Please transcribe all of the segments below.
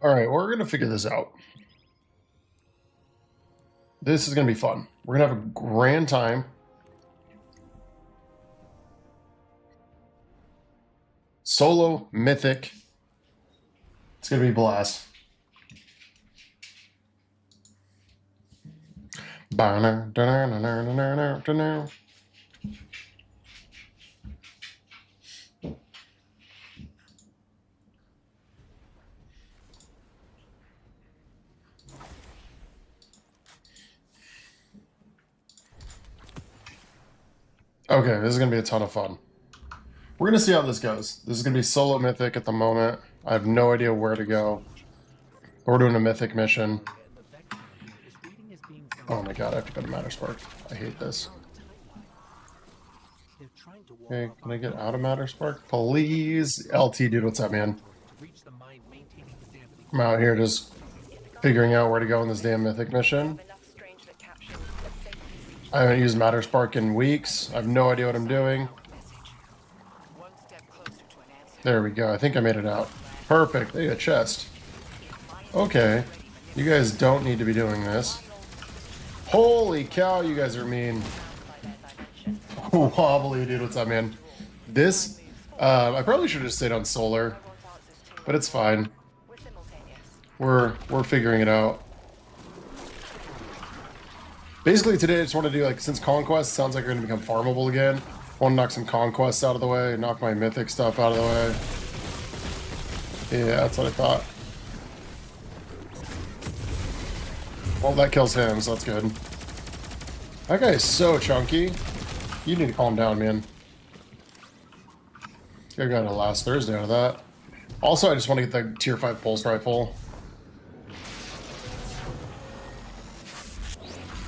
Alright, we're going to figure this out. This is going to be fun. We're going to have a grand time. Solo, Mythic. It's going to be a blast. Okay, this is going to be a ton of fun. We're going to see how this goes. This is going to be solo Mythic at the moment. I have no idea where to go. We're doing a Mythic mission. Oh my god, I have to go to Matterspark. I hate this. Okay, can I get out of Matterspark? Please? LT, dude, what's up, man? I'm out here just figuring out where to go in this damn Mythic mission. I haven't used Matterspark in weeks. I have no idea what I'm doing. There we go. I think I made it out. Perfect. Hey, a chest. Okay. You guys don't need to be doing this. Holy cow, you guys are mean. Wobbly, dude. What's up, man? This, I probably should have just stayed on solar, but it's fine. We're figuring it out. Basically, today I just want to do, like, since Conquest sounds like we're going to become farmable again, I want to knock some Conquests out of the way, knock my Mythic stuff out of the way. Yeah, that's what I thought. Well, that kills him, so that's good. That guy is so chunky. You need to calm down, man. I got a last Thursday out of that. Also, I just want to get the tier 5 pulse rifle.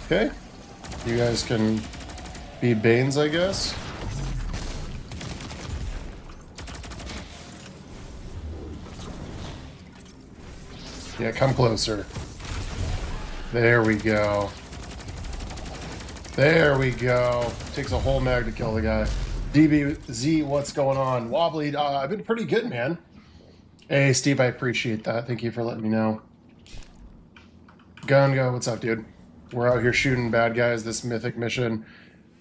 Okay. You guys can be Banes, I guess. Yeah, come closer. There we go. There we go. Takes a whole mag to kill the guy. DBZ, what's going on? Wobbly, I've been pretty good, man. Hey, Steve, I appreciate that. Thank you for letting me know. Gungo, what's up, dude? We're out here shooting bad guys, this Mythic mission.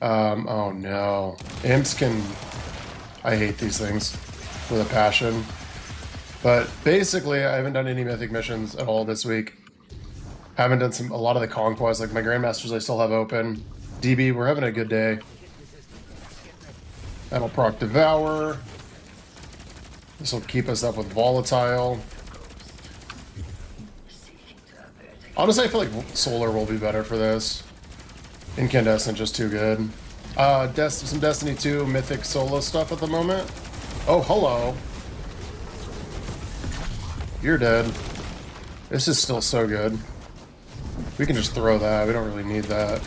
Oh no. Imps can... I hate these things with a passion. But basically, I haven't done any Mythic missions at all this week. Haven't done a lot of the Conquests, like my Grandmasters I still have open. DB, we're having a good day. That'll proc Devour. This will keep us up with Volatile. Honestly, I feel like Solar will be better for this. Incandescent just too good. Some Destiny 2 Mythic solo stuff at the moment. Oh, hello. You're dead. This is still so good. We can just throw that. We don't really need that.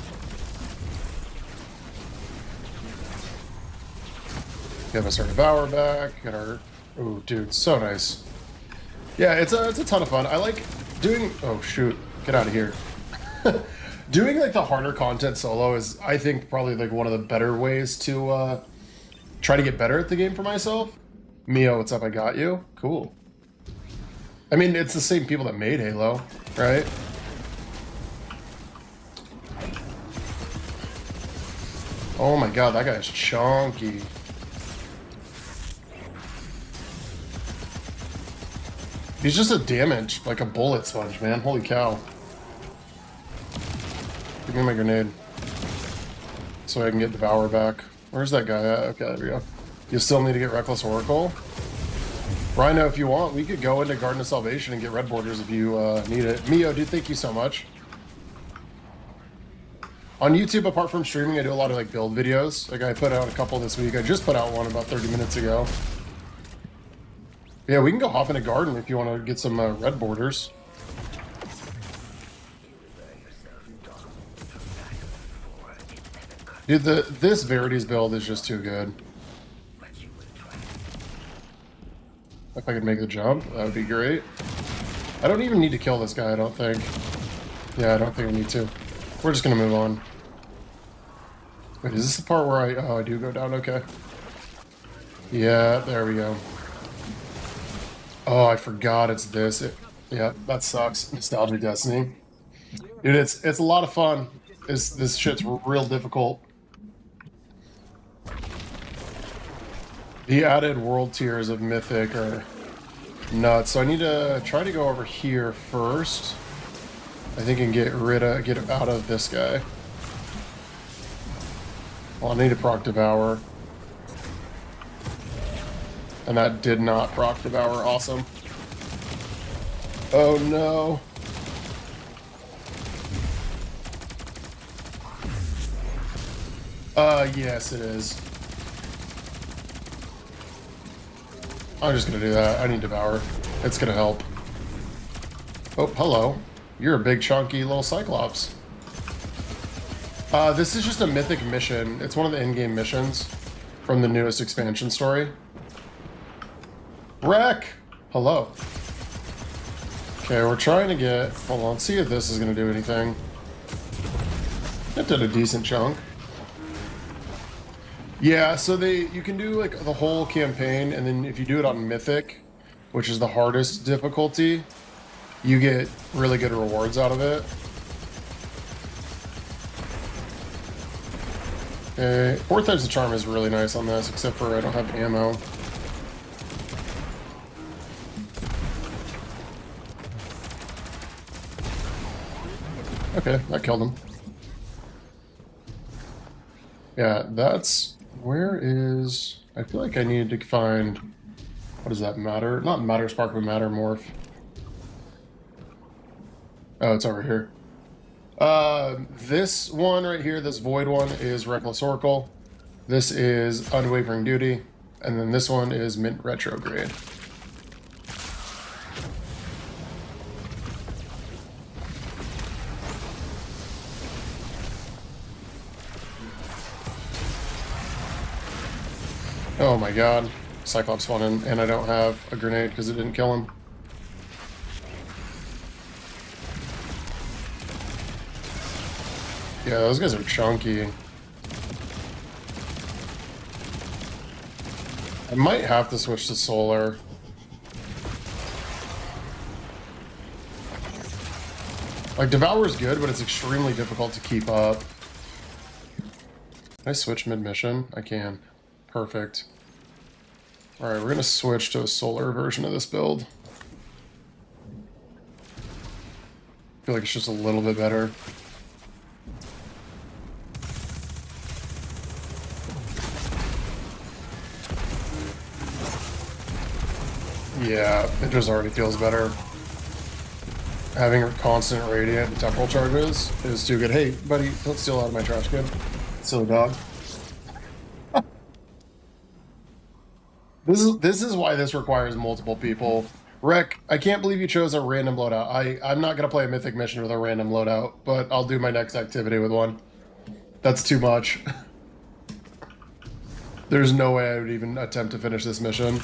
Give us our Devour back. Get our... Oh, dude, so nice. Yeah, it's a ton of fun. I like doing... Oh, shoot. Get out of here. Doing, like, the harder content solo is, I think, probably, like, one of the better ways to try to get better at the game for myself. Mio, what's up? I got you. Cool. I mean, it's the same people that made Halo, right? Oh my god, that guy's chunky. He's just a damage, like a bullet sponge, man. Holy cow. Give me my grenade. So I can get Devour back. Where's that guy at? Okay, there we go. You still need to get Reckless Oracle. Rhino, if you want, we could go into Garden of Salvation and get red borders if you need it. Mio, dude, thank you so much. On YouTube, apart from streaming, I do a lot of like build videos. Like I put out a couple this week. I just put out one about 30 minutes ago. Yeah, we can go hop in a garden if you want to get some red borders. Dude, this Verity's build is just too good. If I could make the jump, that would be great. I don't even need to kill this guy, I don't think. Yeah, I don't think I need to. We're just gonna move on. Wait, is this the part where I do go down? Okay. Yeah, there we go. Oh, I forgot it's this. Yeah, that sucks. Nostalgic Destiny. Dude, it's a lot of fun. This shit's real difficult. The added world tiers of Mythic are nuts. So I need to try to go over here first. I think and get out of this guy. Well, I need to proc Devour. And that did not proc Devour. Awesome. Oh no. Yes it is. I'm just gonna do that. I need Devour. It's gonna help. Oh, hello. You're a big chunky little Cyclops. This is just a Mythic mission. It's one of the in-game missions from the newest expansion story. Wreck! Hello. Okay, we're trying to get... Hold on, let's see if this is going to do anything. It did a decent chunk. Yeah, so you can do like the whole campaign, and then if you do it on Mythic, which is the hardest difficulty, you get really good rewards out of it. Okay, 4 types of charm is really nice on this, except for I don't have ammo. Okay, that killed him. Yeah, that's... Where is... I feel like I needed to find... What does that matter? Not Matter Spark, but Matter Morph. Oh, it's over here. This one right here, this Void one, is Reckless Oracle. This is Unwavering Duty. And then this one is Mint Retrograde. Oh my god. Cyclops spawned in, and I don't have a grenade because it didn't kill him. Yeah, those guys are chunky. I might have to switch to solar. Like, Devour is good, but it's extremely difficult to keep up. Can I switch mid-mission? I can. Perfect. Alright, we're gonna switch to a solar version of this build. I feel like it's just a little bit better. Yeah, it just already feels better. Having a constant radiant temporal charges is too good. Hey, buddy, don't steal out of my trash can. Silly dog. This is why this requires multiple people. Rek, I can't believe you chose a random loadout. I'm not gonna play a Mythic mission with a random loadout, but I'll do my next activity with one. That's too much. There's no way I would even attempt to finish this mission.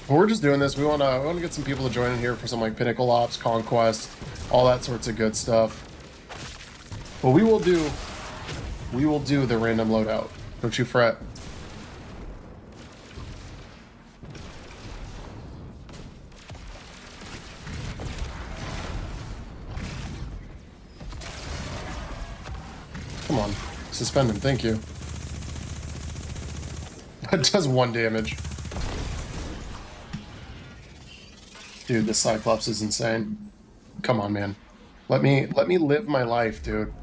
But we're just doing this. We wanna get some people to join in here for some like Pinnacle Ops, Conquest, all that sorts of good stuff. But we will do the random loadout. Don't you fret. Come on. Suspend him, thank you. That does 1 damage. Dude, this Cyclops is insane. Come on, man. Let me live my life, dude.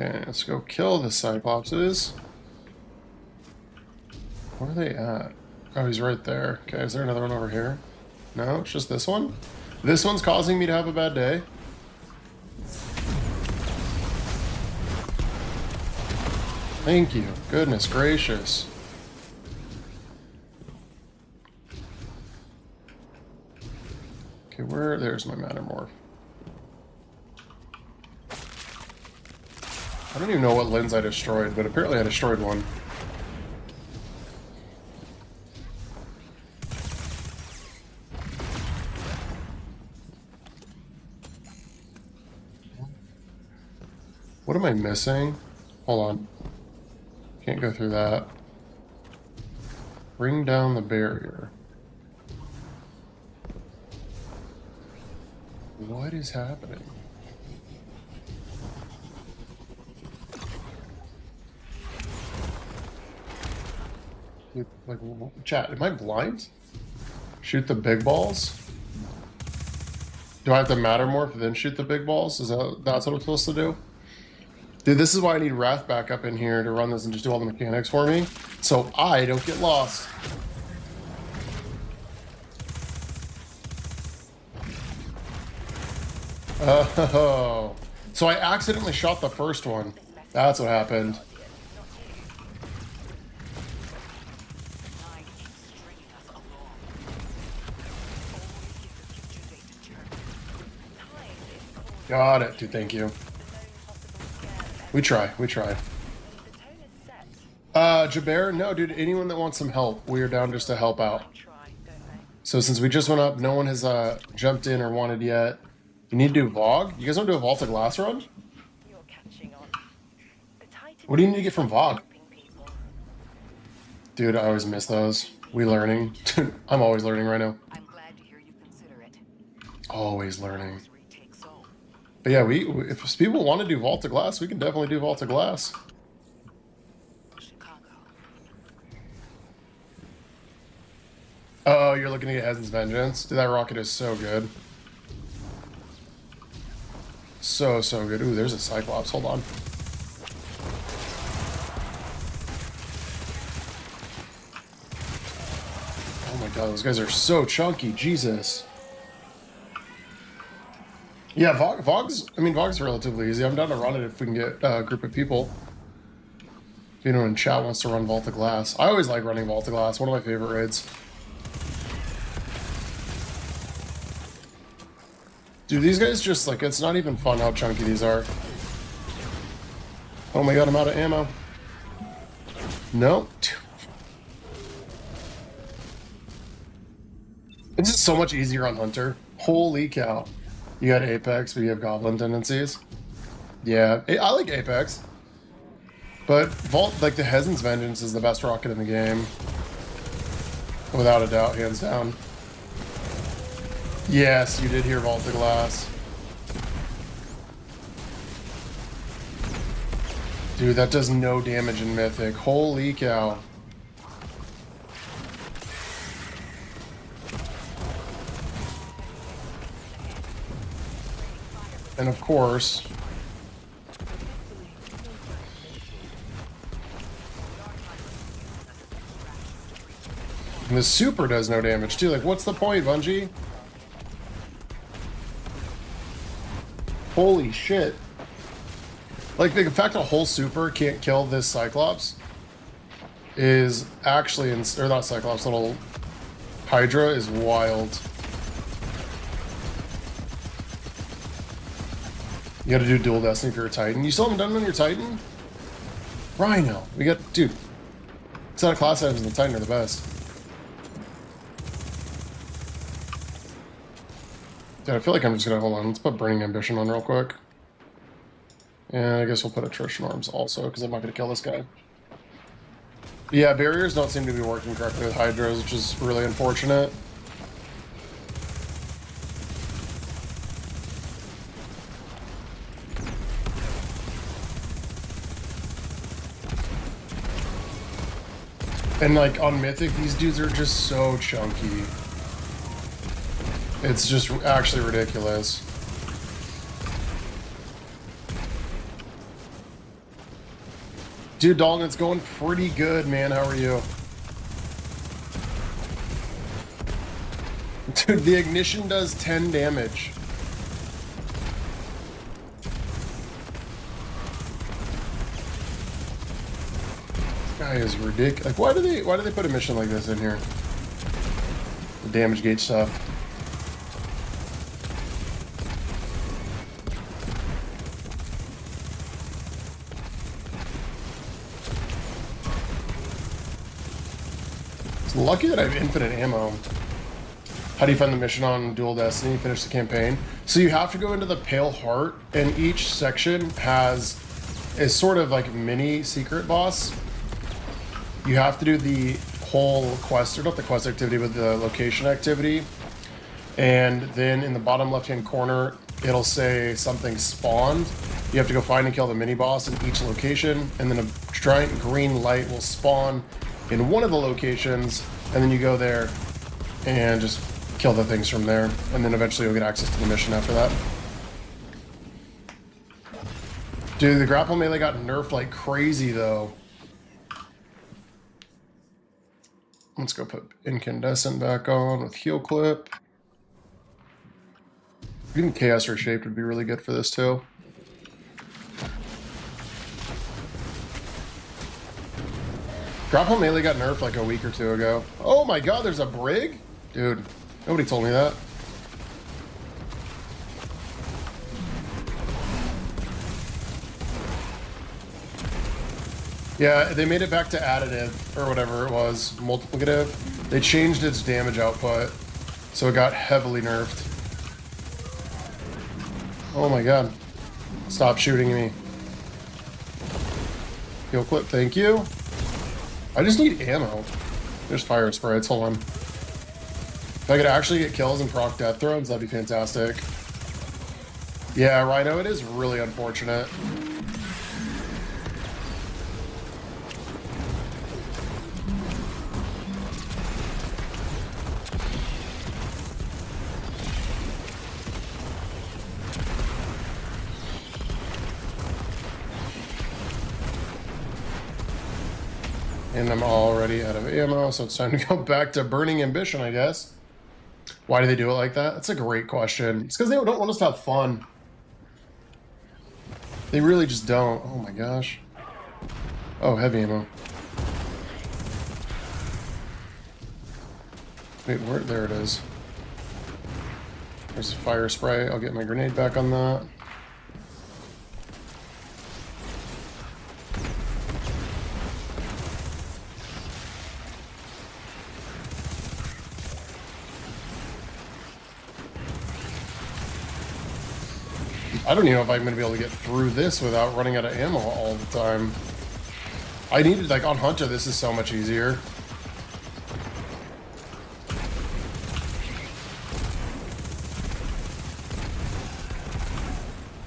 Okay, let's go kill the Cyclopses. Where are they at? Oh, he's right there. Okay, is there another one over here? No, it's just this one? This one's causing me to have a bad day. Thank you. Goodness gracious. Okay, there's my Mattermorph. I don't even know what lens I destroyed, but apparently I destroyed one. What am I missing? hold on. Can't go through that. Bring down the barrier. What is happening? Like, chat, am I blind? Shoot the big balls? Do I have to matter morph and then shoot the big balls? That's what I'm supposed to do? Dude, this is why I need Wrath back up in here to run this and just do all the mechanics for me, so I don't get lost. Oh, so I accidentally shot the first one. That's what happened. Got it, dude, thank you. We try. Jaber, no, dude, anyone that wants some help, we are down just to help out. So since we just went up, no one has jumped in or wanted yet. You need to do Vogue? You guys want to do a Vault of Glass run? What do you need to get from Vogue? Dude, I always miss those. We learning. I'm always learning right now. I'm glad to hear you consider it. Always learning. But yeah, if people want to do Vault of Glass, we can definitely do Vault of Glass. Oh, you're looking at Heaven's Vengeance? Dude, that rocket is so good. So good. Ooh, there's a Cyclops. Hold on. Oh my god, those guys are so chunky. Jesus. Yeah, Vogue's relatively easy. I'm down to run it if we can get a group of people. If anyone in chat wants to run Vault of Glass. I always like running Vault of Glass. One of my favorite raids. Dude, these guys just, like, it's not even fun how chunky these are. Oh my god, I'm out of ammo. Nope. It's just so much easier on Hunter. Holy cow. You got Apex, but you have Goblin tendencies. Yeah, I like Apex. But Vault, like the Heaven's Vengeance is the best rocket in the game. Without a doubt, hands down. Yes, you did hear Vault of Glass. Dude, that does no damage in Mythic. Holy cow. And of course... And the super does no damage too. Like, what's the point, Bungie? Holy shit. Like, the fact a whole super can't kill this Cyclops is actually, or not Cyclops, little Hydra is wild. You gotta do dual destiny for your Titan. You still haven't done it on your Titan? Rhino. We got, dude. It's not a class items and the Titan are the best. Dude, I feel like I'm just gonna, hold on, let's put Burning Ambition on real quick. And I guess we'll put Attrition Arms also, because I'm not gonna kill this guy. But yeah, barriers don't seem to be working correctly with Hydras, which is really unfortunate. And like on Mythic, these dudes are just so chunky. It's just actually ridiculous. Dude, Dalton, it's going pretty good, man. How are you? Dude, the ignition does 10 damage. This guy is ridiculous. Like, why do they put a mission like this in here? The damage gauge stuff. Lucky that I have infinite ammo. How do you find the mission on Dual Destiny? Finish the campaign. So you have to go into the Pale Heart, and each section has is sort of like mini secret boss. You have to do the whole quest, or not the quest activity, but the location activity. And then in the bottom left-hand corner, it'll say something spawned. You have to go find and kill the mini boss in each location, and then a giant green light will spawn in one of the locations, and then you go there and just kill the things from there, and then eventually you'll get access to the mission after that. Dude, the grapple melee got nerfed like crazy though. Let's go put incandescent back on with heal clip. Even chaos reshaped would be really good for this too. Grapple melee got nerfed like a week or two ago. Oh my god, there's a brig? Dude, nobody told me that. Yeah, they made it back to additive, or whatever it was, multiplicative. They changed its damage output, so it got heavily nerfed. Oh my god. Stop shooting me. Heal clip, thank you. I just need ammo. There's fire sprites, hold on. If I could actually get kills and proc death thrones, that'd be fantastic. Yeah, Rhino, it is really unfortunate. And I'm already out of ammo, so it's time to go back to Burning Ambition, I guess. Why do they do it like that? That's a great question. It's because they don't want us to have fun. They really just don't. Oh my gosh. Oh, heavy ammo. Wait, where? There it is. There's a fire spray. I'll get my grenade back on that. I don't even know if I'm going to be able to get through this without running out of ammo all the time. I needed, like, on Hunter, this is so much easier.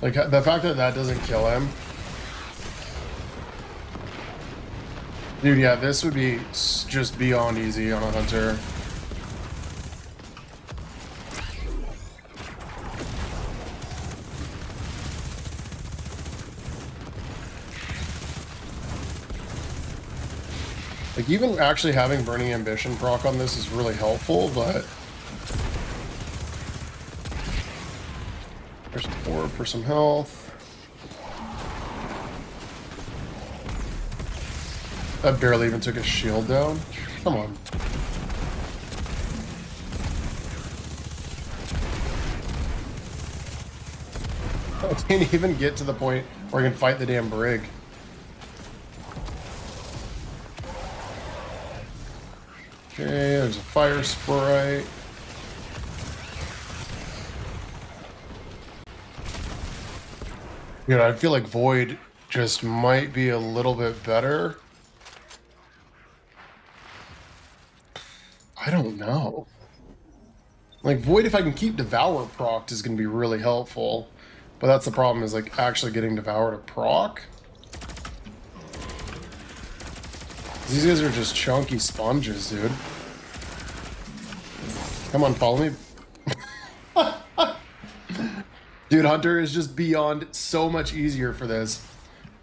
Like, the fact that that doesn't kill him. Dude, yeah, this would be just beyond easy on a Hunter. Like, even actually having Burning Ambition proc on this is really helpful, but... There's an orb for some health. That barely even took his shield down. Come on. I can't even get to the point where I can fight the damn brig. Okay, there's a fire sprite. You know, I feel like Void just might be a little bit better. I don't know. Like, Void, if I can keep Devour procced, is going to be really helpful. But that's the problem, is, like, actually getting Devour to proc. These guys are just chunky sponges, dude. Come on, follow me. Dude, Hunter is just beyond so much easier for this.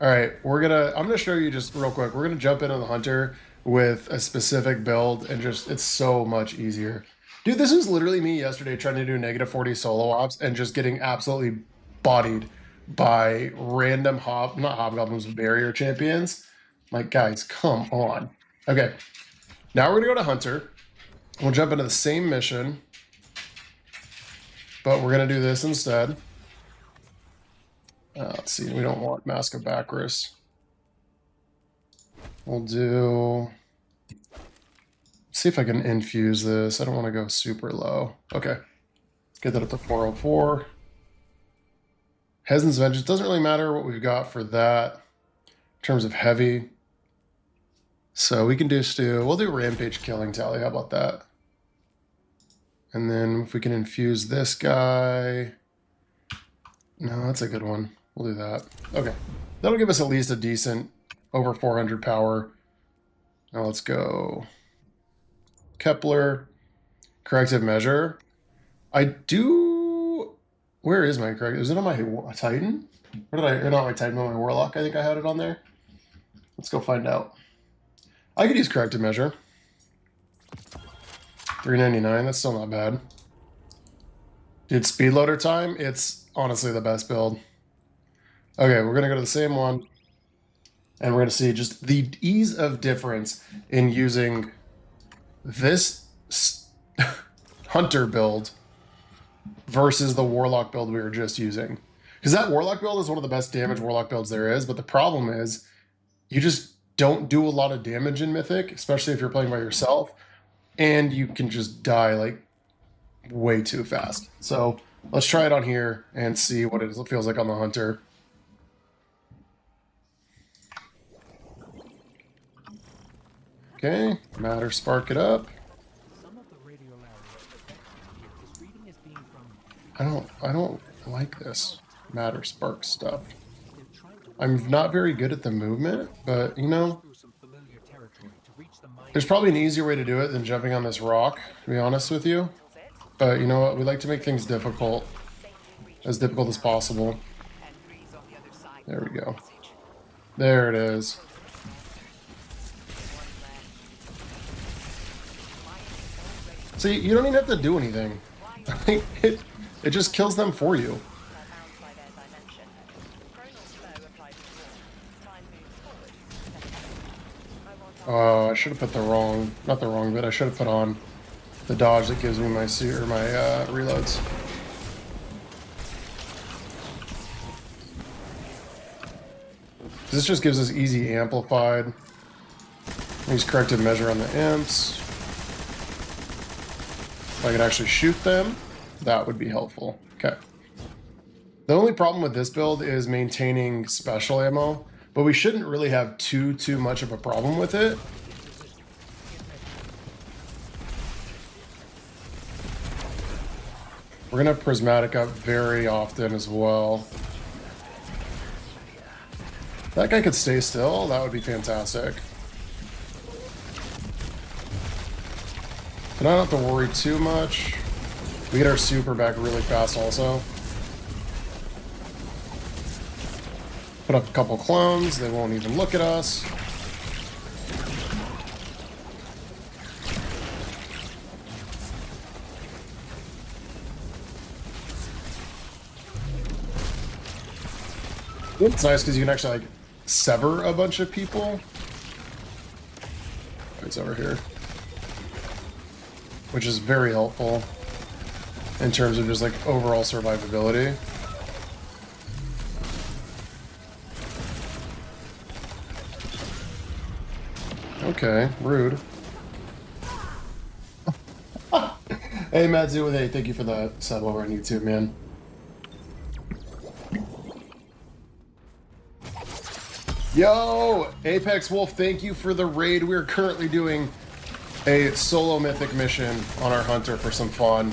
All right, I'm gonna show you just real quick. We're gonna jump into the Hunter with a specific build, and just, it's so much easier. Dude, this was literally me yesterday trying to do -40 solo ops and just getting absolutely bodied by random not hobgoblins, barrier champions. Like, guys, come on. Okay, now we're gonna go to Hunter. We'll jump into the same mission, but we're gonna do this instead. Let's see, we don't want Mask of Bacchus. We'll do... Let's see if I can infuse this. I don't want to go super low. Okay, get that up to 404. Hezen's Vengeance, doesn't really matter what we've got for that. terms of heavy. So we can we'll do rampage killing tally. How about that? And then if we can infuse this guy. No, that's a good one. We'll do that. Okay. That'll give us at least a decent over 400 power. Now let's go. Kepler. Corrective measure. I do... Where is my corrective? Is it on my Titan? Or not my Titan, but my Warlock. I think I had it on there. Let's go find out. I could use corrective measure. 399, that's still not bad. Dude, speed loader time, it's honestly the best build. Okay, we're gonna go to the same one. And we're gonna see just the ease of difference in using this Hunter build versus the Warlock build we were just using. Because that Warlock build is one of the best damage Warlock builds there is, but the problem is you just don't do a lot of damage in Mythic, especially if you're playing by yourself, and you can just die like way too fast. So let's try it on here and see what it feels like on the Hunter. Okay, matter, spark it up. I don't like this matter spark stuff. I'm not very good at the movement, but you know, there's probably an easier way to do it than jumping on this rock, to be honest with you. But you know what? We like to make things difficult, as difficult as possible. There we go. There it is. See, you don't even have to do anything. It just kills them for you. Oh, I should have put not the wrong bit. I should have put on the dodge that gives me my reloads. This just gives us easy amplified. Use corrective measure on the imps. If I could actually shoot them, that would be helpful. Okay. The only problem with this build is maintaining special ammo, but we shouldn't really have too much of a problem with it. We're gonna have prismatic up very often as well. If that guy could stay still, that would be fantastic. But I don't have to worry too much. We get our super back really fast also. Put up a couple clones, they won't even look at us. It's nice because you can actually like sever a bunch of people. It's over here. Which is very helpful in terms of just like overall survivability. Okay, rude. Hey, Madzu, hey, thank you for the sub over on YouTube, man. Yo, Apex Wolf, thank you for the raid. We're currently doing a solo Mythic mission on our Hunter for some fun.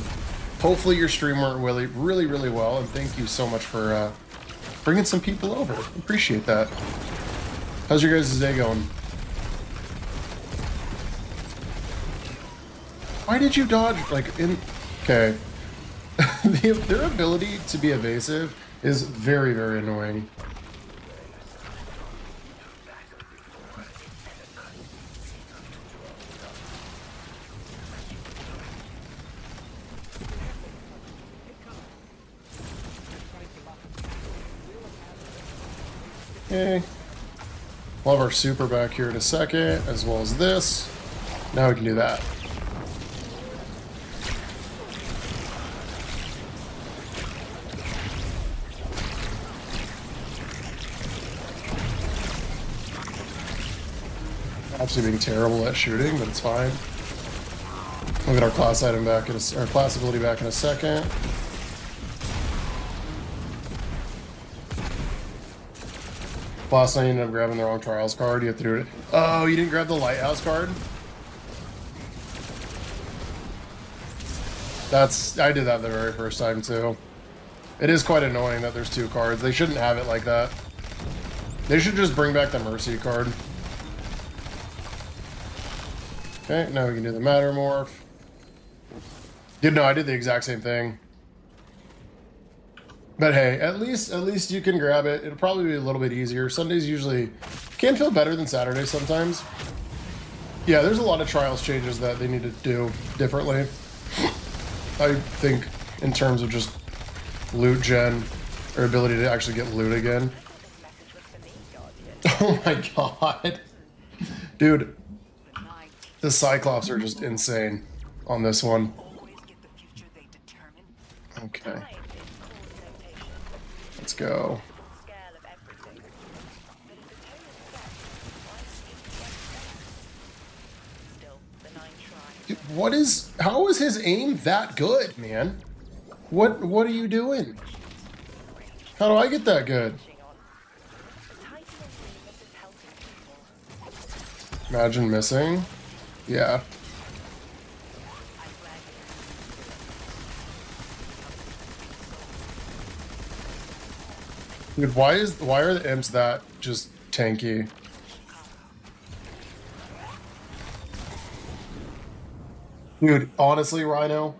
Hopefully your stream went really well, and thank you so much for bringing some people over. Appreciate that. How's your guys' day going? Why did you dodge, like, in... Okay. Their ability to be evasive is very annoying. Okay. We'll have our super back here in a second, as well as this. Now we can do that. Actually being terrible at shooting, but it's fine. We'll get our class item back in our class ability back in a second. Last night you ended up grabbing the wrong trials card. You have to do it. Oh, you didn't grab the lighthouse card? I did that the very first time too. It is quite annoying that there's two cards. They shouldn't have it like that. They should just bring back the Mercy card. Okay, now we can do the Matter Morph. No, I did the exact same thing. But hey, at least you can grab it. It'll probably be a little bit easier. Sundays usually can feel better than Saturdays sometimes. Yeah, there's a lot of trials changes that they need to do differently. I think in terms of just loot gen, or ability to actually get loot again. Oh my god. Dude, the Cyclops are just insane on this one. Okay. Let's go. Dude, how is his aim that good, man? What are you doing? How do I get that good? Imagine missing. Yeah. Dude, why are the imps that just tanky? Dude, honestly, Rhino,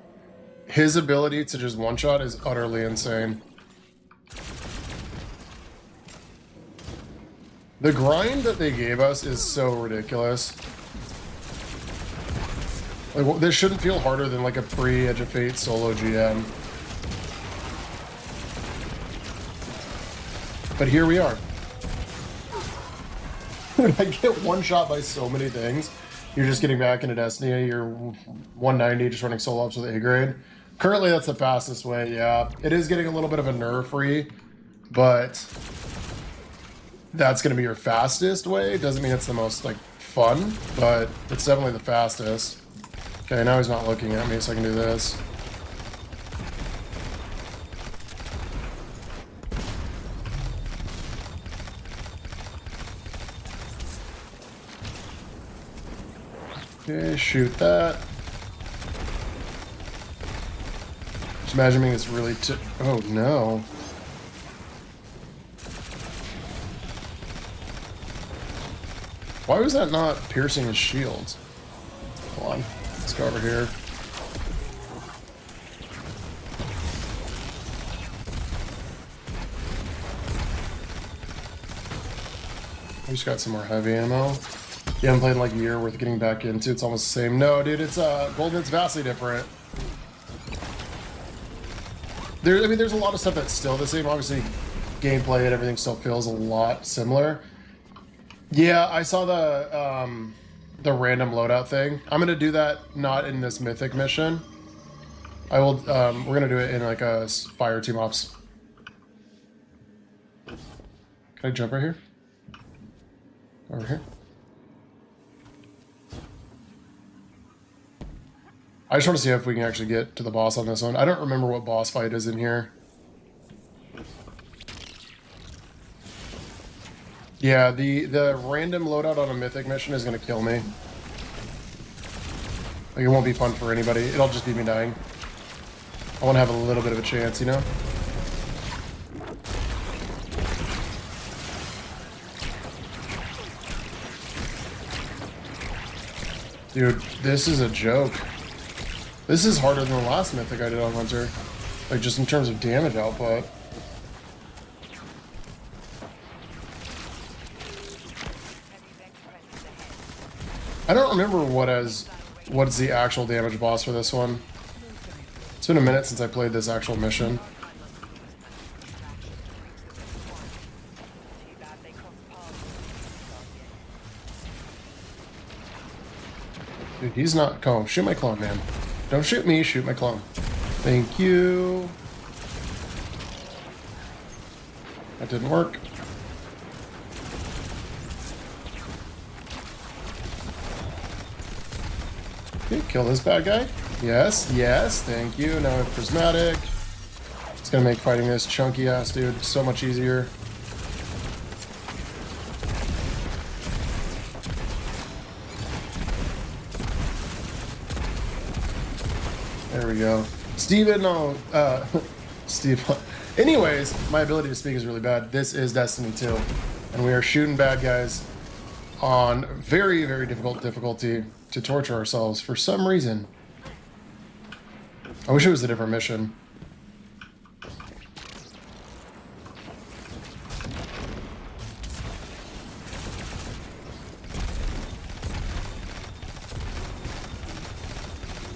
his ability to just one-shot is utterly insane. The grind that they gave us is so ridiculous. Like, this shouldn't feel harder than like a pre-Edge of Fate solo GM. But here we are. I get one shot by so many things. You're just getting back into Destiny. You're 190, just running solo ups with A grade. Currently, that's the fastest way. Yeah, it is getting a little bit of a nerf free, but that's going to be your fastest way. Doesn't mean it's the most like fun, but it's definitely the fastest. Okay, now he's not looking at me, so I can do this. Okay, shoot that. Just imagining this really oh no. Why was that not piercing his shields? Hold on, let's go over here. We just got some more heavy ammo. You haven't played in like a year, worth getting back into. It's almost the same. No, dude, it's Golden's vastly different. I mean, there's a lot of stuff that's still the same. Obviously, gameplay and everything still feels a lot similar. Yeah, I saw the random loadout thing. I'm gonna do that not in this Mythic mission. I will. We're gonna do it in like a Fireteam ops. Can I jump right here? Over here. I just want to see if we can actually get to the boss on this one. I don't remember what boss fight is in here. Yeah, the random loadout on a Mythic mission is going to kill me. Like, it won't be fun for anybody. It'll just be me dying. I want to have a little bit of a chance, you know? Dude, this is a joke. This is harder than the last Mythic I did on Hunter. Like, just in terms of damage output. I don't remember what's the actual damage boss for this one. It's been a minute since I played this actual mission. Dude, he's not... Oh, shoot my clone, man. Don't shoot me, shoot my clone. Thank you. That didn't work. Okay, kill this bad guy. Yes, yes, thank you. Now we have Prismatic. It's gonna make fighting this chunky ass dude so much easier. There we go. Steven, no, Steve. Anyways, my ability to speak is really bad. This is Destiny 2, and we are shooting bad guys on very, very difficult difficulty to torture ourselves for some reason. I wish it was a different mission.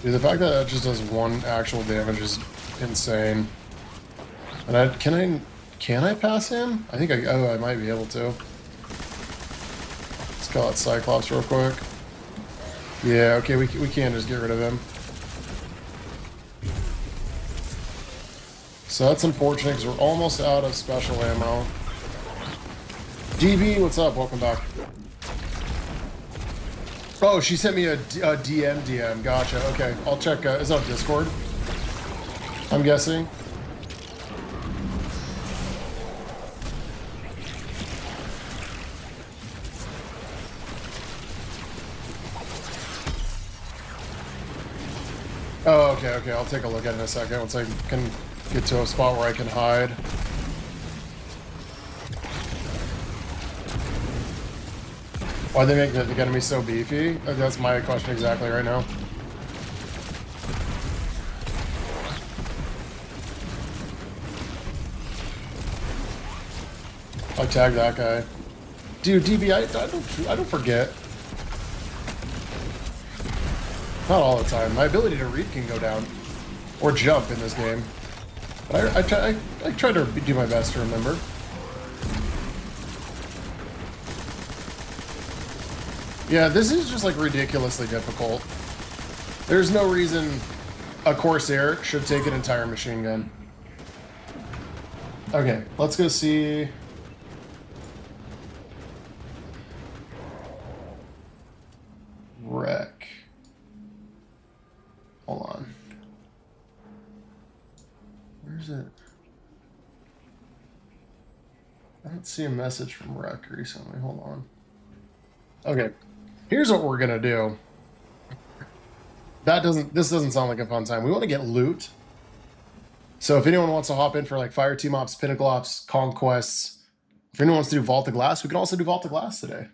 Dude, the fact that that just does one actual damage is insane. And can I pass him? I think I might be able to. Let's call it Cyclops real quick. Yeah, okay, we can just get rid of him. So that's unfortunate because we're almost out of special ammo. DB, what's up? Welcome back. Oh, she sent me a DM. Gotcha. Okay, I'll check. Is that on Discord? I'm guessing. Oh, okay. I'll take a look at it in a second once I can get to a spot where I can hide. Why they make the enemy so beefy? That's my question exactly right now. I tagged that guy. Dude, DB, I don't forget. Not all the time. My ability to read can go down. Or jump in this game. But I try to do my best to remember. Yeah, this is just like ridiculously difficult. There's no reason a Corsair should take an entire machine gun. Okay, let's go see. Wreck. Hold on. Where's it? I don't see a message from Wreck recently. Hold on. Okay. Here's what we're gonna do. This doesn't sound like a fun time. We want to get loot. So if anyone wants to hop in for like Fireteam ops, Pinnacle ops, Conquests, if anyone wants to do Vault of Glass, we can also do Vault of Glass today.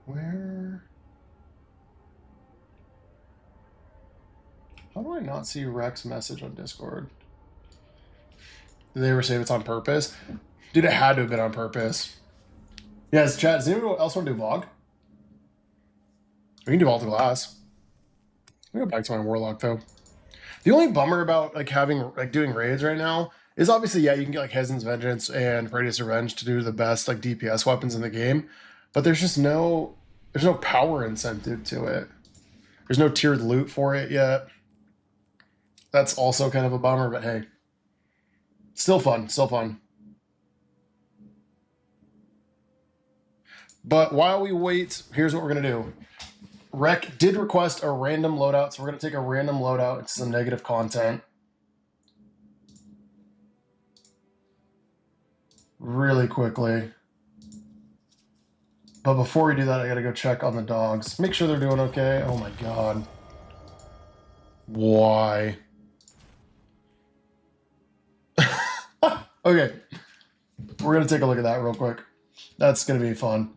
Where? How do I not see Rex message on Discord? Did they ever say it's on purpose? Dude, it had to have been on purpose. Yes, chat. Does anyone else want to do Vlog? We can do Vault of Glass. Let me go back to my Warlock though. The only bummer about like doing raids right now is obviously, yeah, you can get like Hezen's Vengeance and Radius Revenge to do the best like DPS weapons in the game, but there's no power incentive to it. There's no tiered loot for it yet. That's also kind of a bummer, but hey, still fun. But while we wait, here's what we're gonna do. Rec did request a random loadout, so we're gonna take a random loadout into some negative content. Really quickly. But before we do that, I gotta go check on the dogs. Make sure they're doing okay. Oh my god. Why? Okay. We're gonna take a look at that real quick. That's gonna be fun.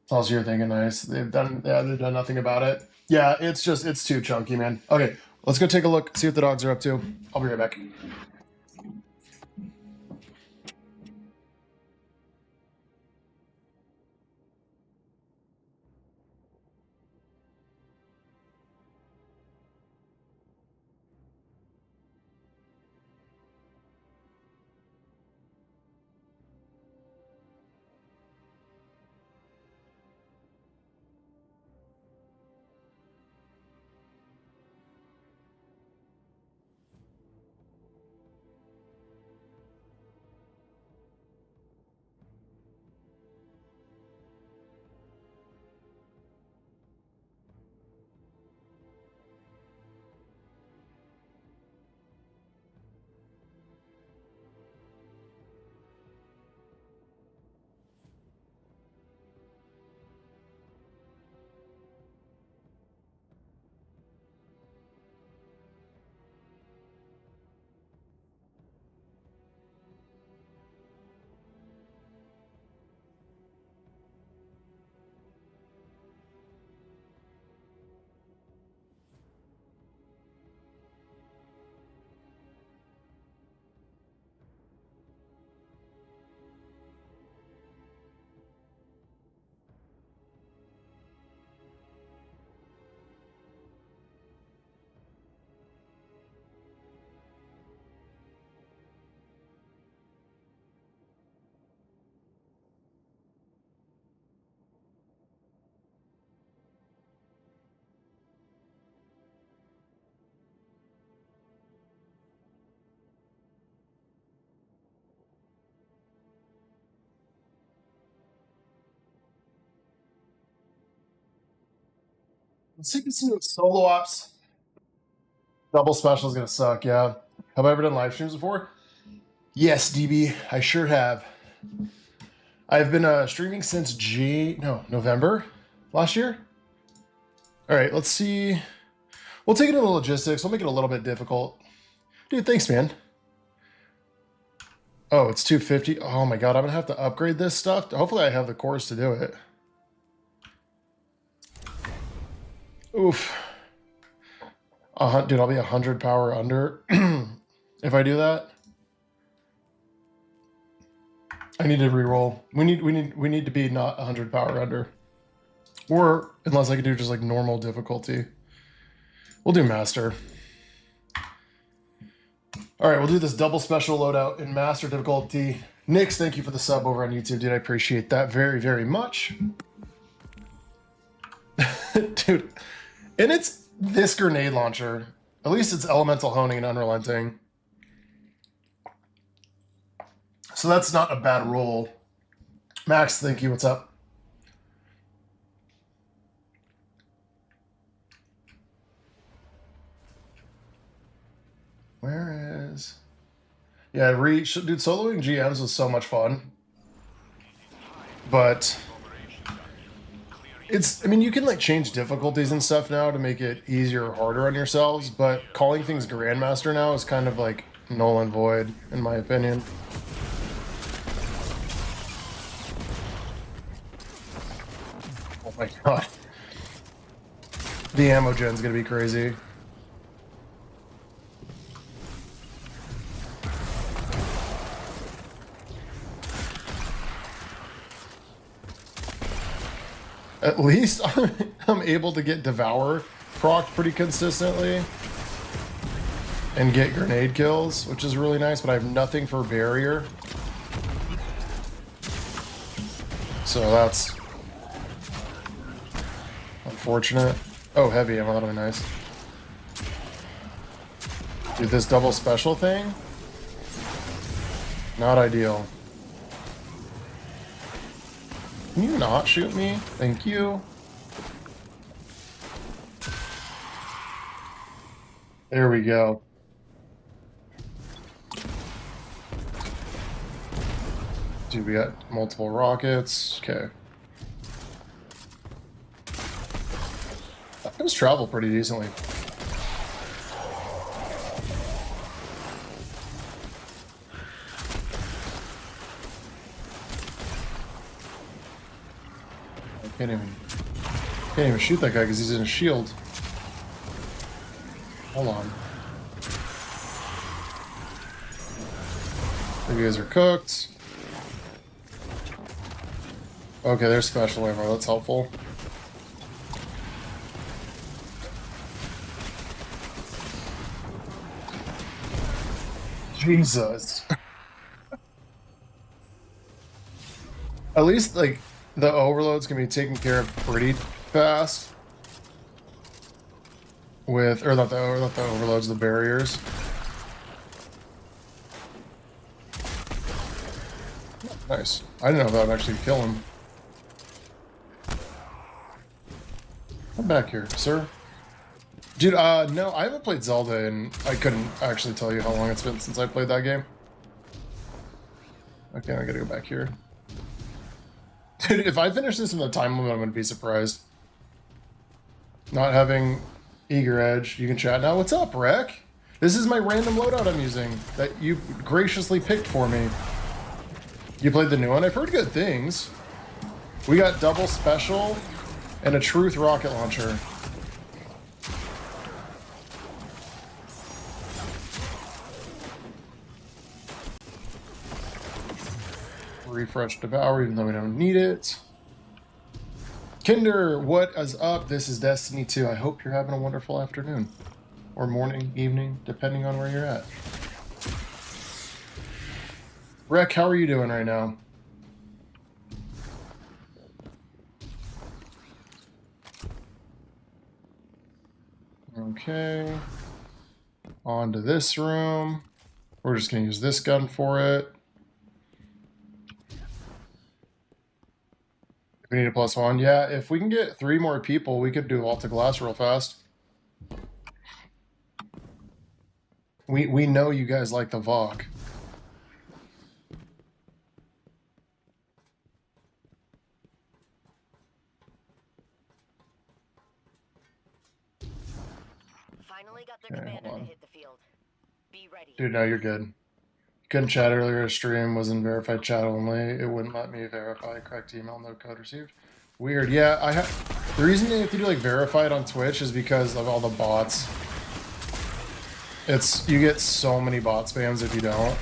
Also, you're thinking nice. They've done nothing about it. Yeah, it's too chunky, man. Okay, let's go take a look, see what the dogs are up to. I'll be right back. Let's take this solo ops. Double special is gonna suck, yeah. Have I ever done live streams before? Yes, DB, I sure have. I've been streaming since November last year. All right, let's see. We'll take it into the logistics. We'll make it a little bit difficult. Dude, thanks, man. Oh, it's 250. Oh my god, I'm gonna have to upgrade this stuff. Hopefully I have the cores to do it. Oof. Dude, I'll be 100 power under if I do that. I need to re-roll. We need to be not 100 power under. Or unless I can do just like normal difficulty. We'll do master. All right, we'll do this double special loadout in master difficulty. Nix, thank you for the sub over on YouTube, dude. I appreciate that very, very much. Dude, and it's this grenade launcher. At least it's elemental honing and unrelenting. So that's not a bad roll. Max, thank you. What's up? Where is... Yeah, dude, soloing GMs was so much fun. But... I mean, you can like change difficulties and stuff now to make it easier or harder on yourselves, but calling things Grandmaster now is kind of like null and void, in my opinion. Oh my god. The ammo gen's gonna be crazy. At least I'm able to get Devour proc pretty consistently and get grenade kills, which is really nice, but I have nothing for barrier. So that's unfortunate. Oh, heavy ammo, that'll be nice. Dude, this double special thing? Not ideal. Can you not shoot me? Thank you. There we go. Dude, we got multiple rockets. Okay. That does travel pretty decently. Can't even shoot that guy because he's in a shield. Hold on. You guys are cooked. Okay, there's special ammo. That's helpful. Jesus. At least, like, the overloads can be taken care of pretty fast. With, or not the overloads, the barriers. Nice. I didn't know if that would actually kill him. Come back here, sir. Dude, no, I haven't played Zelda, and I couldn't actually tell you how long it's been since I played that game. Okay, I gotta go back here. Dude, if I finish this in the time limit, I'm gonna be surprised. Not having Eager Edge. You can chat now. What's up, Rek? This is my random loadout I'm using that you graciously picked for me. You played the new one? I've heard good things. We got double special and a truth rocket launcher. Refresh Devour, even though we don't need it. Kinder, what is up? This is Destiny 2. I hope you're having a wonderful afternoon. Or morning, evening, depending on where you're at. Rek, how are you doing right now? Okay. On to this room. We're just going to use this gun for it. We need a +1. Yeah, if we can get 3 more people, we could do Vault to Glass real fast. We know you guys like the VOG. Finally got their commander to hit the field. Be ready. Dude, no, you're good. Couldn't chat earlier. Stream was in verified chat only. It wouldn't let me verify. Correct email, no code received. Weird. Yeah, the reason they have to do like verified on Twitch is because of all the bots. You get so many bot spams if you don't.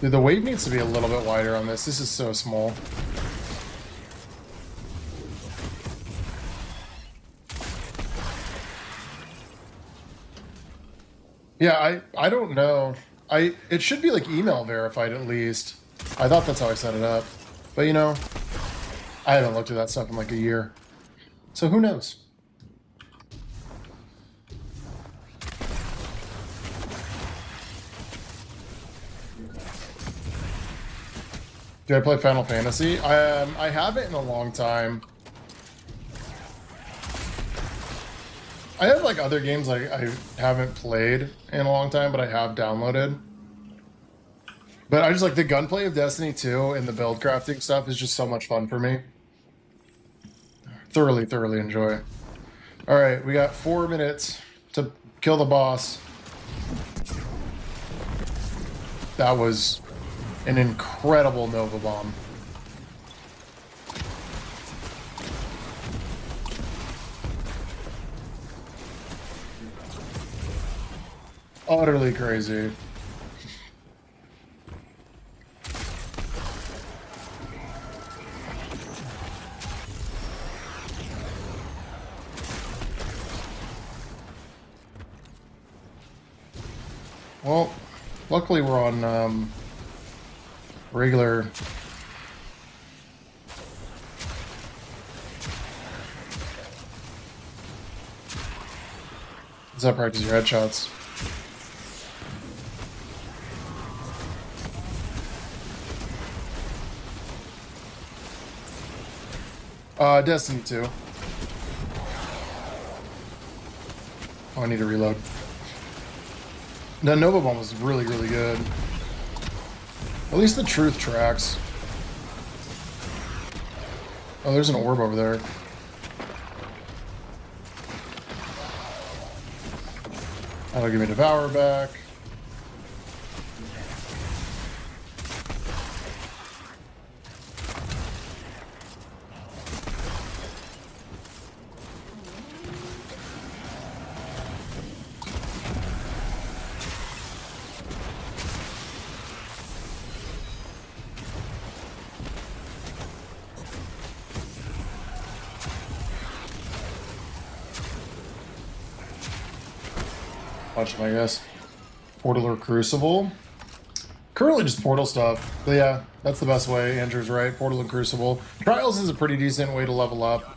Dude, the wave needs to be a little bit wider on this. This is so small. Yeah, I don't know. It should be like email verified at least. I thought that's how I set it up. But you know, I haven't looked at that stuff in like a year. So who knows? Do I play Final Fantasy? I haven't in a long time. I have like other games like I haven't played in a long time, but I have downloaded. But I just like the gunplay of Destiny 2 and the build crafting stuff is just so much fun for me. Thoroughly, thoroughly enjoy. Alright, we got 4 minutes to kill the boss. That was an incredible Nova Bomb. Utterly crazy. Well, luckily we're on regular. Does that practice your headshots? Destiny 2. Oh, I need to reload. That Nova Bomb was really, really good. At least the truth tracks. Oh, there's an orb over there. That'll give me Devour back. Watch them, I guess. Portal or Crucible. Currently just Portal stuff. But yeah, that's the best way. Andrew's right. Portal and Crucible. Trials is a pretty decent way to level up.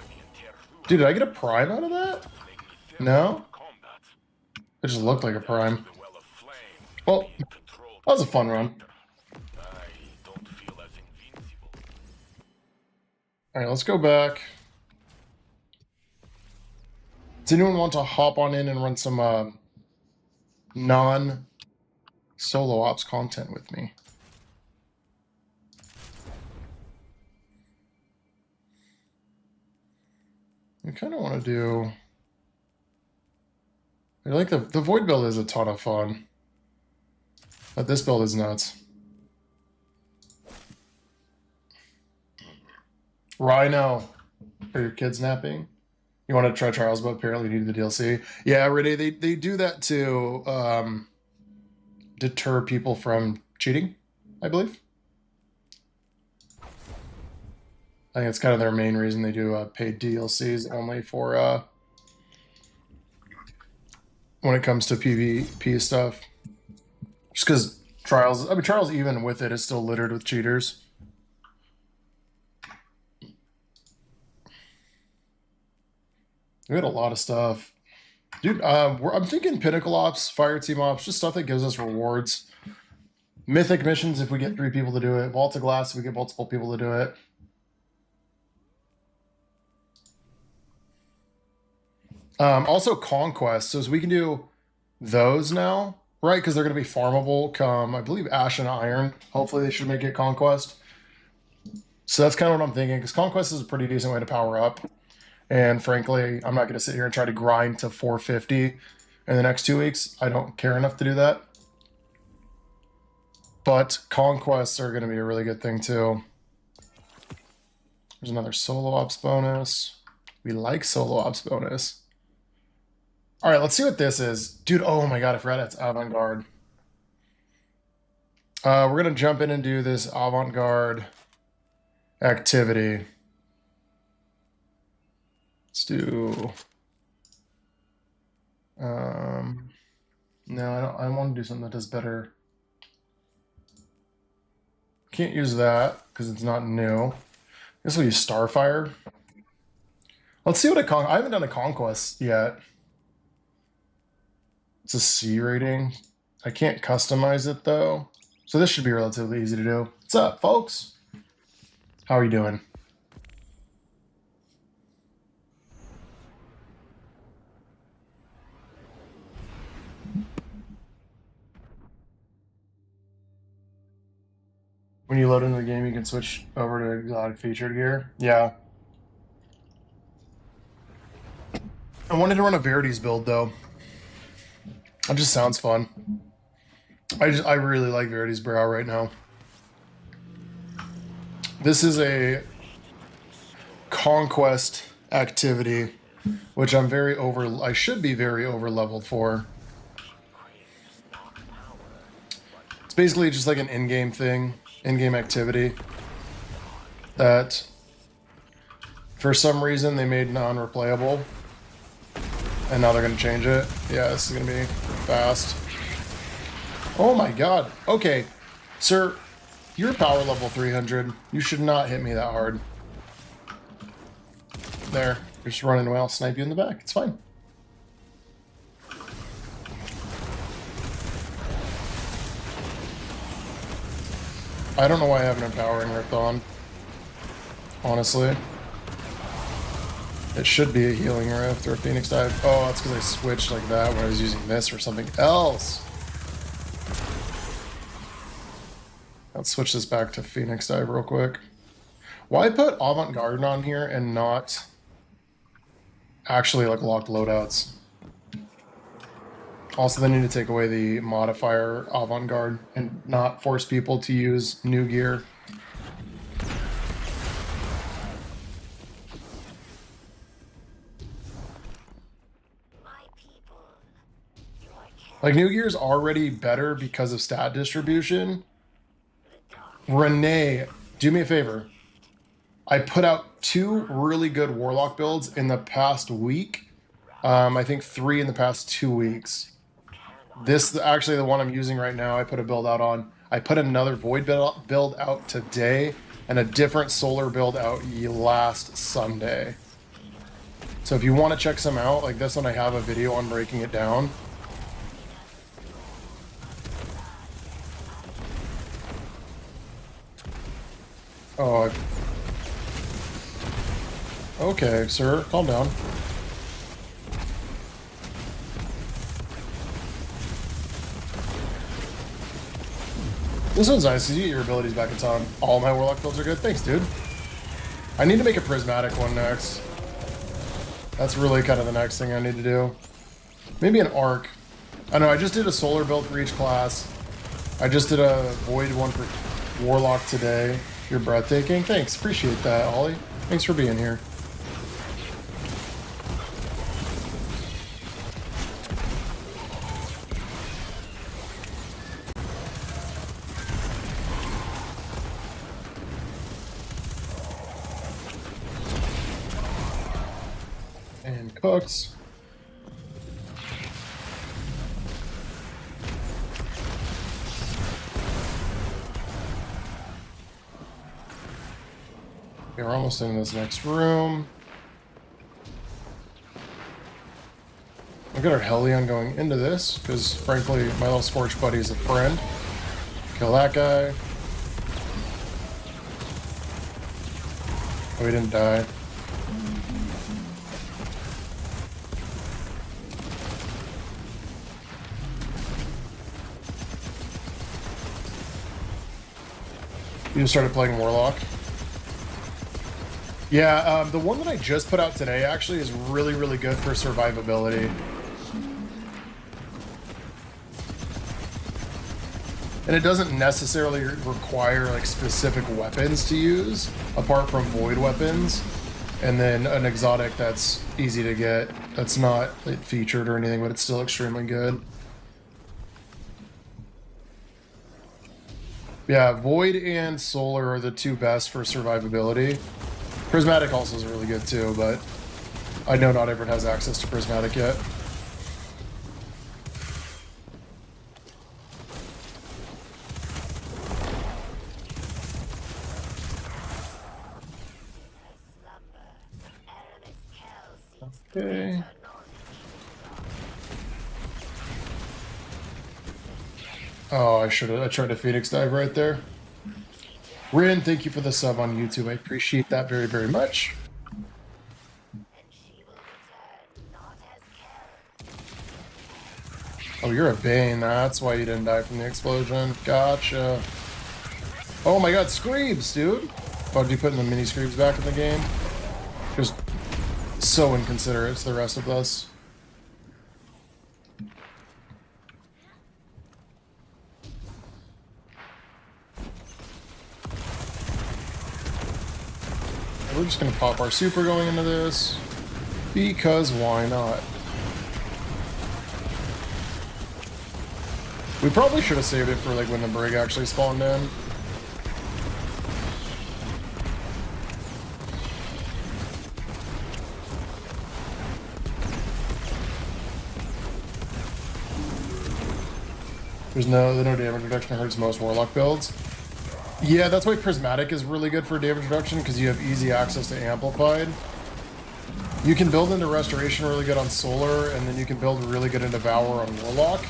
Dude, did I get a Prime out of that? No? It just looked like a Prime. Well, that was a fun run. Alright, let's go back. Does anyone want to hop on in and run some non-solo ops content with me? I kind of want to do... I like the Void build is a ton of fun. But this build is nuts. Rhino. Are your kids napping? You want to try Trials, but apparently you need the DLC. Yeah, Renee, they do that to deter people from cheating, I believe. I think it's kind of their main reason they do paid DLCs only for when it comes to PvP stuff. Just because Trials, I mean, Trials even with it is still littered with cheaters. We had a lot of stuff. Dude, I'm thinking Pinnacle Ops, Fireteam Ops, just stuff that gives us rewards. Mythic missions if we get 3 people to do it. Vault of Glass if we get multiple people to do it. Also Conquest, so as we can do those now, right? Because they're going to be farmable come, I believe, Ash and Iron. Hopefully they should make it Conquest. So that's kind of what I'm thinking, because Conquest is a pretty decent way to power up. And frankly, I'm not going to sit here and try to grind to 450 in the next 2 weeks. I don't care enough to do that. But Conquests are going to be a really good thing too. There's another solo ops bonus. We like solo ops bonus. All right, let's see what this is. Dude, oh my god, I forgot it's avant-garde. We're going to jump in and do this avant-garde activity. Let's do... no, I want to do something that does better. Can't use that because it's not new. I guess we'll use Starfire. Let's see what I haven't done a Conquest yet. It's a C rating. I can't customize it though. So this should be relatively easy to do. What's up, folks? How are you doing? When you load into the game, you can switch over to exotic featured gear. Yeah. I wanted to run a Verity's build though. It just sounds fun. I really like Verity's Brow right now. This is a Conquest activity, which I should be very over leveled for. It's basically just like an in-game thing, in-game activity that for some reason they made non-replayable. And now they're going to change it. Yeah, this is going to be fast. Oh my god. Okay. Sir, you're power level 300. You should not hit me that hard. There. You're just running away. I'll snipe you in the back. It's fine. I don't know why I have an empowering rift on. Honestly. It should be a healing rift or a phoenix dive. Oh, that's because I switched like that when I was using this or something else. Let's switch this back to phoenix dive real quick. Why put avant-garde on here and not actually like locked loadouts? Also, they need to take away the modifier avant-garde and not force people to use new gear. Like, new gear is already better because of stat distribution. Renee, do me a favor. I put out 2 really good Warlock builds in the past week. I think 3 in the past 2 weeks. This, actually the one I'm using right now, I put a build out on. I put another Void build out today, and a different Solar build out last Sunday. So if you want to check some out, like this one I have a video on breaking it down. Oh, okay, sir, calm down. This one's nice, because you get your abilities back in time. All my Warlock builds are good. Thanks, dude. I need to make a Prismatic one next. That's really kind of the next thing I need to do. Maybe an Arc. I know, I just did a Solar build for each class. I just did a Void one for Warlock today. You're breathtaking. Thanks. Appreciate that, Ollie. Thanks for being here. And cooks. Okay, we're almost in this next room. I'll get our Hellion going into this, because frankly, my little Scorch buddy is a friend. Kill that guy. Oh, he didn't die. You just started playing Warlock? Yeah, the one that I just put out today actually is really, really good for survivability. And it doesn't necessarily require like specific weapons to use, apart from void weapons. And then an exotic that's easy to get, that's not like, featured or anything, but it's still extremely good. Yeah, Void and Solar are the two best for survivability. Prismatic also is really good too, but I know not everyone has access to Prismatic yet. Okay. Oh, I tried to Phoenix dive right there. Rin, thank you for the sub on YouTube. I appreciate that very, very much. Oh, you're a Bane. That's why you didn't die from the explosion. Gotcha. Oh my god, Screebs, dude. About to be putting the mini Screebs back in the game. Just so inconsiderate to the rest of us. We're just gonna pop our super going into this, because why not? We probably should have saved it for like when the brig actually spawned in. There's no damage reduction. Hurts most Warlock builds. Yeah, that's why Prismatic is really good for damage reduction, because you have easy access to Amplified. You can build into Restoration really good on Solar, and then you can build really good into Devour on Warlock.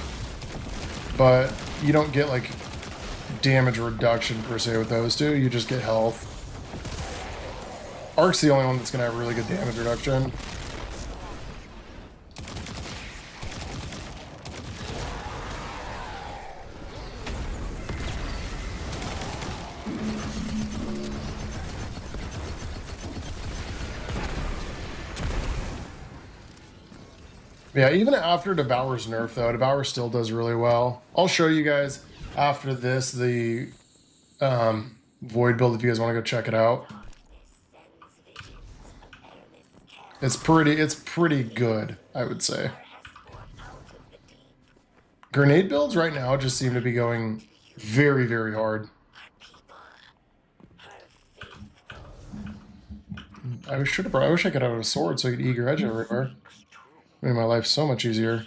But you don't get, like, damage reduction per se with those two, you just get health. Arc's the only one that's going to have really good damage reduction. Yeah, even after Devour's nerf, though, Devour still does really well. I'll show you guys after this the Void build if you guys want to go check it out. It's pretty good, I would say. Grenade builds right now just seem to be going very, very hard. I wish I could have a sword so I could eager edge everywhere. Made my life so much easier.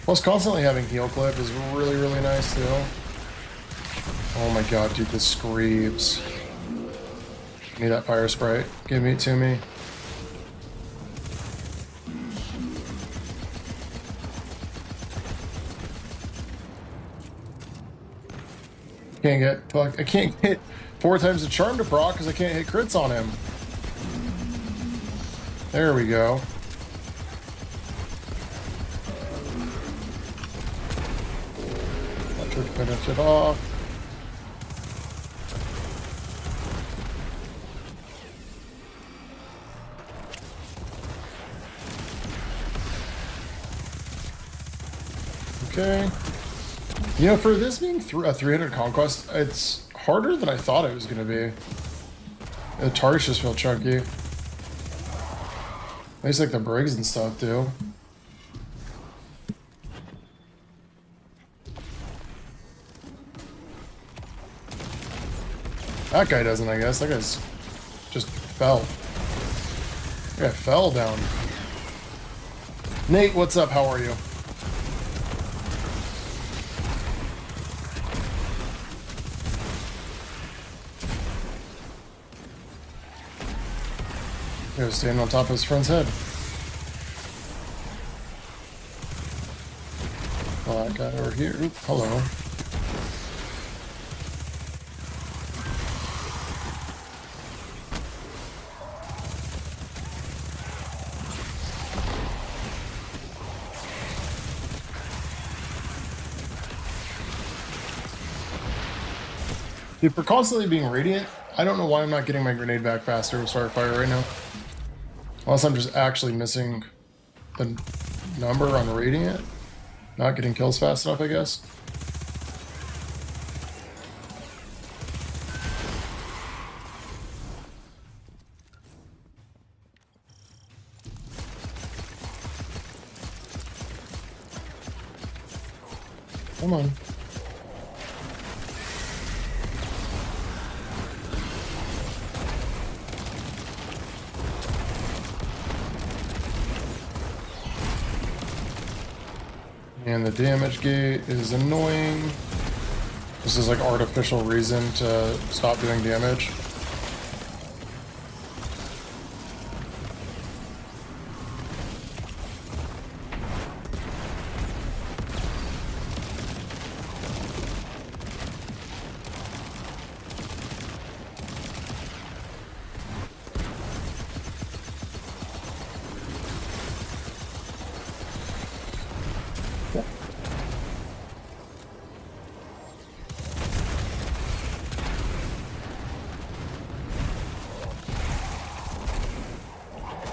Plus, constantly having heal clip is really, really nice, too. Oh my god, dude, the Screebs. Give me that Fire Sprite. Give it to me. I can't get 4 times the charm to proc because I can't hit crits on him. There we go. That should finish it off. Okay. You know, for this being a 300 Conquest, it's harder than I thought it was going to be. The targets just feel chunky. At least like the brigs and stuff do. That guy doesn't, I guess. That guy's just fell. That guy fell down. Nate, what's up? How are you? He was standing on top of his friend's head. Oh, that guy over here. Oop, hello. Dude, for constantly being radiant, I don't know why I'm not getting my grenade back faster with Starfire right now. Unless I'm just actually missing the number on radiant. Not getting kills fast enough, I guess. Come on. And the damage gate is annoying. This is like artificial reason to stop doing damage.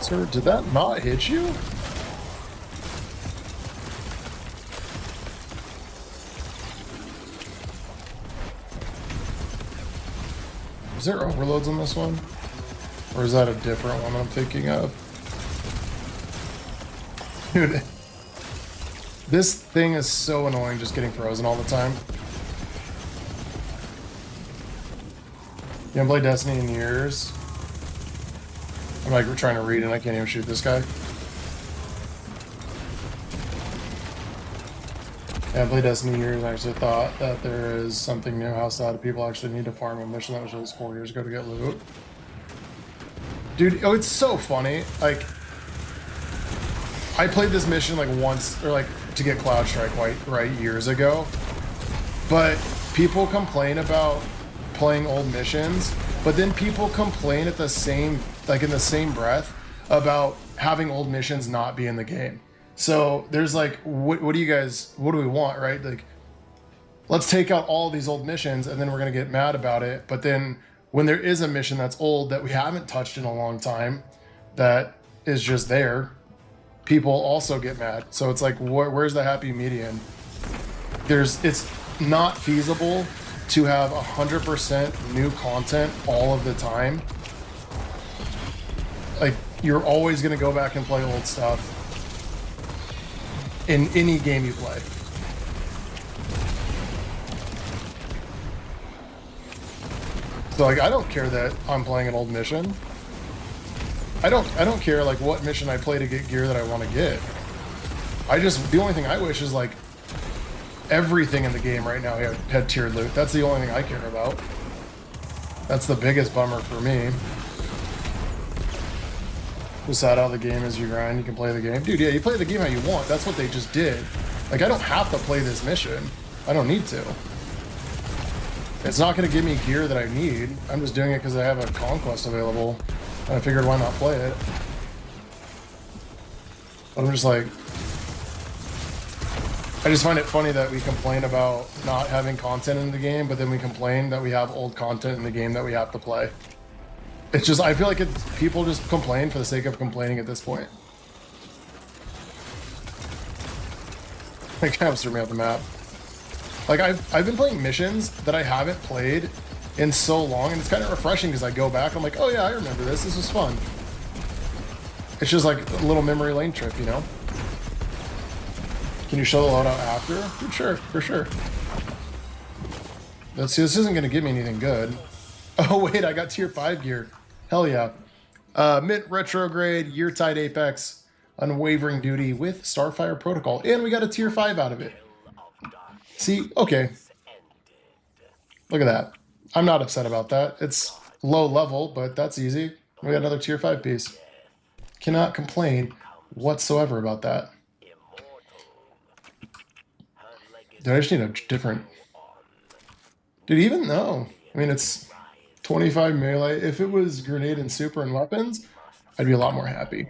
Sir, did that not hit you? Is there overloads on this one? Or is that a different one I'm thinking of? Dude, this thing is so annoying just getting frozen all the time. You haven't played Destiny in years. I'm like trying to read and I can't even shoot this guy. Yeah, I played Destiny years and I actually thought that there is something new outside of people actually need to farm a mission that was released 4 years ago to get loot. Dude, oh, it's so funny. Like, I played this mission like once, or like to get Cloud Strike right years ago. But people complain about playing old missions, but then people complain at the same, like in the same breath, about having old missions not be in the game. So there's like, what do you guys, what do we want, right? Like, let's take out all these old missions and then we're gonna get mad about it. But then when there is a mission that's old that we haven't touched in a long time, that is just there, people also get mad. So it's like, where's the happy median? It's not feasible to have 100% new content all of the time. Like, you're always gonna go back and play old stuff in any game you play. So like, I don't care that I'm playing an old mission. I don't care like what mission I play to get gear that I want to get. The only thing I wish is like everything in the game right now had tiered loot. That's the only thing I care about. That's the biggest bummer for me. Just out of the game as you grind, you can play the game. Dude, yeah, you play the game how you want. That's what they just did. Like, I don't have to play this mission. I don't need to. It's not going to give me gear that I need. I'm just doing it because I have a Conquest available. And I figured why not play it. But I'm just like... I just find it funny that we complain about not having content in the game, but then we complain that we have old content in the game that we have to play. It's just, I feel like people just complain for the sake of complaining at this point. Like, hamster me off the map. Like, I've been playing missions that I haven't played in so long, and it's kind of refreshing because I go back, I'm like, oh yeah, I remember this. This was fun. It's just like a little memory lane trip, you know? Can you show the loadout after? Sure, for sure. Let's see, this isn't going to give me anything good. Oh wait, I got tier 5 gear. Hell yeah. Mint Retrograde, Yeartide Apex, Unwavering Duty with Starfire Protocol. And we got a tier 5 out of it. See, okay. Look at that. I'm not upset about that. It's low level, but that's easy. We got another tier 5 piece. Cannot complain whatsoever about that. Dude, I just need a different... Dude, even though... I mean, it's 25 melee. If it was grenade and super and weapons, I'd be a lot more happy.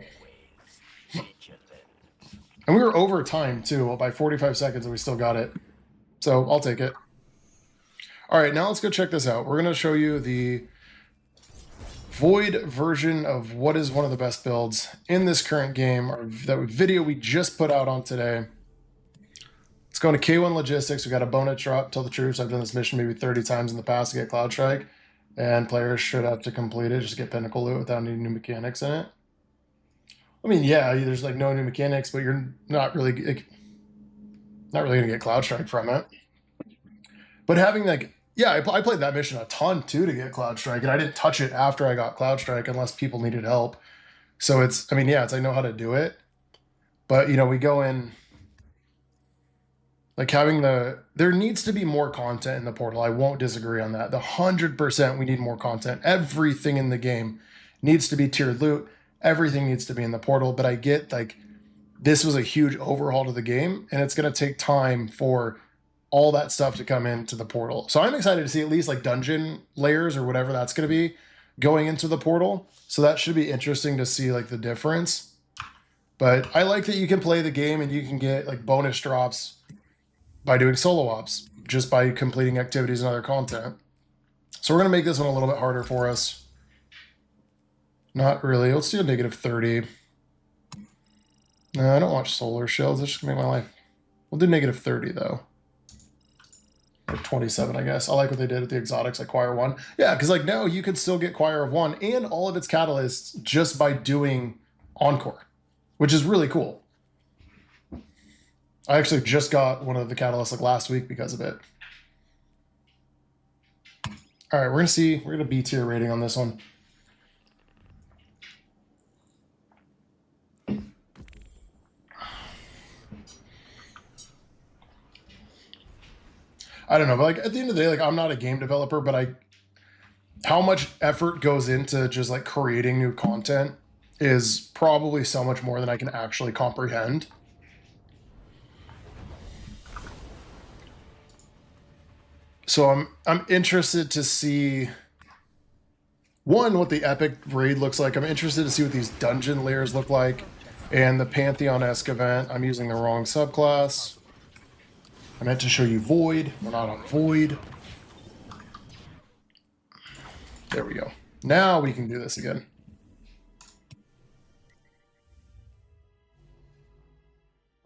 And we were over time, too, by 45 seconds, and we still got it. So, I'll take it. Alright, now let's go check this out. We're going to show you the Void version of what is one of the best builds in this current game, or that video we just put out on today. Let's go into K1 Logistics. We got a bonus drop. Tell the troops I've done this mission maybe 30 times in the past to get Cloud Strike, and players should have to complete it just to get Pinnacle loot without any new mechanics in it. I mean, yeah, there's like no new mechanics, but you're not really gonna get Cloud Strike from it. But having like, yeah, I played that mission a ton too to get Cloud Strike, and I didn't touch it after I got Cloud Strike unless people needed help. So it's, I mean, yeah, I know how to do it, but you know, we go in like having there needs to be more content in the portal. I won't disagree on that. 100% we need more content. Everything in the game needs to be tiered loot. Everything needs to be in the portal, but I get like this was a huge overhaul to the game, and it's going to take time for all that stuff to come into the portal. So I'm excited to see at least like dungeon layers or whatever that's going to be going into the portal. So that should be interesting to see like the difference. But I like that you can play the game and you can get like bonus drops by doing solo ops, just by completing activities and other content. So we're going to make this one a little bit harder for us. Not really. Let's do a -30. No, I don't watch solar shells. That's just going to make my life. We'll do -30 though. Or 27, I guess. I like what they did at the exotics, like Choir 1. Yeah, because like now you could still get Choir of 1 and all of its catalysts just by doing Encore, which is really cool. I actually just got one of the catalysts like last week because of it. All right, we're going to see. We're going to B tier rating on this one. I don't know, but like at the end of the day, like I'm not a game developer, but how much effort goes into just like creating new content is probably so much more than I can actually comprehend. So I'm interested to see one, what the epic raid looks like. I'm interested to see what these dungeon layers look like, and the Pantheon-esque event. I'm using the wrong subclass. I meant to show you Void. We're not on Void. There we go. Now we can do this again.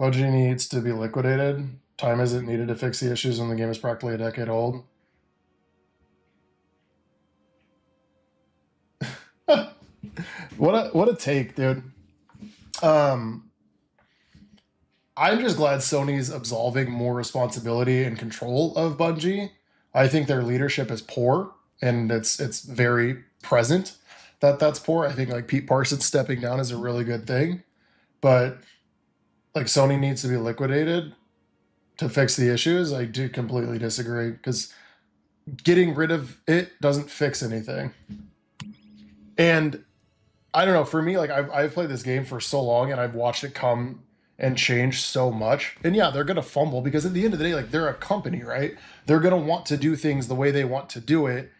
OG needs to be liquidated. Time isn't needed to fix the issues when the game is practically a decade old. What a take, dude. I'm just glad Sony's absolving more responsibility and control of Bungie. I think their leadership is poor, and it's very present that that's poor. I think like Pete Parsons stepping down is a really good thing, but like Sony needs to be liquidated to fix the issues. I do completely disagree, because getting rid of it doesn't fix anything. And I don't know, for me, like I've played this game for so long and I've watched it come and change so much. And yeah, they're going to fumble because at the end of the day, like they're a company, right? They're going to want to do things the way they want to do it.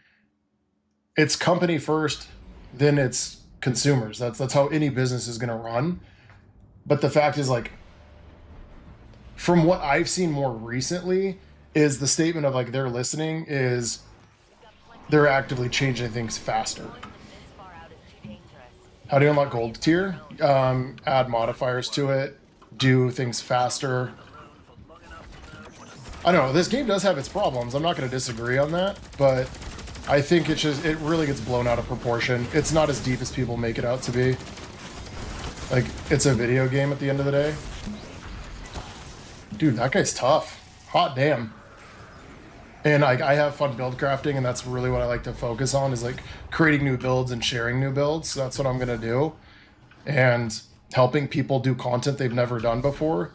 It's company first, then it's consumers. That's how any business is going to run. But the fact is, like, from what I've seen more recently, is the statement of like they're listening is they're actively changing things faster. How do you unlock gold tier? Add modifiers to it, do things faster. I don't know, this game does have its problems. I'm not going to disagree on that, but I think it really gets blown out of proportion. It's not as deep as people make it out to be. Like, it's a video game at the end of the day. Dude, that guy's tough. Hot damn. And I have fun build crafting, and that's really what I like to focus on, is like creating new builds and sharing new builds. So that's what I'm gonna do, and helping people do content they've never done before,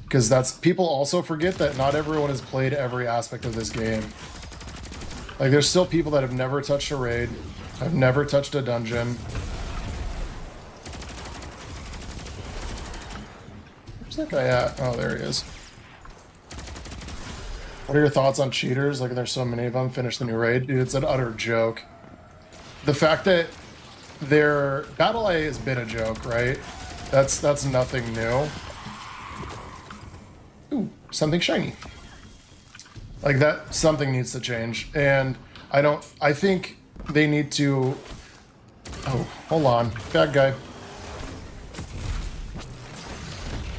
because people also forget that not everyone has played every aspect of this game. Like, there's still people that have never touched a raid, have never touched a dungeon. Where's that guy at? Oh, there he is. What are your thoughts on cheaters? Like, there's so many of them. Finish the new raid. Dude, it's an utter joke. The fact that their Battle A has been a joke, right? That's nothing new. Ooh, something shiny. Like, that, something needs to change. And I think they need to... Oh, hold on. Bad guy.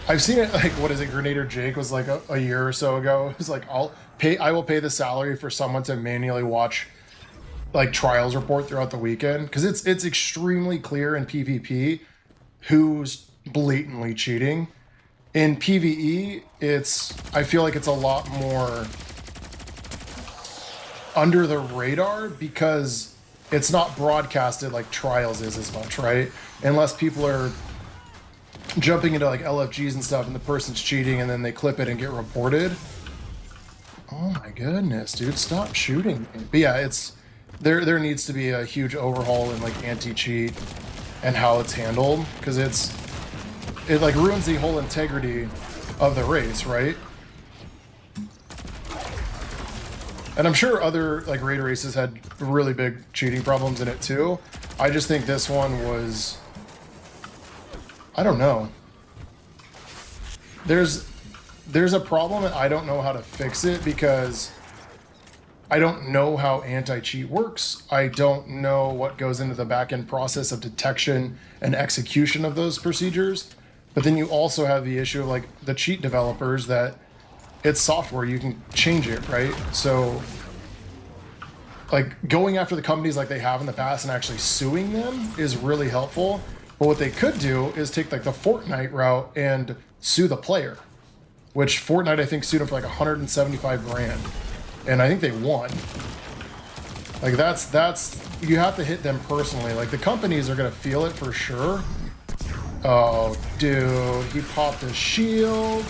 I've seen it, like, what is it, Grenadier Jake was like a year or so ago. It was like, I will pay the salary for someone to manually watch, like, trials report throughout the weekend. Because it's extremely clear in PvP who's blatantly cheating. In PvE, I feel like it's a lot more under the radar because it's not broadcasted like trials is as much, right? Unless people are jumping into like LFGs and stuff and the person's cheating and then they clip it and get reported. Oh my goodness, dude, stop shooting. But yeah, there needs to be a huge overhaul in like anti-cheat and how it's handled, because it like ruins the whole integrity of the race, right? And I'm sure other like raid races had really big cheating problems in it too. I just think this one was, I don't know. There's a problem and I don't know how to fix it because I don't know how anti-cheat works. I don't know what goes into the back-end process of detection and execution of those procedures. But then you also have the issue of like the cheat developers that it's software, you can change it, right? So like going after the companies like they have in the past and actually suing them is really helpful. But what they could do is take like the Fortnite route and sue the player, which Fortnite I think sued them for like 175 grand. And I think they won. Like that's you have to hit them personally. Like the companies are gonna feel it for sure. Oh, dude, he popped his shield.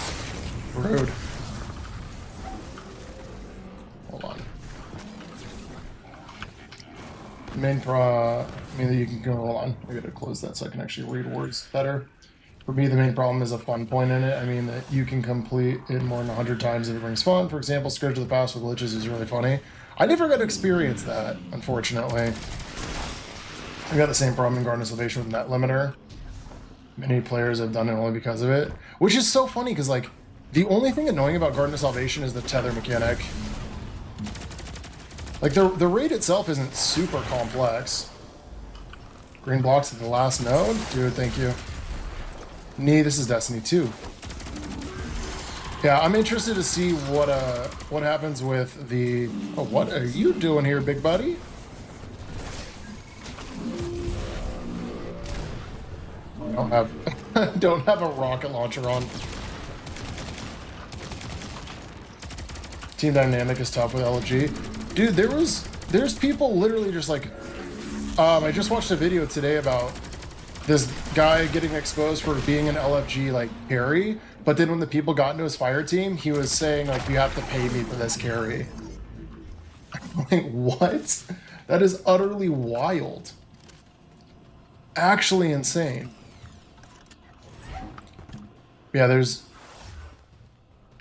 Rude. Hold on. I mean, you can go, hold on. I gotta close that so I can actually read words better. For me, the main problem is a fun point in it. I mean, that you can complete it more than 100 times if it brings fun. For example, Scourge of the Past with glitches is really funny. I never got to experience that, unfortunately. I got the same problem in Garden of Salvation with Net Limiter. Many players have done it only because of it. Which is so funny, because, like, the only thing annoying about Garden of Salvation is the tether mechanic. Like, the raid itself isn't super complex. Green blocks at the last node? Dude, thank you. Nee, this is Destiny 2. Yeah, I'm interested to see what happens with the... Oh, what are you doing here, big buddy? Don't have a rocket launcher on. Team dynamic is tough with LFG. Dude, there's people literally just like... I just watched a video today about this guy getting exposed for being an LFG like carry, but then when the people got into his fire team, he was saying like, you have to pay me for this carry. I'm like, what? That is utterly wild. Actually insane. Yeah,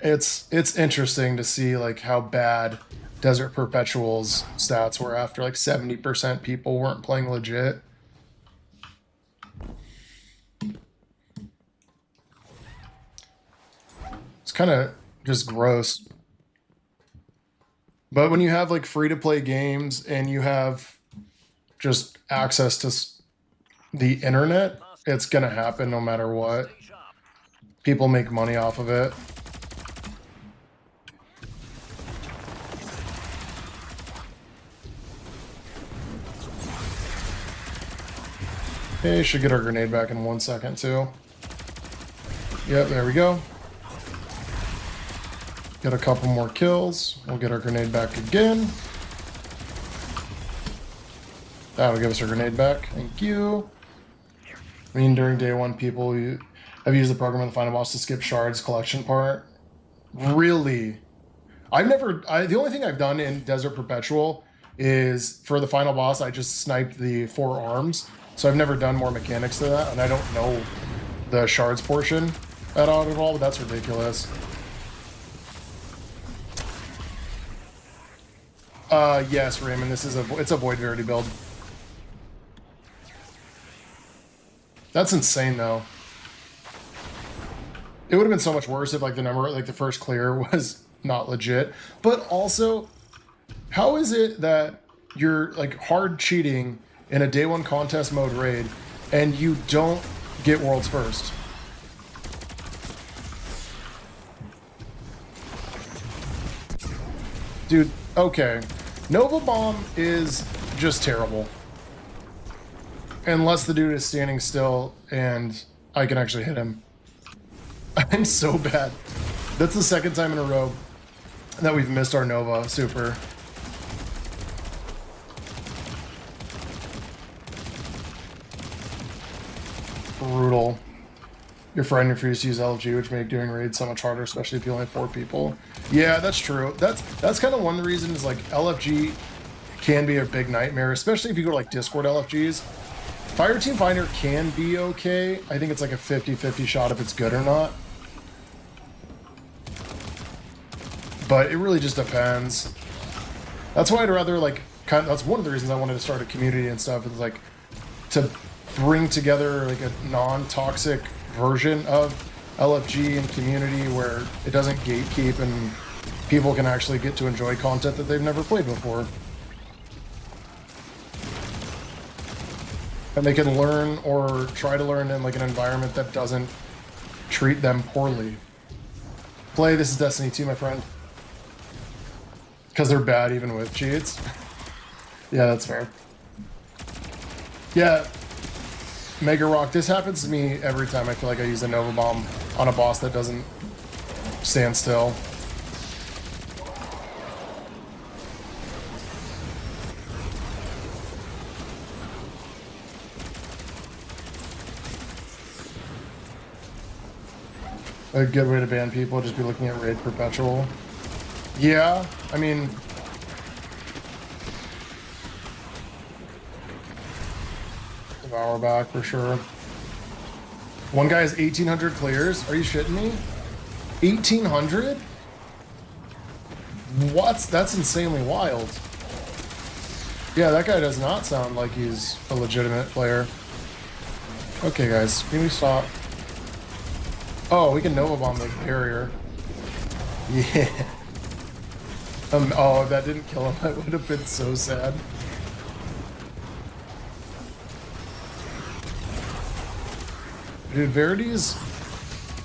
it's interesting to see like how bad Desert Perpetual's stats were after like 70% people weren't playing legit. It's kind of just gross. But when you have like free-to-play games and you have just access to the internet, it's gonna happen no matter what. People make money off of it. Okay, should get our grenade back in 1 second too. Yep, there we go. Get a couple more kills. We'll get our grenade back again. That'll give us our grenade back. Thank you. I mean, during day one, people have used the program in the final boss to skip shards collection part. Really? The only thing I've done in Desert Perpetual is for the final boss, I just sniped the 4 arms. So I've never done more mechanics to that, and I don't know the shards portion. at all, but that's ridiculous. Yes, Raymond, it's a Void Verity build. That's insane, though. It would have been so much worse if, like, the first clear was not legit. But also, how is it that you're, like, hard cheating in a day one contest mode raid and you don't get worlds first? Dude, okay. Nova Bomb is just terrible. Unless the dude is standing still and I can actually hit him. I'm so bad. That's the second time in a row that we've missed our Nova super. Brutal. Your friend refused to use LFG, which made doing raids so much harder, especially if you only have 4 people. Yeah, that's true. That's kind of one of the reasons, like, LFG can be a big nightmare, especially if you go to, like, Discord LFGs. Fireteam Finder can be okay. I think it's like a 50-50 shot if it's good or not. But it really just depends. That's why I'd rather, like, that's one of the reasons I wanted to start a community and stuff, is like to bring together like a non-toxic version of LFG and community where it doesn't gatekeep and people can actually get to enjoy content that they've never played before. And they can learn or try to learn in like an environment that doesn't treat them poorly. Play, this is Destiny 2, my friend. Because they're bad even with cheats. Yeah, that's fair. Yeah, Mega Rock, this happens to me every time I feel like I use a Nova Bomb on a boss that doesn't stand still. A good way to ban people, just be looking at Raid Perpetual. Yeah, I mean... Devour back for sure. One guy has 1,800 clears. Are you shitting me? 1,800? What? That's insanely wild. Yeah, that guy does not sound like he's a legitimate player. Okay, guys, can we stop? Oh, we can Nova Bomb the barrier. Yeah. Oh, if that didn't kill him, I would have been so sad. Dude, Verity's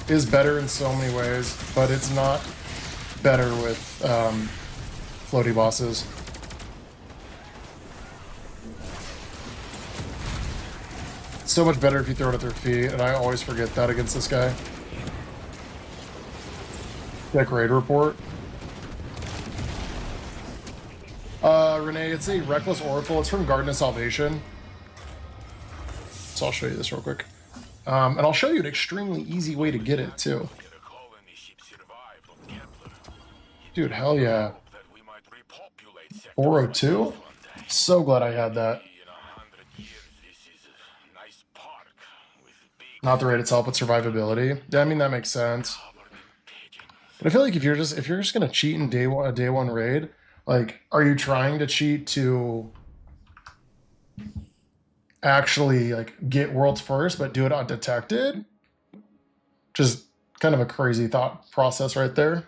is better in so many ways, but it's not better with floaty bosses. It's so much better if you throw it at their feet, and I always forget that against this guy. Check raid report. Renee, it's a Reckless Oracle. It's from Garden of Salvation. So I'll show you this real quick. And I'll show you an extremely easy way to get it, too. Dude, hell yeah. 402? So glad I had that. Not the raid itself, but survivability. Yeah, I mean, that makes sense. But I feel like if you're just gonna cheat in a day one raid, like, are you trying to cheat to actually like get worlds first, but do it undetected? Just kind of a crazy thought process right there.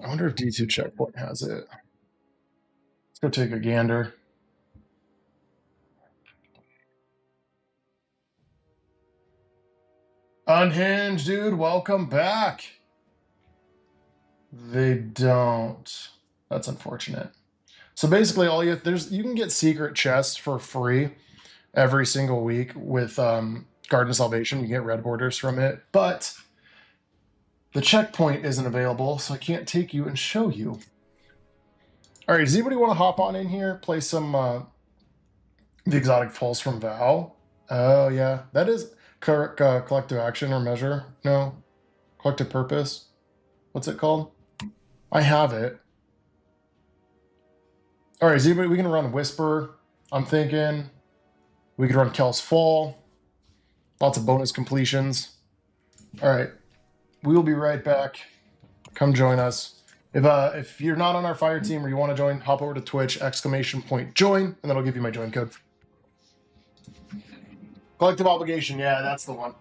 I wonder if D2 checkpoint has it. Let's go take a gander. Unhinged, dude, welcome back. They don't. That's unfortunate. So basically, all you can get secret chests for free every single week with Garden of Salvation. You get red borders from it, but the checkpoint isn't available, so I can't take you and show you. All right, does anybody want to hop on in here, play some the exotic pulse from Val? Oh yeah, that is collective action or measure. No, collective purpose. What's it called? I have it. All right, is anybody, we can run Whisper. I'm thinking we could run Kel's Fall. Lots of bonus completions. All right. We will be right back. Come join us. If you're not on our fire team or you want to join, hop over to Twitch, !join, and that'll give you my join code. Collective obligation, yeah, that's the one.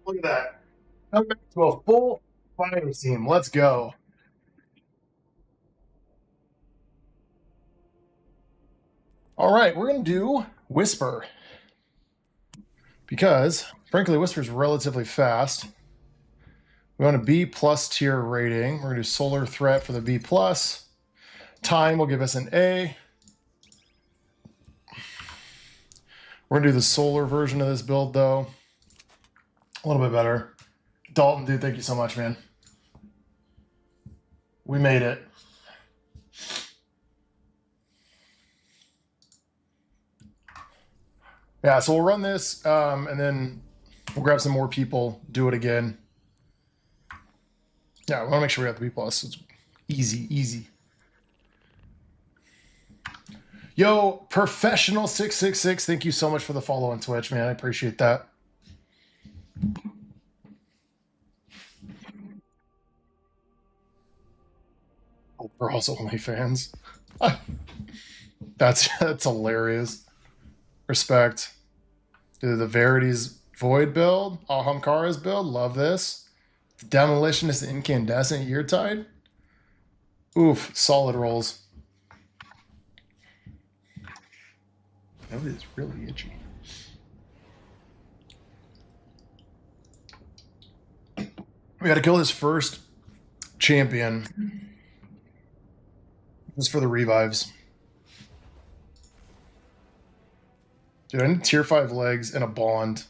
Look at that. I'm back to a full fire team. Let's go. All right, we're going to do Whisper. Because, frankly, Whisper is relatively fast. We want a B+ tier rating. We're going to do Solar Threat for the B+. Time will give us an A. We're going to do the solar version of this build, though. A little bit better. Dalton, dude, thank you so much, man. We made it. Yeah, so we'll run this, and then we'll grab some more people, do it again. Yeah, we want to make sure we have the B+. It's easy, easy. Yo, Professional666, thank you so much for the follow on Twitch, man. I appreciate that. Oh, girls only fans. That's hilarious. Respect. Dude, the Verity's Void build, Ahamkara's build, love this. The Demolitionist Incandescent Yeartide. Oof, solid rolls. That is really itchy. We gotta kill this first champion. This is for the revives. Dude, I need tier 5 legs and a bond.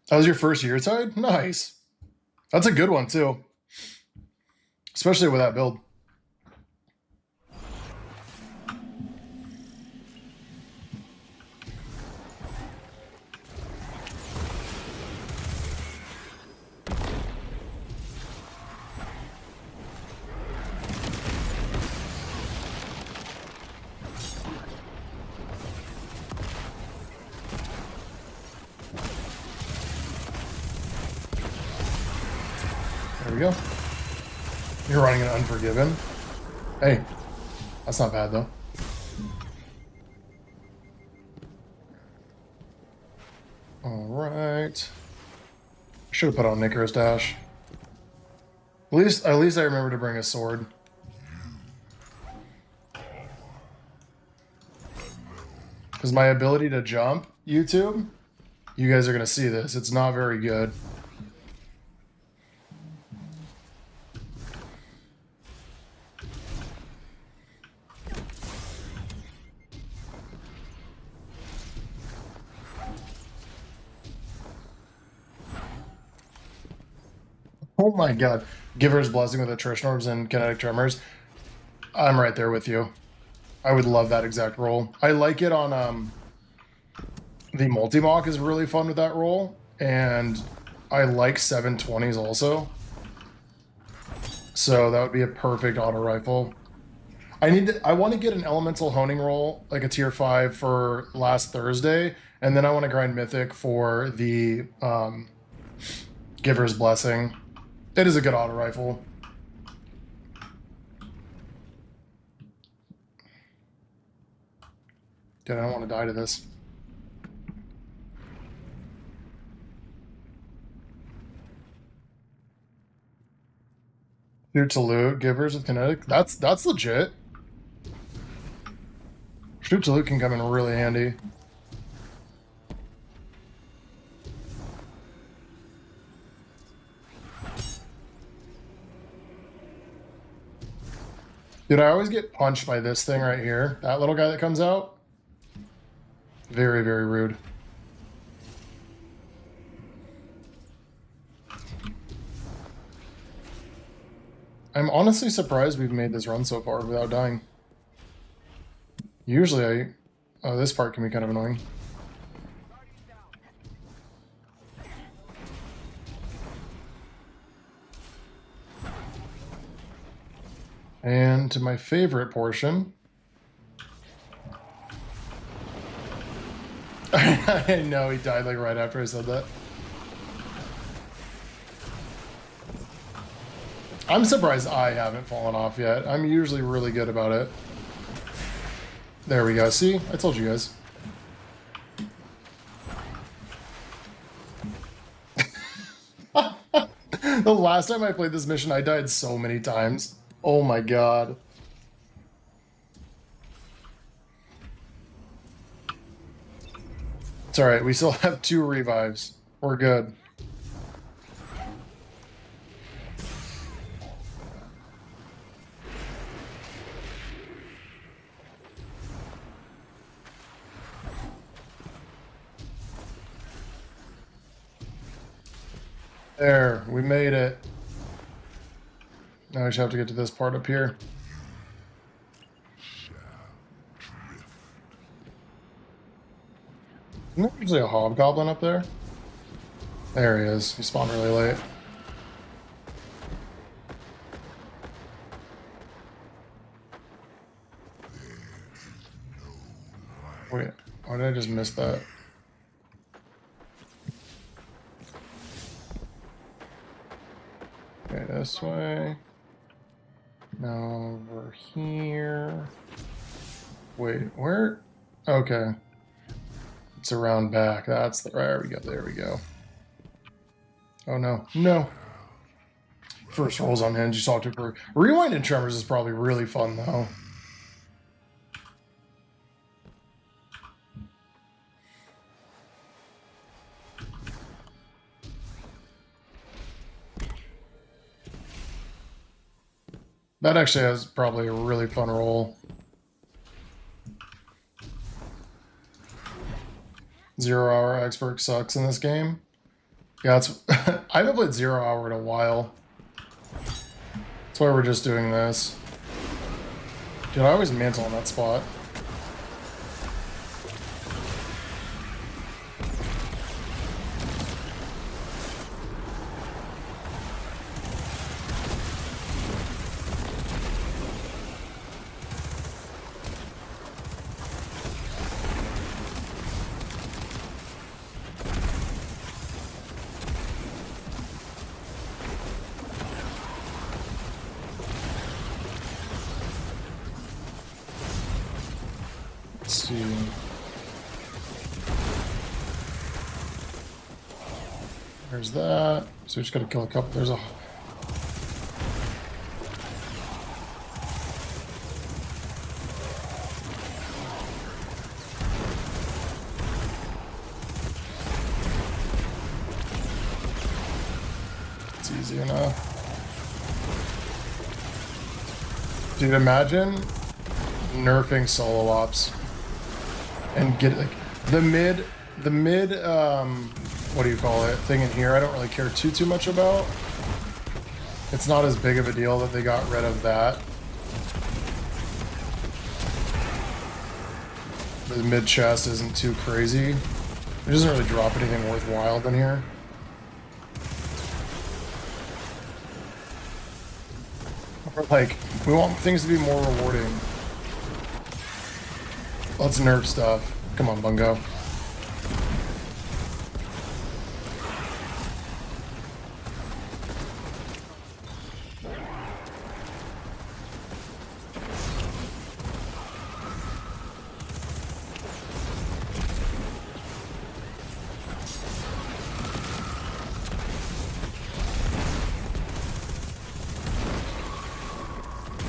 That was your first Yeartide? Nice. That's a good one, too. Especially with that build. There we go. You're running an Unforgiven. Hey, that's not bad though. All right. I should have put on Nickers Dash. At least I remember to bring a sword. Because my ability to jump, YouTube, you guys are gonna see this. It's not very good. Oh my god. Giver's Blessing with Attrition Orbs and Kinetic Tremors. I'm right there with you. I would love that exact roll. I like it on the Multi-Mock is really fun with that roll. And I like 720s also. So that would be a perfect auto rifle. I want to get an Elemental Honing roll, like a tier 5 for last Thursday. And then I want to grind Mythic for the Giver's Blessing. It is a good auto rifle. Dude, I don't want to die to this. Shoot to loot, Givers with Kinetic. That's legit. Shoot to loot can come in really handy. Dude, I always get punched by this thing right here. That little guy that comes out. Very, very rude. I'm honestly surprised we've made this run so far without dying. Usually oh, this part can be kind of annoying. And to my favorite portion. I know he died like right after I said that. I'm surprised I haven't fallen off yet. I'm usually really good about it. There we go. See? I told you guys. The last time I played this mission, I died so many times. Oh my god. It's alright, we still have 2 revives. We're good. There, we made it. Now we just have to get to this part up here. Isn't there usually a hobgoblin up there? There he is. He spawned really late. Wait, why did I just miss that? Okay, this way. Now we're here. Wait, where? Okay. It's around back. That's the. There we go. There we go. Oh no. No. First rolls on hinge. You saw it. Rewind and Tremors is probably really fun though. That actually has probably a really fun roll. 0 Hour Expert sucks in this game. Yeah, it's I haven't played 0 Hour in a while. That's why we're just doing this. Dude, I always mantle on that spot. Let's see. There's that. So we just gotta kill a couple. There's a. It's easy enough. Dude, imagine nerfing solo ops and get like the mid what do you call it thing in here. I don't really care too much about. It's not as big of a deal that they got rid of that. The mid chest isn't too crazy. It doesn't really drop anything worthwhile in here. Like, we want things to be more rewarding. Let's nerf stuff. Come on, Bungo.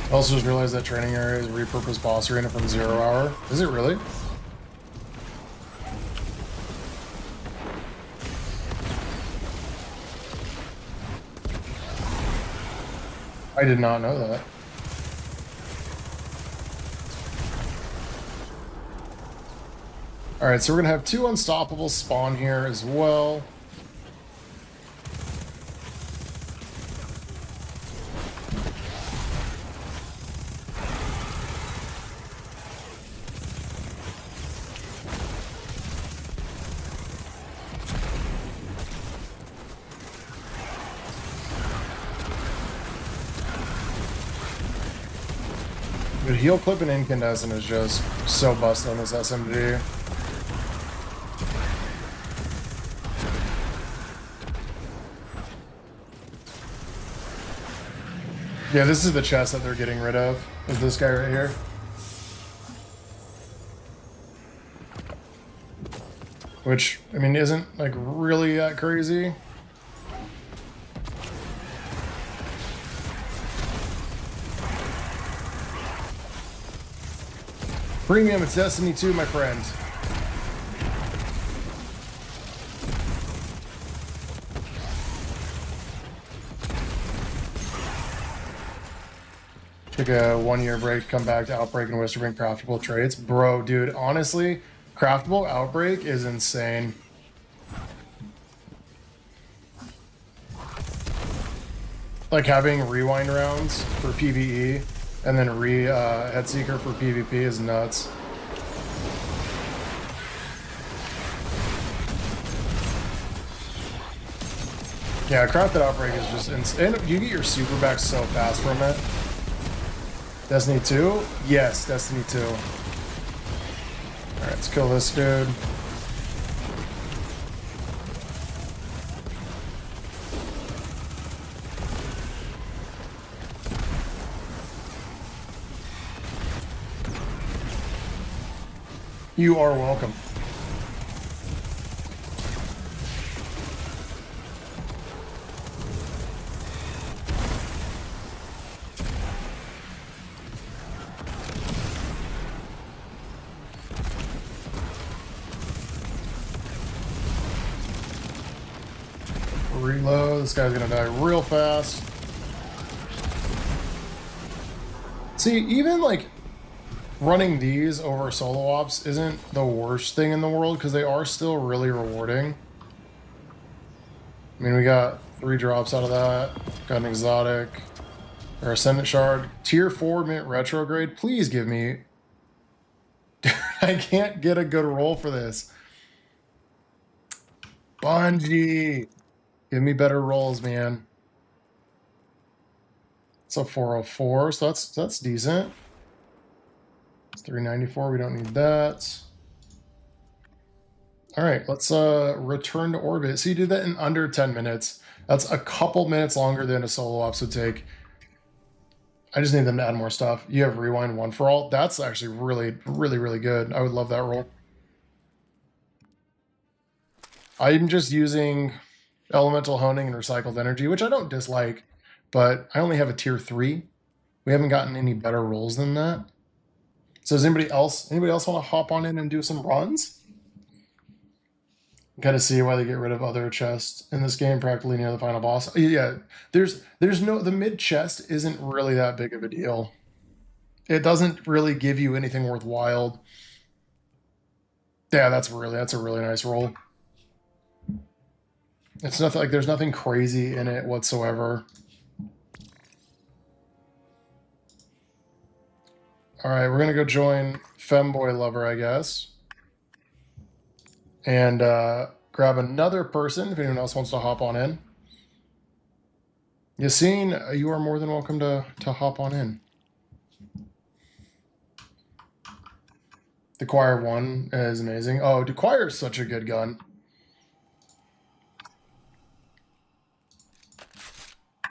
I also just realized that training area is a repurposed boss arena from 0 Hour. Is it really? I did not know that. Alright, so we're gonna have 2 unstoppables spawn here as well. But heal clip and incandescent is just so busted on this SMG. Yeah, this is the chest that they're getting rid of. Is this guy right here? Which, I mean, isn't like really that crazy. Premium, it's Destiny 2, my friend. Take a 1-year break, come back to Outbreak and wish to bring craftable traits. Bro, dude, honestly, craftable Outbreak is insane. Like having rewind rounds for PvE and then Headseeker for PvP is nuts. Yeah, Crafted Outbreak is just insane. You get your super back so fast from it. Destiny 2? Yes, Destiny 2. Alright, let's kill this dude. You are welcome. Reload. This guy's gonna die real fast. See, even like running these over solo ops isn't the worst thing in the world because they are still really rewarding. I mean, we got 3 drops out of that. Got an exotic. Or Ascendant Shard. Tier 4 mint retrograde. Please give me... I can't get a good roll for this. Bungie! Give me better rolls, man. It's a 404, so that's decent. It's 394, we don't need that. Alright, let's return to orbit. So you do that in under 10 minutes. That's a couple minutes longer than a solo ops would take. I just need them to add more stuff. You have Rewind 1 for all. That's actually really, really, really good. I would love that roll. I'm just using Elemental Honing and Recycled Energy, which I don't dislike, but I only have a tier 3. We haven't gotten any better rolls than that. So does anybody else want to hop on in and do some runs? Got to see why they get rid of other chests in this game practically near the final boss. Yeah, there's no, the mid chest isn't really that big of a deal. It doesn't really give you anything worthwhile. Yeah, that's a really nice roll. It's nothing like there's nothing crazy in it whatsoever. All right, we're gonna go join Femboy Lover, I guess, and grab another person if anyone else wants to hop on in. Yassine, you are more than welcome to hop on in. The Choir 1 is amazing. Oh, the Choir is such a good gun.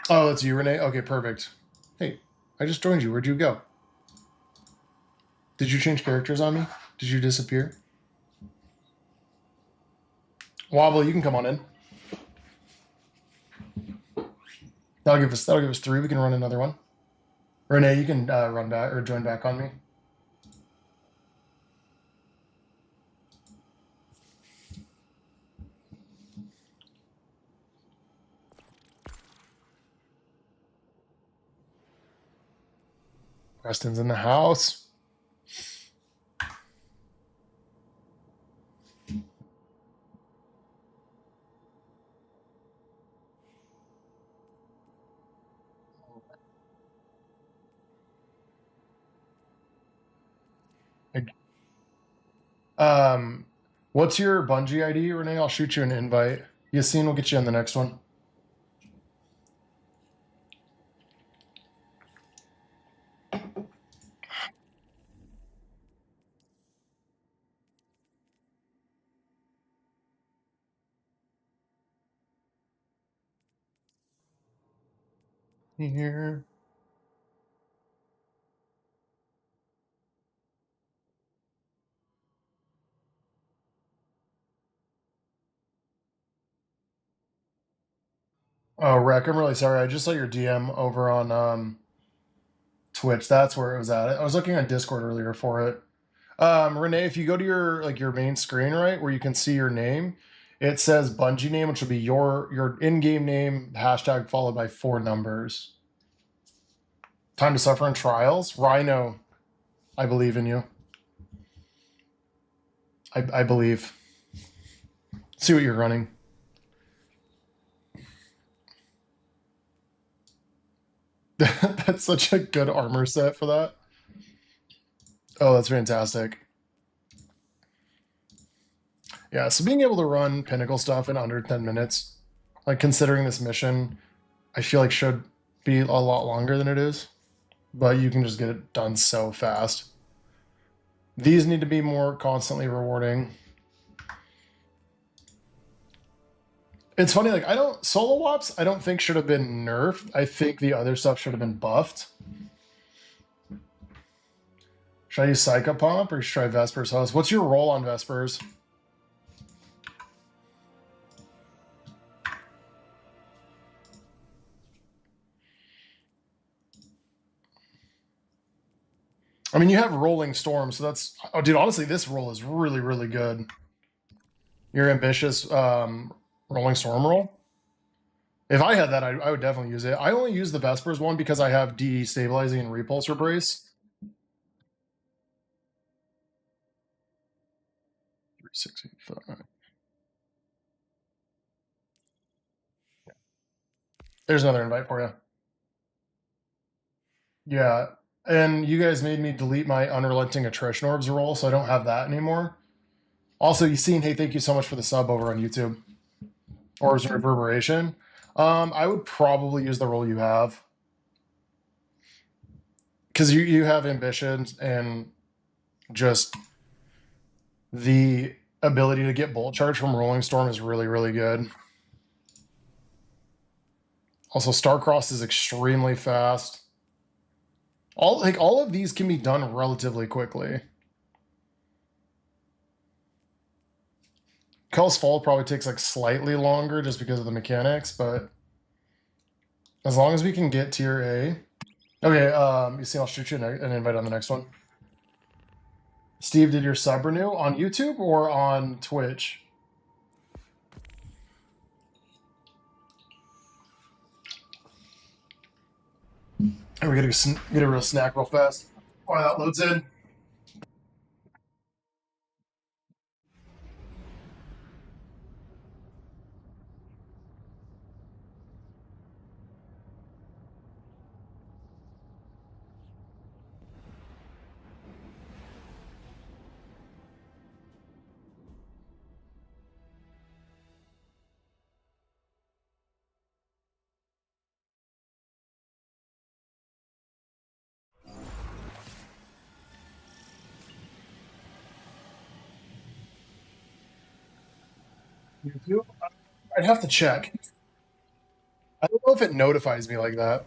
Oh, that's you, Renee? Okay, perfect. Hey, I just joined you. Where'd you go? Did you change characters on me? Did you disappear? Wobble, you can come on in. That'll give us 3. We can run another one. Renee, you can run back or join back on me. Preston's in the house. What's your Bungie ID, Renee? I'll shoot you an invite. Yassine will get you on the next one. Here. Oh, Rec, I'm really sorry. I just saw your DM over on Twitch. That's where it was at. I was looking on Discord earlier for it. Renee, if you go to your main screen, right, where you can see your name, it says Bungie name, which will be your in-game name, hashtag followed by 4 numbers. Time to suffer in trials. Rhino, I believe in you. I believe. See what you're running. That's such a good armor set for that. Oh, that's fantastic. Yeah, so being able to run Pinnacle stuff in under 10 minutes, like considering this mission, I feel like should be a lot longer than it is, but you can just get it done so fast. These need to be more constantly rewarding. It's funny, like solo wops I don't think should have been nerfed. I think the other stuff should have been buffed. Should I use Psychopomp or should I try Vespers Host? What's your role on Vespers? I mean, you have Rolling Storm, so that's... Oh, dude, honestly, this roll is really, really good. Your ambitious Rolling Storm roll? If I had that, I would definitely use it. I only use the Vespers one because I have destabilizing and repulsor brace. 365. There's another invite for you. Yeah, and you guys made me delete my Unrelenting Attrition Orbs roll, so I don't have that anymore. Also, you seen, hey, thank you so much for the sub over on YouTube. Orbs of Reverberation. I would probably use the roll you have. Because you have ambitions and just the ability to get Bolt Charge from Rolling Storm is really, really good. Also, Starcross is extremely fast. All of these can be done relatively quickly. Kell's Fall probably takes like slightly longer just because of the mechanics, but as long as we can get tier A. Okay, you see, I'll shoot you an invite on the next one. Steve, did your sub renew on YouTube or on Twitch? And we're gonna get a real snack real fast while that loads in. YouTube? I'd have to check. I don't know if it notifies me like that.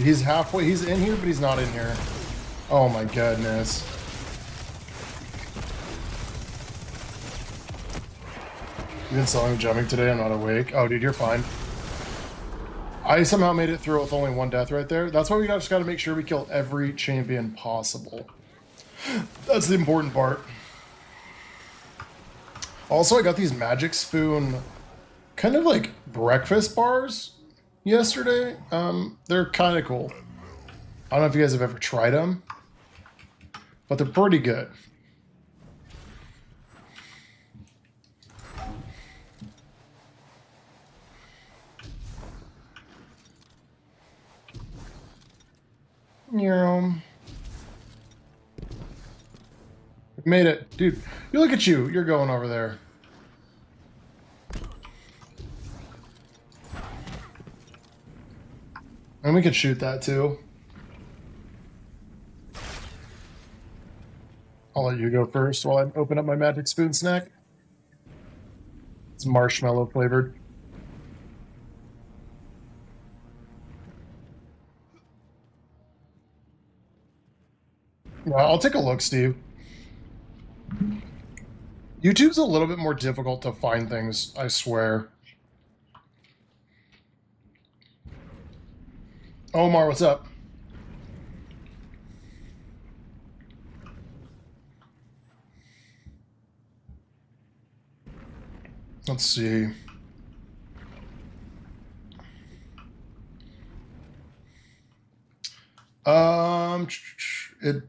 He's halfway. He's in here, but he's not in here. Oh my goodness. You been selling jumping today? I'm not awake. Oh, dude, you're fine. I somehow made it through with only 1 death right there. That's why we just got to make sure we kill every champion possible. That's the important part. Also, I got these Magic Spoon kind of like breakfast bars yesterday. They're kind of cool. I don't know if you guys have ever tried them, but they're pretty good. Yeah. Made it. Dude, you look at you. You're going over there. And we could shoot that too. I'll let you go first while I open up my Magic Spoon snack. It's marshmallow flavored. Yeah, I'll take a look, Steve. YouTube's a little bit more difficult to find things, I swear. Omar, what's up? Let's see. It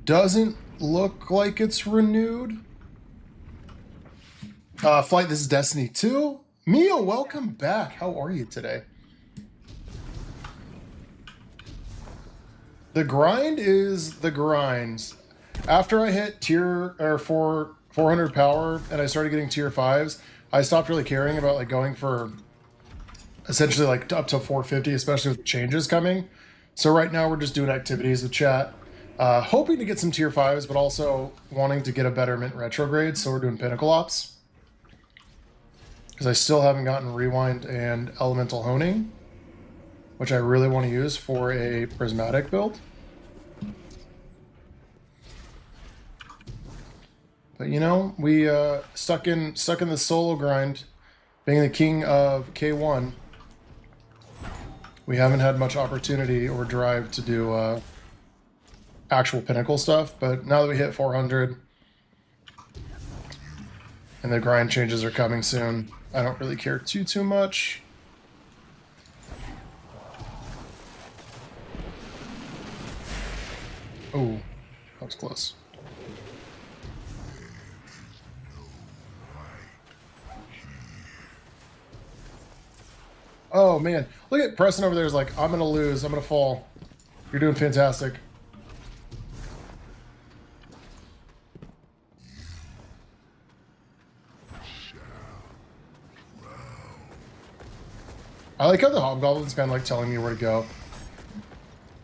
doesn't look like it's renewed. Flight, this is Destiny 2. Mia, welcome back. How are you today? The grind is the grinds. After I hit tier or 400 power and I started getting tier 5s, I stopped really caring about like going for essentially like up to 450, especially with changes coming. So right now we're just doing activities with chat, hoping to get some tier 5s, but also wanting to get a better mint retrograde. So we're doing Pinnacle Ops because I still haven't gotten Rewind and Elemental Honing, which I really want to use for a prismatic build. But you know, we stuck in the solo grind, being the king of K1. We haven't had much opportunity or drive to do actual Pinnacle stuff, but now that we hit 400 and the grind changes are coming soon, I don't really care too much. Oh, that was close. Oh man, look at Preston over there is like, I'm gonna lose, I'm gonna fall. You're doing fantastic. I like how the Hobgoblin's kind of like telling me where to go.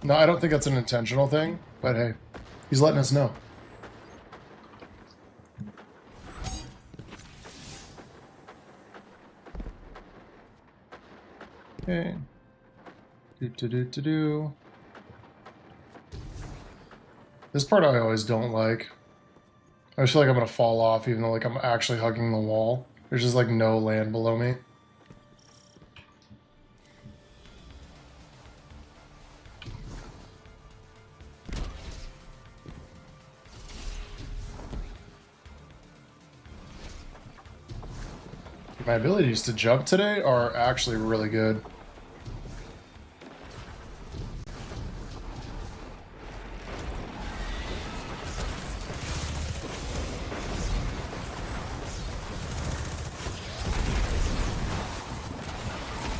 No, I don't think that's an intentional thing, but hey, he's letting us know. Okay. Do. This part I always don't like. I just feel like I'm gonna fall off even though like I'm actually hugging the wall. There's just like no land below me. My abilities to jump today are actually really good.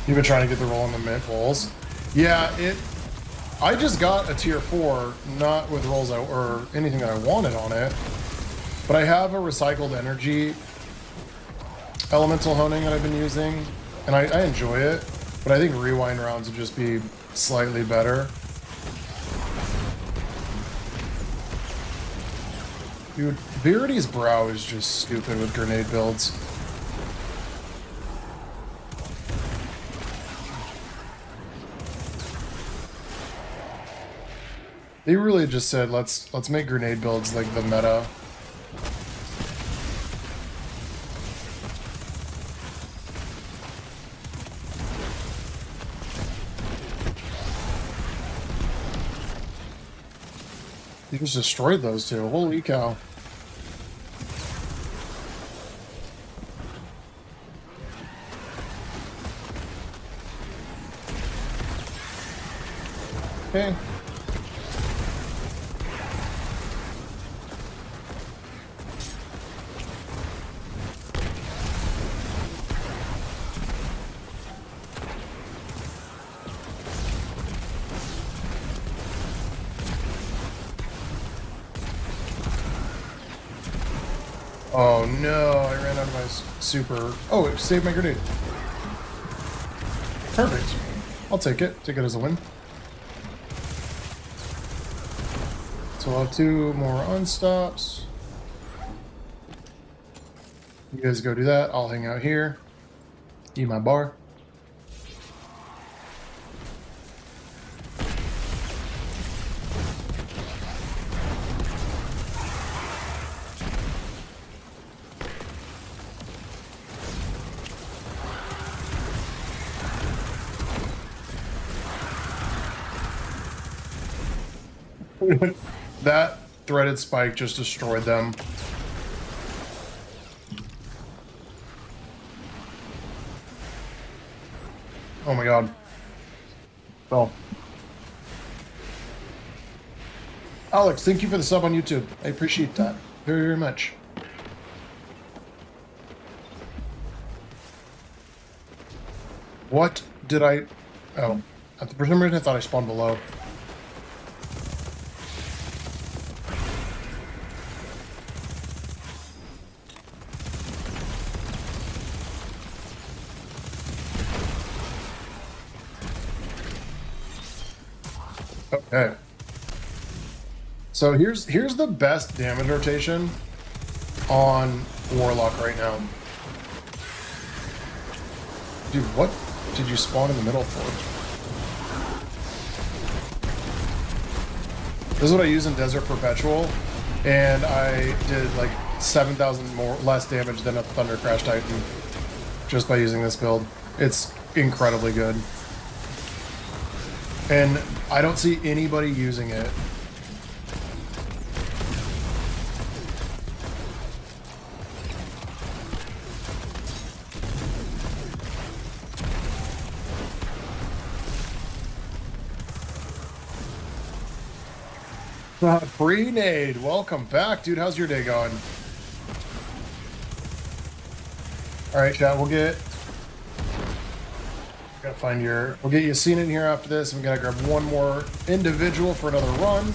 You've been trying to get the roll on the mint rolls. Yeah, I just got a tier 4, not with rolls or anything that I wanted on it, but I have a recycled energy elemental honing that I've been using, and I enjoy it, but I think rewind rounds would just be slightly better. Dude, Verity's brow is just stupid with grenade builds. They really just said, let's make grenade builds like the meta. You just destroyed those two. Holy cow. Okay. Oh no, I ran out of my super. Oh, it saved my grenade. Perfect. I'll take it. Take it as a win. So I'll have 2 more unstops. You guys go do that. I'll hang out here. Eat my bar. That threaded spike just destroyed them. Oh my god. Well. Alex, thank you for the sub on YouTube. I appreciate that very, very much. What did I... Oh. For some reason I thought I spawned below. Okay. So here's the best damage rotation on Warlock right now. Dude, what did you spawn in the middle for? This is what I use in Desert Perpetual, and I did like 7,000 less damage than a Thunder Crash Titan just by using this build. It's incredibly good. And I don't see anybody using it. Pre-nade, welcome back, dude. How's your day going? All right, chat. We'll get you seen in here after this. We gotta grab one more individual for another run.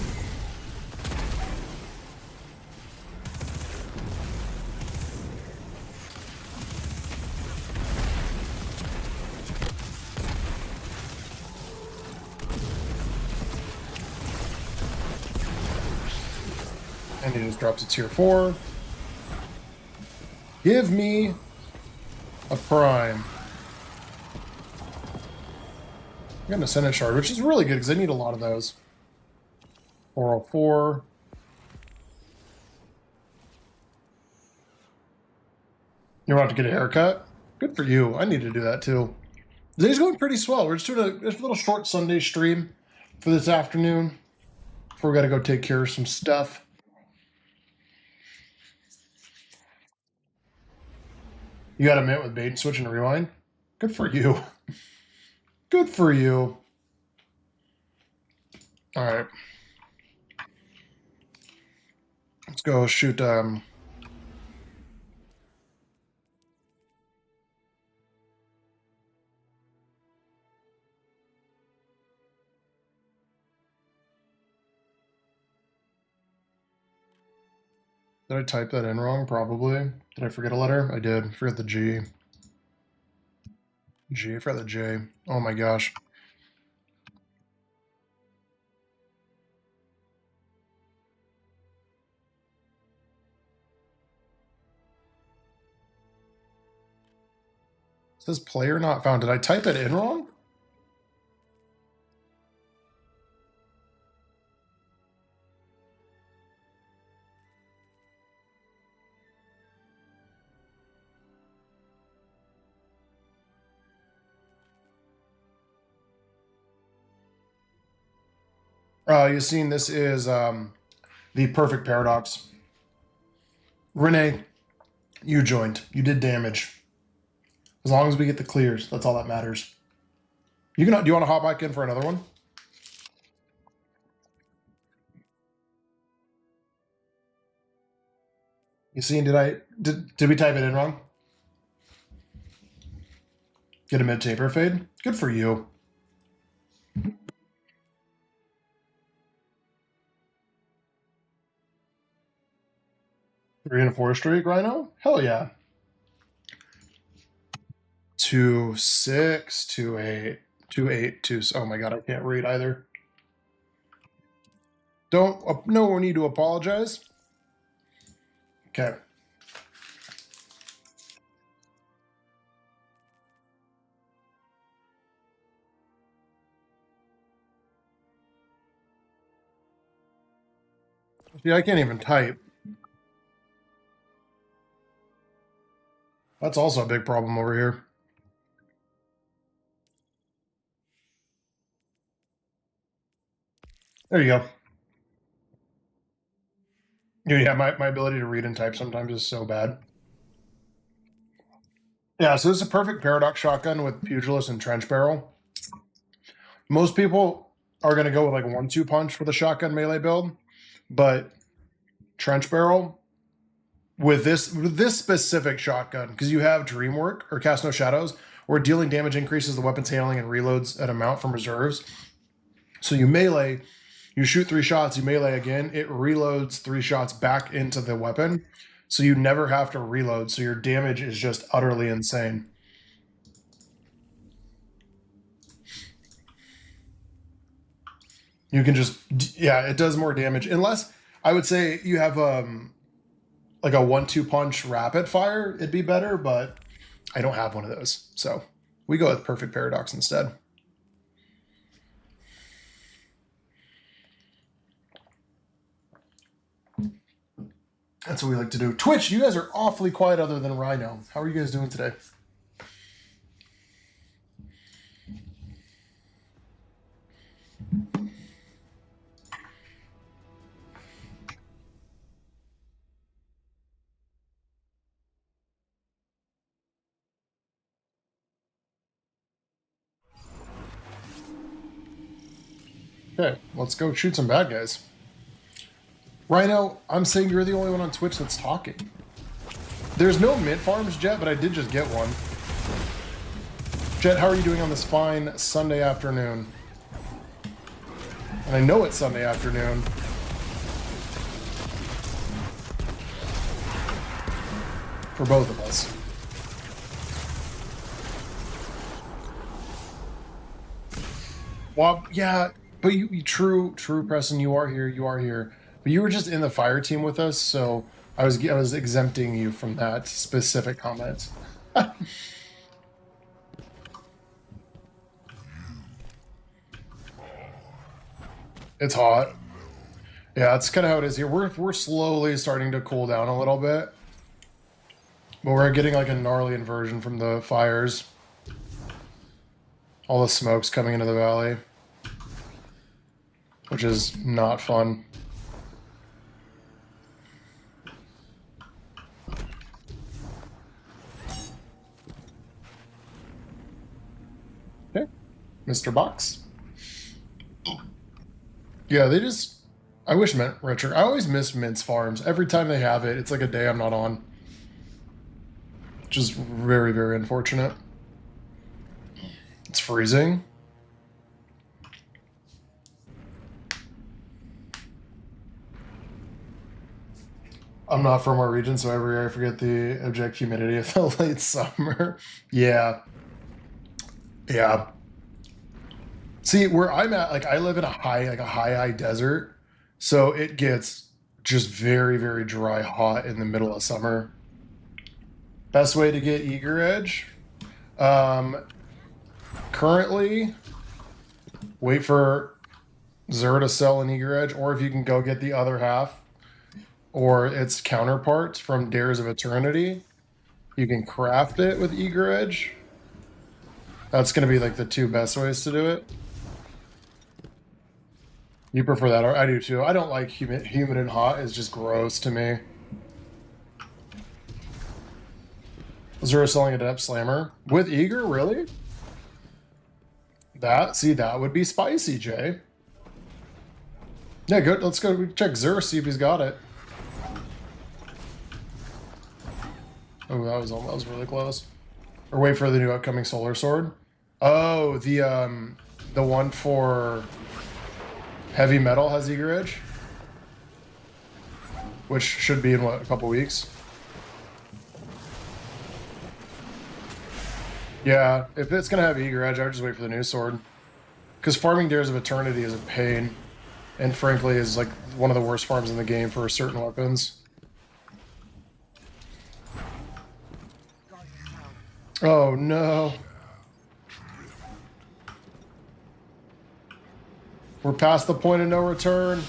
And he just drops a tier 4. Give me a prime. I got an Ascendant Shard, which is really good because I need a lot of those. 404. You're about to get a haircut? Good for you. I need to do that too. The day's going pretty swell. We're just doing a little short Sunday stream for this afternoon before we got to go take care of some stuff. You got a mint with bait and switch and rewind? Good for you. Good for you. All right. Let's go shoot. Did I type that in wrong? Probably. Did I forget a letter? I did. I forgot the G. I forgot the J. Oh my gosh. It says player not found. Did I type it in wrong? You've seen this is the perfect paradox. Renee, you joined. You did damage. As long as we get the clears, that's all that matters. Do you want to hop back in for another one? You seen? Did we type it in wrong? Get a mid taper fade. Good for you. 3 and a 4 streak, Rhino? Hell yeah. 2, 6, 2, 8, 2, 8, 2. Oh my god, I can't read either. No need to apologize. Okay. Yeah, I can't even type. That's also a big problem over here. There you go. Yeah, my ability to read and type sometimes is so bad. Yeah, so this is a perfect paradox shotgun with pugilist and trench barrel. Most people are going to go with like 1-2 punch with a shotgun melee build, but trench barrel with this specific shotgun, because you have dream work or cast no shadows, where dealing damage increases the weapon's handling and reloads at amount from reserves. So you melee, you shoot 3 shots, you melee again, it reloads 3 shots back into the weapon, so you never have to reload. So your damage is just utterly insane. You can just, yeah, it does more damage. Unless, I would say you have like a 1-2 punch rapid fire, it'd be better, but I don't have one of those. So we go with perfect paradox instead. That's what we like to do. Twitch, you guys are awfully quiet other than Rhino. How are you guys doing today? Okay, let's go shoot some bad guys. Rhino, I'm saying you're the only one on Twitch that's talking. There's no mint farms, Jet, but I did just get one. Jet, how are you doing on this fine Sunday afternoon? And I know it's Sunday afternoon. For both of us. Well, yeah, but you true, Preston, you are here. But you were just in the fire team with us, so I was exempting you from that specific comment. It's hot. Yeah, that's kind of how it is here. We're slowly starting to cool down a little bit, but we're getting like a gnarly inversion from the fires. All the smoke's coming into the valley, which is not fun. Okay, Mr. Box. Yeah, they just... I wish Mint Richard. I always miss Mint's farms. Every time they have it, it's like a day I'm not on. Just very, very unfortunate. It's freezing. I'm not from our region, so every year I forget the object humidity of the late summer. Yeah. Yeah. See, where I'm at, like I live in a high desert, so it gets just very, very dry hot in the middle of summer. Best way to get Eager Edge? Currently, wait for Xur to sell an Eager Edge, or if you can go get the other half, or its counterpart from Dares of Eternity, you can craft it with Eager Edge. That's going to be like the 2 best ways to do it. You prefer that? I do too. I don't like humid and hot. It's just gross to me. Xur selling a Depth Slammer with Eager, really? That would be spicy, Jay. Yeah, good. Let's go check Xur, see if he's got it. Oh, that was really close. Or wait for the new upcoming Solar Sword. Oh, the one for Heavy Metal has Eager Edge, which should be in what, a couple weeks. Yeah, if it's gonna have Eager Edge, I would just wait for the new sword, because farming Dares of Eternity is a pain, and frankly is like one of the worst farms in the game for certain weapons. Oh no. We're past the point of no return.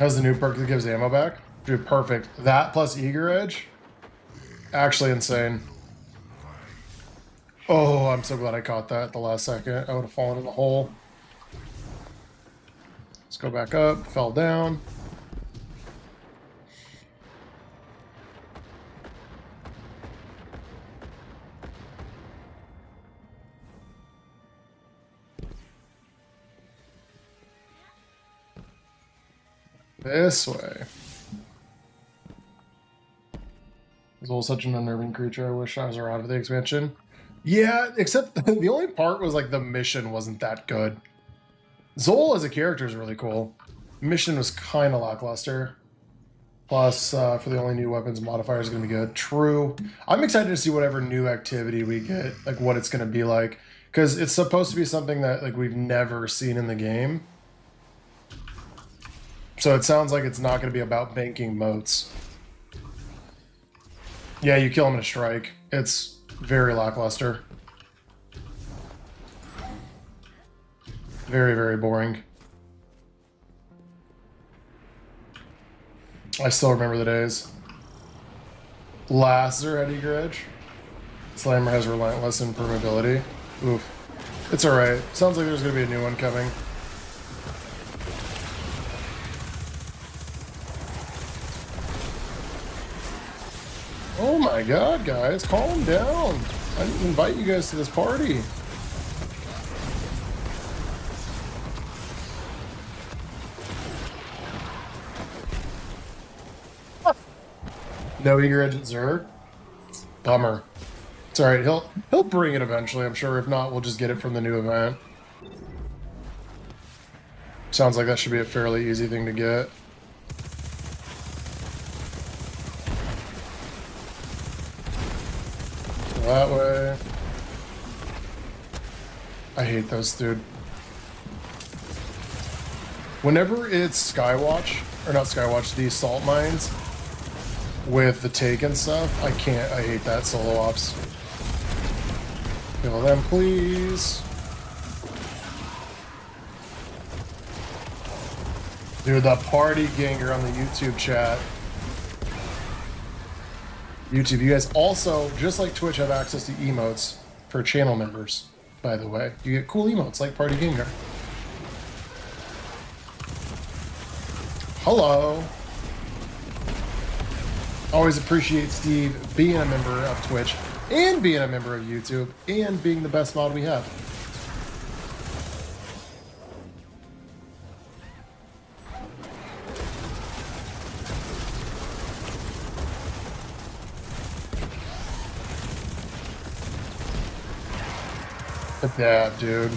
Has the new perk that gives ammo back. Dude, perfect. That plus Eager Edge. Actually insane. Oh, I'm so glad I caught that at the last second. I would have fallen in the hole. Let's go back up. Fell down. This way. Zol's such an unnerving creature. I wish I was around for the expansion. Yeah, except the only part was like the mission wasn't that good. Zol as a character is really cool. Mission was kind of lackluster. Plus, for the only new weapons, modifier is going to be good. True. I'm excited to see whatever new activity we get, like what it's going to be like. Because it's supposed to be something that like we've never seen in the game. So it sounds like it's not going to be about banking moats. Yeah, you kill him in a strike. It's very lackluster. Very, very boring. I still remember the days. Lasser had Eager Edge. Slammer has Relentless Impermeability. Oof. It's alright. Sounds like there's going to be a new one coming. Oh my god, guys, calm down. I didn't invite you guys to this party. No Eager Edge at Zerg? Bummer. It's alright, he'll bring it eventually, I'm sure. If not, we'll just get it from the new event. Sounds like that should be a fairly easy thing to get. That way. I hate those, dude. Whenever it's Skywatch, or not Skywatch, the salt mines with the take and stuff, I hate that solo ops. Kill them, please. Dude, the party ganger on the YouTube chat. YouTube, you guys also, just like Twitch, have access to emotes for channel members, by the way. You get cool emotes like Party Ganger. Hello. Always appreciate Steve being a member of Twitch and being a member of YouTube and being the best mod we have. Yeah, dude.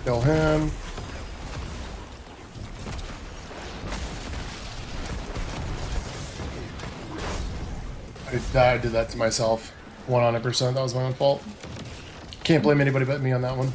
Kill him. I did that to myself. 100%. That was my own fault. Can't blame anybody but me on that one.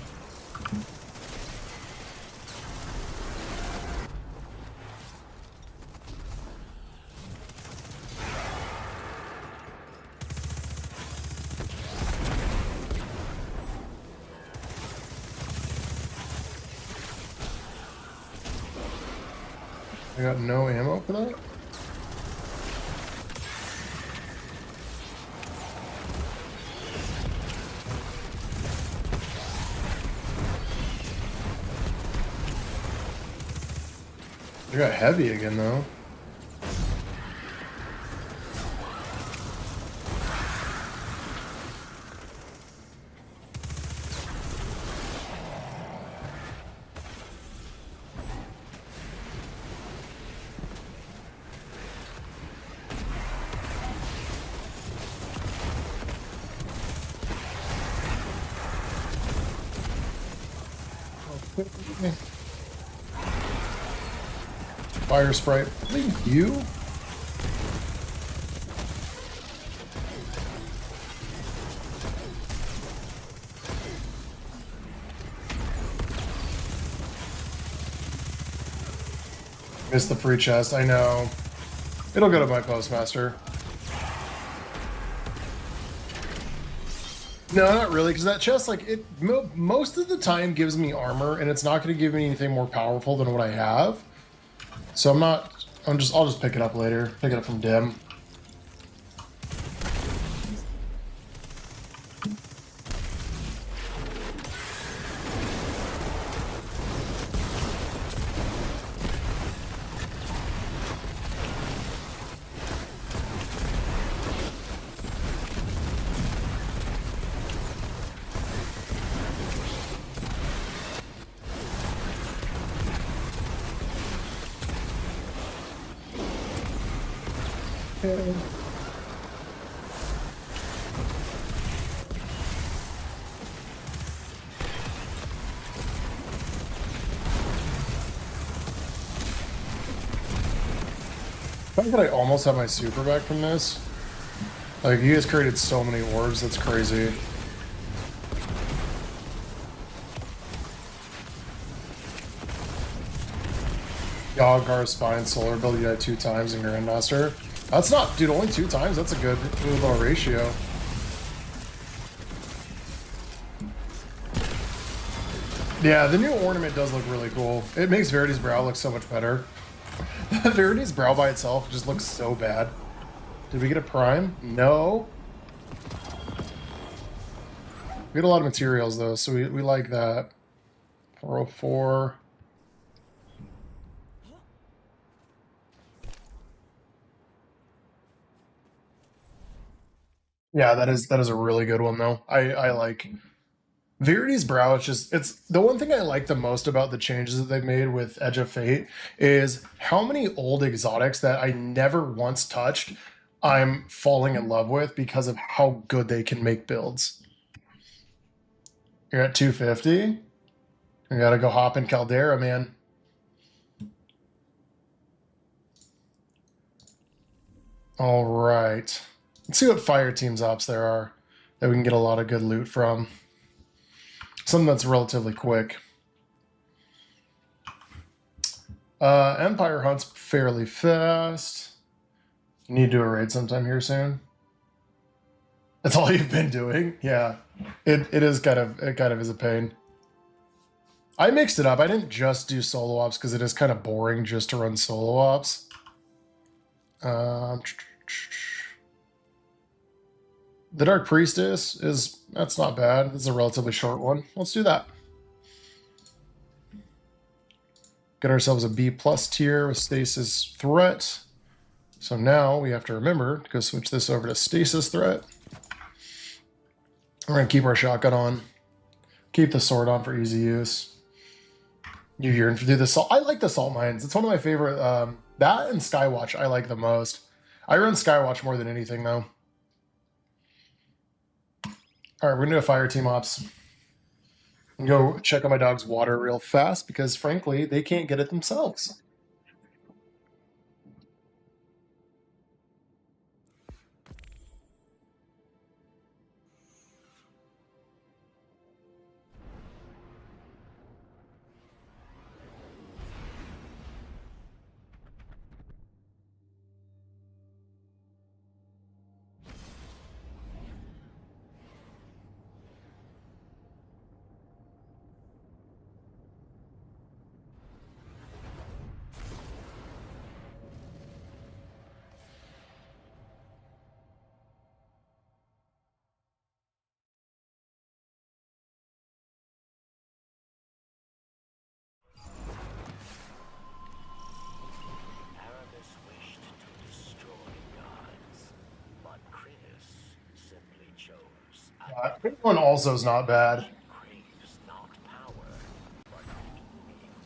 I got no ammo for that? I got heavy again though. Fire Sprite. Thank you. Missed the free chest, I know. It'll go to my postmaster. No, not really, because that chest, like, most of the time gives me armor, and it's not going to give me anything more powerful than what I have. So I'll just pick it up later. Pick it up from Dim. Okay. The fact that I almost have my super back from this. Like, you guys created so many orbs, that's crazy. Yoggar, Spine, Solar Build, you had 2 times in Grandmaster. That's not, dude, only 2 times? That's a good low ratio. Yeah, the new ornament does look really cool. It makes Verity's brow look so much better. Verity's brow by itself just looks so bad. Did we get a prime? No. We get a lot of materials though, so we like that. 404. Yeah, that is a really good one though. I like Verity's brow. It's the one thing I like the most about the changes that they've made with Edge of Fate is how many old exotics that I never once touched I'm falling in love with because of how good they can make builds. You're at 250. You gotta go hop in Caldera, man. All right. Let's see what Fireteam's ops there are that we can get a lot of good loot from. Something that's relatively quick. Empire Hunt's fairly fast. You need to do a raid sometime here soon. That's all you've been doing? Yeah. It kind of is a pain. I mixed it up. I didn't just do solo ops because it is kind of boring just to run solo ops. The Dark Priestess that's not bad. It's a relatively short one. Let's do that. Get ourselves a B+ tier with Stasis Threat. So now we have to remember to go switch this over to Stasis Threat. We're going to keep our shotgun on. Keep the sword on for easy use. You yearn to do the salt. I like the salt mines. It's one of my favorite. That and Skywatch I like the most. I run Skywatch more than anything though. All right, we're gonna do a Fireteam ops. And go check on my dog's water real fast because frankly they can't get it themselves. K1 also is not bad.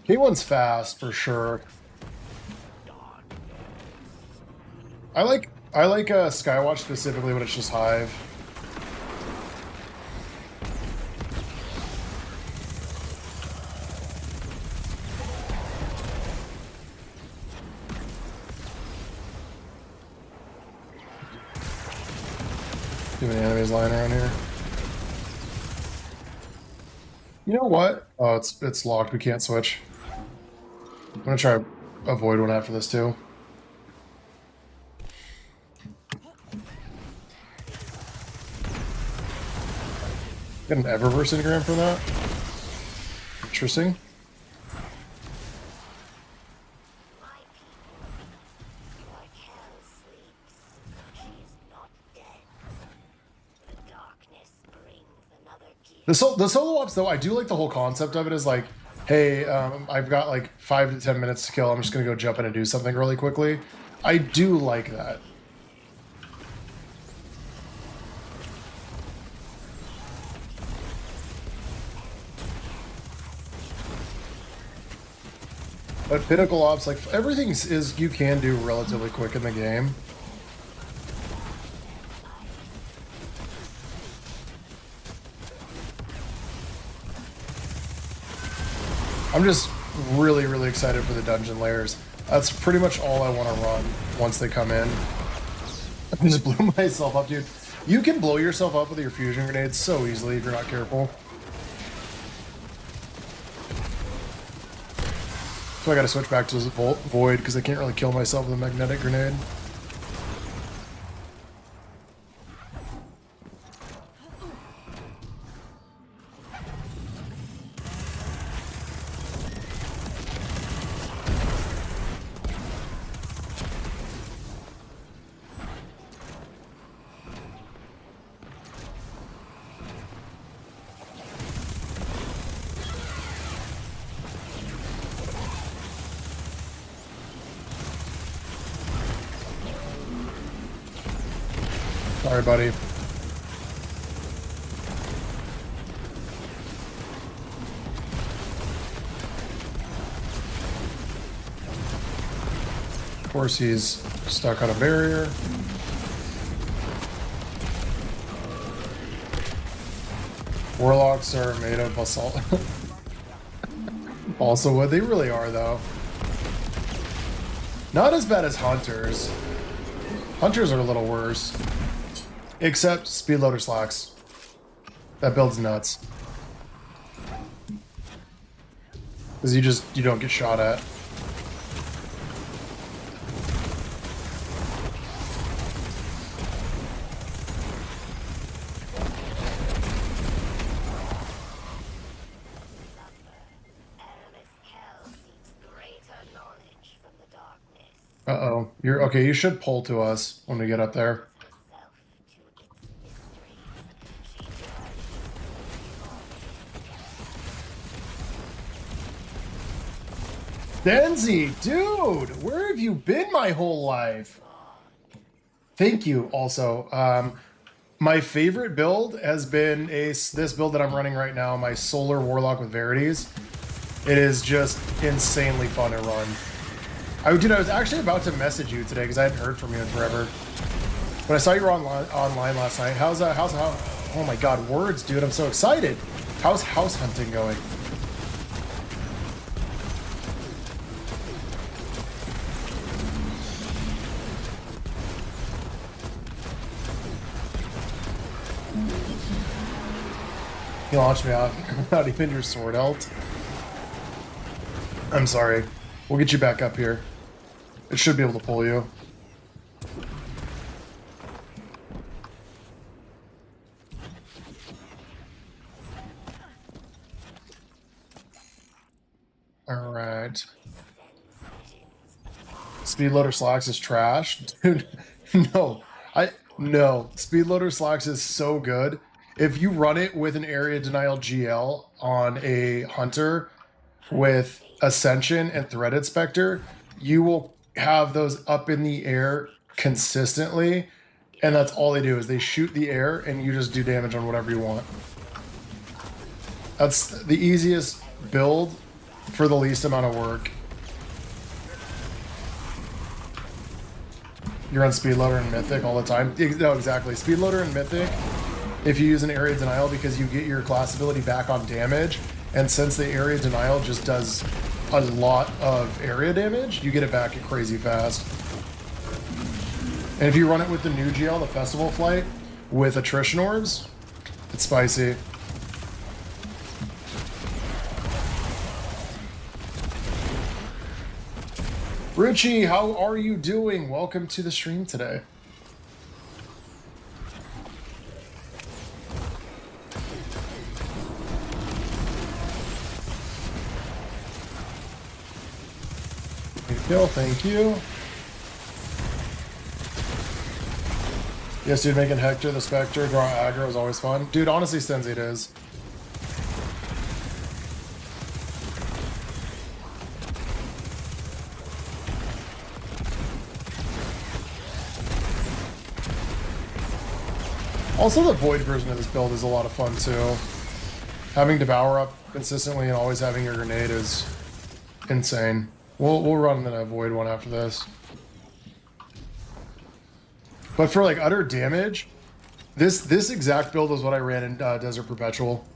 K1's fast for sure. I like Skywatch specifically when it's just Hive. Too many enemies lying around here. You know what? Oh, it's locked. We can't switch. I'm gonna try to avoid one after this too. Get an Eververse engram for that. Interesting. The solo ops, though, I do like the whole concept of it. Is like, hey, I've got like 5 to 10 minutes to kill. I'm just gonna go jump in and do something really quickly. I do like that. But Pinnacle ops, like everything is you can do relatively quick in the game. I'm just really, really excited for the dungeon layers. That's pretty much all I want to run once they come in. I just blew myself up, dude. You can blow yourself up with your fusion grenades so easily if you're not careful. So I gotta switch back to Void because I can't really kill myself with a magnetic grenade. Sorry, buddy. Of course, he's stuck on a barrier. Warlocks are made of basalt. Also wood. They really are, though. Not as bad as hunters. Hunters are a little worse. Except speedloader slacks. That build's nuts. Because you don't get shot at. Uh-oh. You're okay, you should pull to us when we get up there. Denzi, dude, where have you been my whole life? Thank you. Also, my favorite build has been this build that I'm running right now, my Solar Warlock with Verities. It is just insanely fun to run. Dude, I was actually about to message you today because I hadn't heard from you in forever. But I saw you were online last night. How's oh my god, words, dude, I'm so excited. How's house hunting going? You launched me out without even your sword elt. I'm sorry. We'll get you back up here. It should be able to pull you. Alright. Speedloader Slacks is trash. Dude, no. No. Speedloader Slacks is so good. If you run it with an area denial GL on a hunter with Ascension and Threaded Spectre, you will have those up in the air consistently, and that's all they do is they shoot the air and you just do damage on whatever you want. That's the easiest build for the least amount of work. You're on Speedloader and Mythic all the time. No, exactly. Speedloader and Mythic, if you use an area denial, because you get your class ability back on damage, and since the area denial just does a lot of area damage, you get it back crazy fast. And if you run it with the new GL, the Festival Flight, with Attrition Orbs, it's spicy. Richie, how are you doing? Welcome to the stream today. kill, thank you. Yes, dude, making Hector the Spectre draw aggro is always fun. Dude, honestly, Senzi it is. Also, the Void version of this build is a lot of fun, too. Having Devour up consistently and always having your grenade is insane. We'll run the Void one after this. But for, like, utter damage, this exact build is what I ran in Desert Perpetual.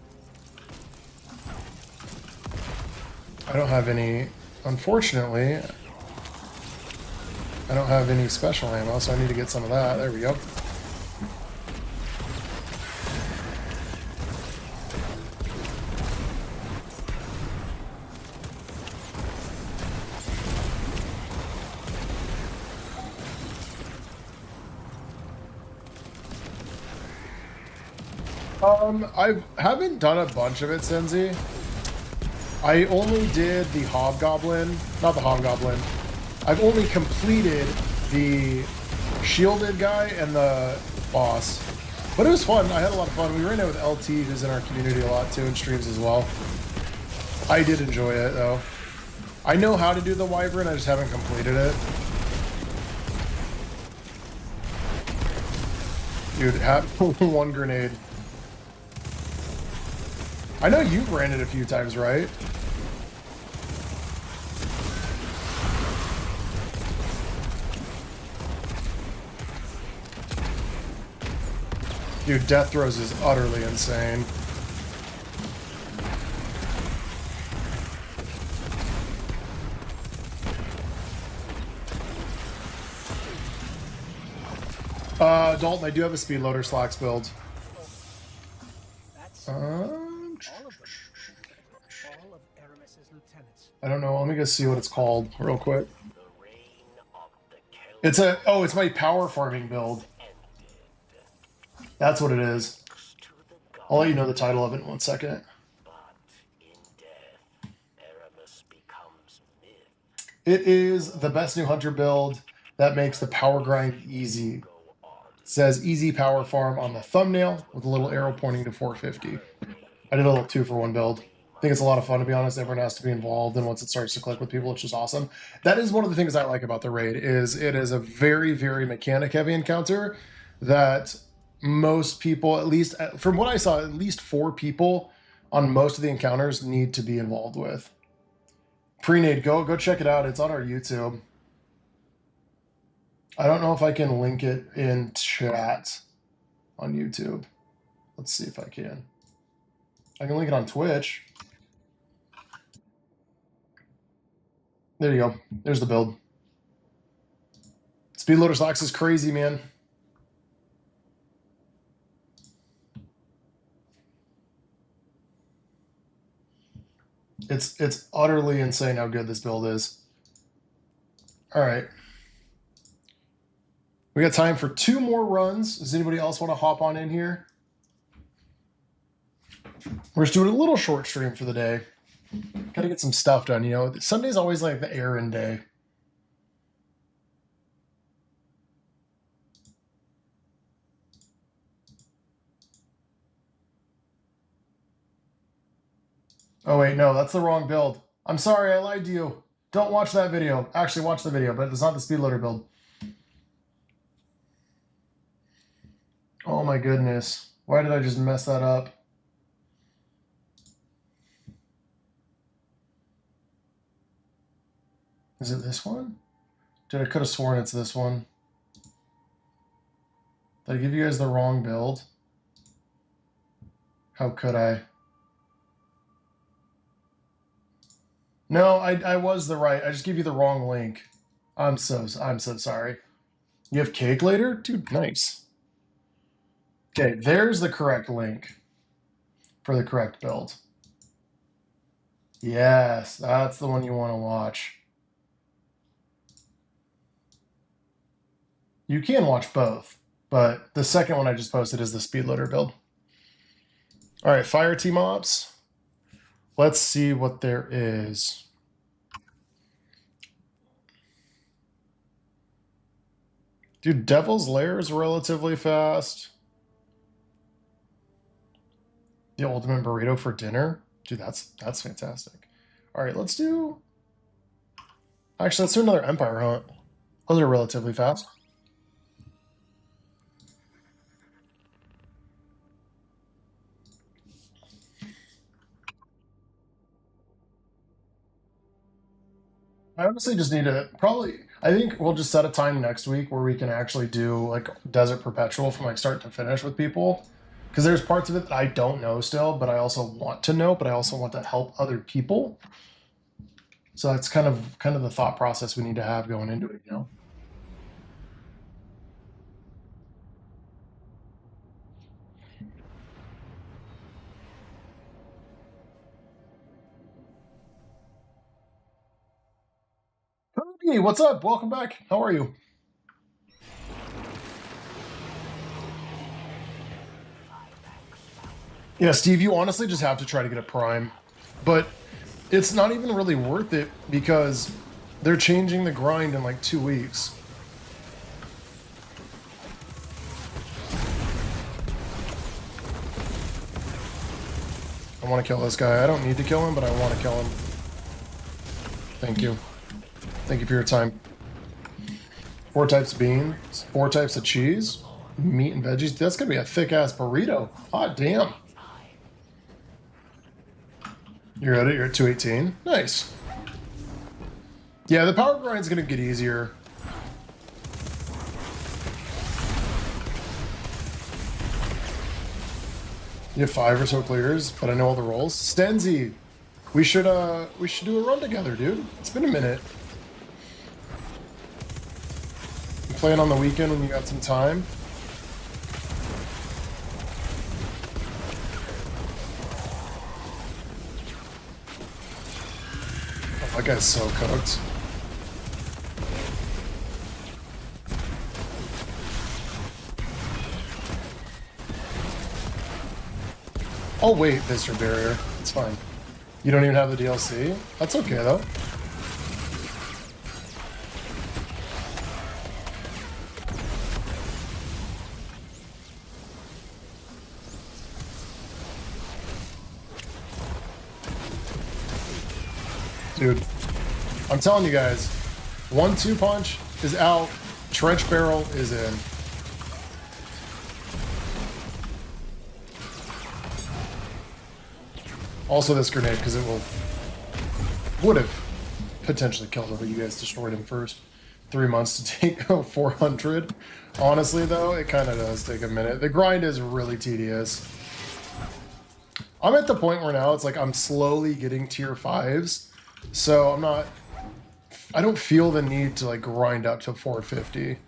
I don't have any... Unfortunately, I don't have any special ammo, so I need to get some of that. There we go. I haven't done a bunch of it, Senzi. I only did the Hobgoblin, not the Hobgoblin. I've only completed the shielded guy and the boss. But it was fun. I had a lot of fun. We ran it with LT, who's in our community a lot too, and streams as well. I did enjoy it, though. I know how to do the Wyvern, I just haven't completed it. Dude, have one grenade. I know you've ran it a few times, right? Dude, Death Throws is utterly insane. Dalton, I do have a speed loader slacks build. I don't know. Let me go see what it's called real quick. It's it's my power farming build. That's what it is. I'll let you know the title of it in 1 second. It is the best new hunter build that makes the power grind easy. It says easy power farm on the thumbnail with a little arrow pointing to 450. I did a little 2-for-1 build. I think it's a lot of fun, to be honest. Everyone has to be involved, and once it starts to click with people, it's just awesome. That is one of the things I like about the raid, is it is a very, very mechanic-heavy encounter that most people, at least from what I saw, at least 4 people on most of the encounters need to be involved with. Pre-nade, go check it out. It's on our YouTube. I don't know if I can link it in chat on YouTube. Let's see if I can. I can link it on Twitch. There you go. There's the build. Speedloader Slacks is crazy, man. It's utterly insane how good this build is. All right. We got time for 2 more runs. Does anybody else want to hop on in here? We're just doing a little short stream for the day. Gotta get some stuff done, you know. Sunday's always like the errand day. Oh wait, no, that's the wrong build. I'm sorry, I lied to you. Don't watch that video. Actually, watch the video, but it's not the speedloader build. Oh my goodness. Why did I just mess that up? Is it this one? Dude, I could have sworn it's this one. Did I give you guys the wrong build? How could I? No, I was the right. I just gave you the wrong link. I'm so sorry. You have cake later? Dude, nice. Okay, there's the correct link for the correct build. Yes, that's the one you want to watch. You can watch both, but the second one I just posted is the speedloader build. All right, Fireteam ops. Let's see what there is. Dude, Devil's Lair is relatively fast. The ultimate burrito for dinner? Dude, that's fantastic. Alright, let's do... Actually, let's do another Empire hunt. Those are relatively fast. I honestly just need to I think we'll just set a time next week where we can actually do like Desert Perpetual from like start to finish with people. Because there's parts of it that I don't know still, but I also want to know, but I also want to help other people. So that's kind of the thought process we need to have going into it, you know? Hey, what's up? Welcome back. How are you? Yeah, Steve, you honestly just have to try to get a Prime. But it's not even really worth it because they're changing the grind in like 2 weeks. I want to kill this guy. I don't need to kill him, but I want to kill him. Thank you. Thank you for your time. 4 types of beans, 4 types of cheese, meat and veggies. That's going to be a thick-ass burrito. Hot damn. You're at it. You're at 218. Nice. Yeah, the power grind's going to get easier. You have 5 or so clears, but I know all the rolls. Stenzy, we should do a run together, dude. It's been a minute. You playing on the weekend when you got some time? Oh, that guy's so cooked. I'll wait, Mr. Barrier. It's fine. You don't even have the DLC? That's okay, though. Dude, I'm telling you guys, 1-2 punch is out, trench barrel is in. Also this grenade, because it would have potentially killed him, but you guys destroyed him first. 3 months to take 400. Honestly, though, it kind of does take a minute. The grind is really tedious. I'm at the point where now it's like I'm slowly getting tier 5s, so I don't feel the need to like grind up to 450.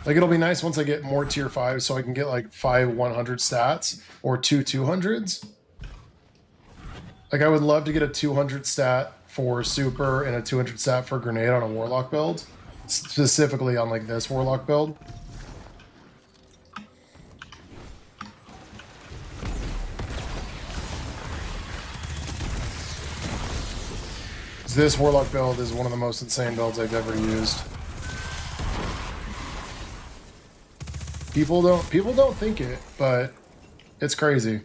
Like, it'll be nice once I get more tier 5s so I can get like 5 100 stats or 2 200s. Like, I would love to get a 200 stat for super and a 200 stat for grenade on a warlock build. Specifically on like this warlock build. This warlock build is one of the most insane builds I've ever used. People don't think it, but it's crazy.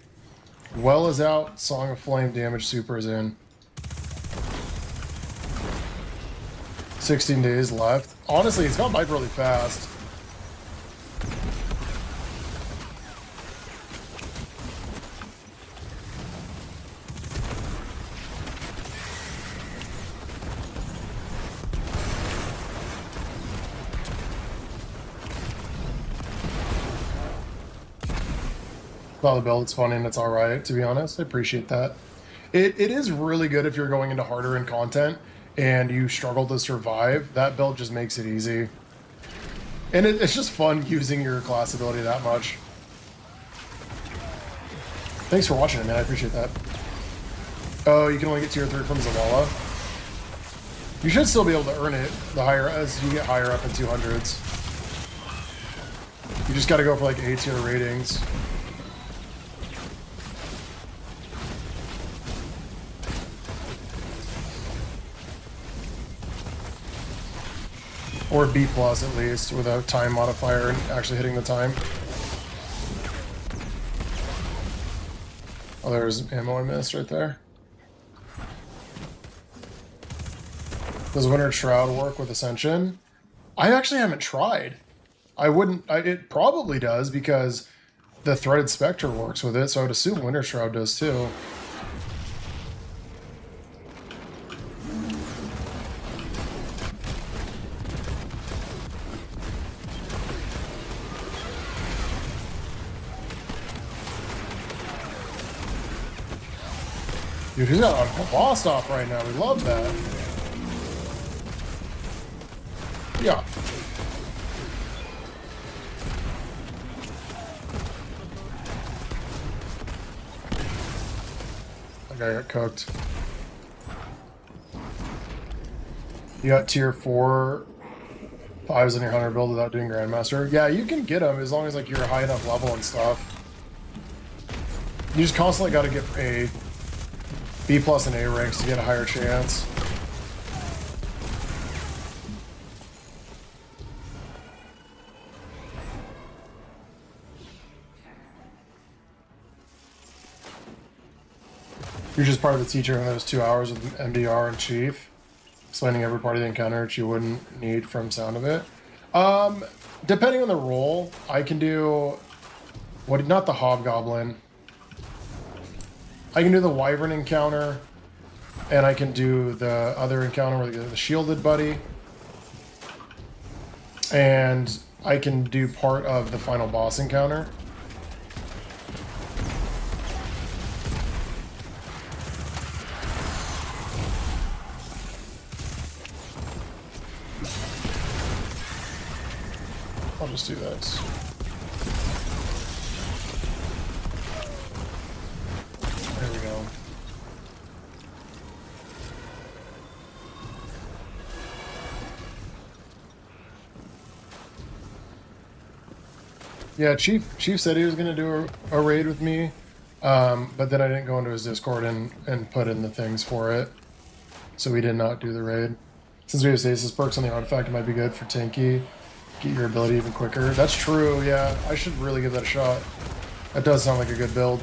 Well is out, Song of Flame damage super is in. 16 days left. Honestly, it's gone by really fast. Well, the build, it's fun and it's alright, to be honest. I appreciate that. It is really good if you're going into harder in content and you struggle to survive. That build just makes it easy. And it's just fun using your class ability that much. Thanks for watching it, man. I appreciate that. Oh, you can only get tier 3 from Zavala. You should still be able to earn it the higher as you get higher up in 200s. You just gotta go for like A tier ratings. Or B plus at least, with a time modifier and actually hitting the time. Oh, there's ammo I missed right there. Does Winter Shroud work with Ascension? I actually haven't tried. I wouldn't... it probably does, because the Threaded Spectre works with it, so I would assume Winter Shroud does too. Dude, he's got a boss off right now. We love that. Yeah. That guy got cooked. You got tier 4 5s in your hunter build without doing Grandmaster. Yeah, you can get them as long as like you're a high enough level and stuff. You just constantly got to get a B plus and A ranks to get a higher chance. You're just part of the teacher in those 2 hours with MDR and Chief, explaining every part of the encounter that you wouldn't need from sound of it. Depending on the role, I can do not the Hobgoblin. I can do the Wyvern encounter, and I can do the other encounter where the shielded buddy, and I can do part of the final boss encounter. I'll just do this. There we go. Yeah, Chief said he was going to do a raid with me, but then I didn't go into his Discord and put in the things for it, so we did not do the raid. Since we have stasis perks on the artifact, it might be good for tanky. Get your ability even quicker. That's true, yeah. I should really give that a shot. That does sound like a good build.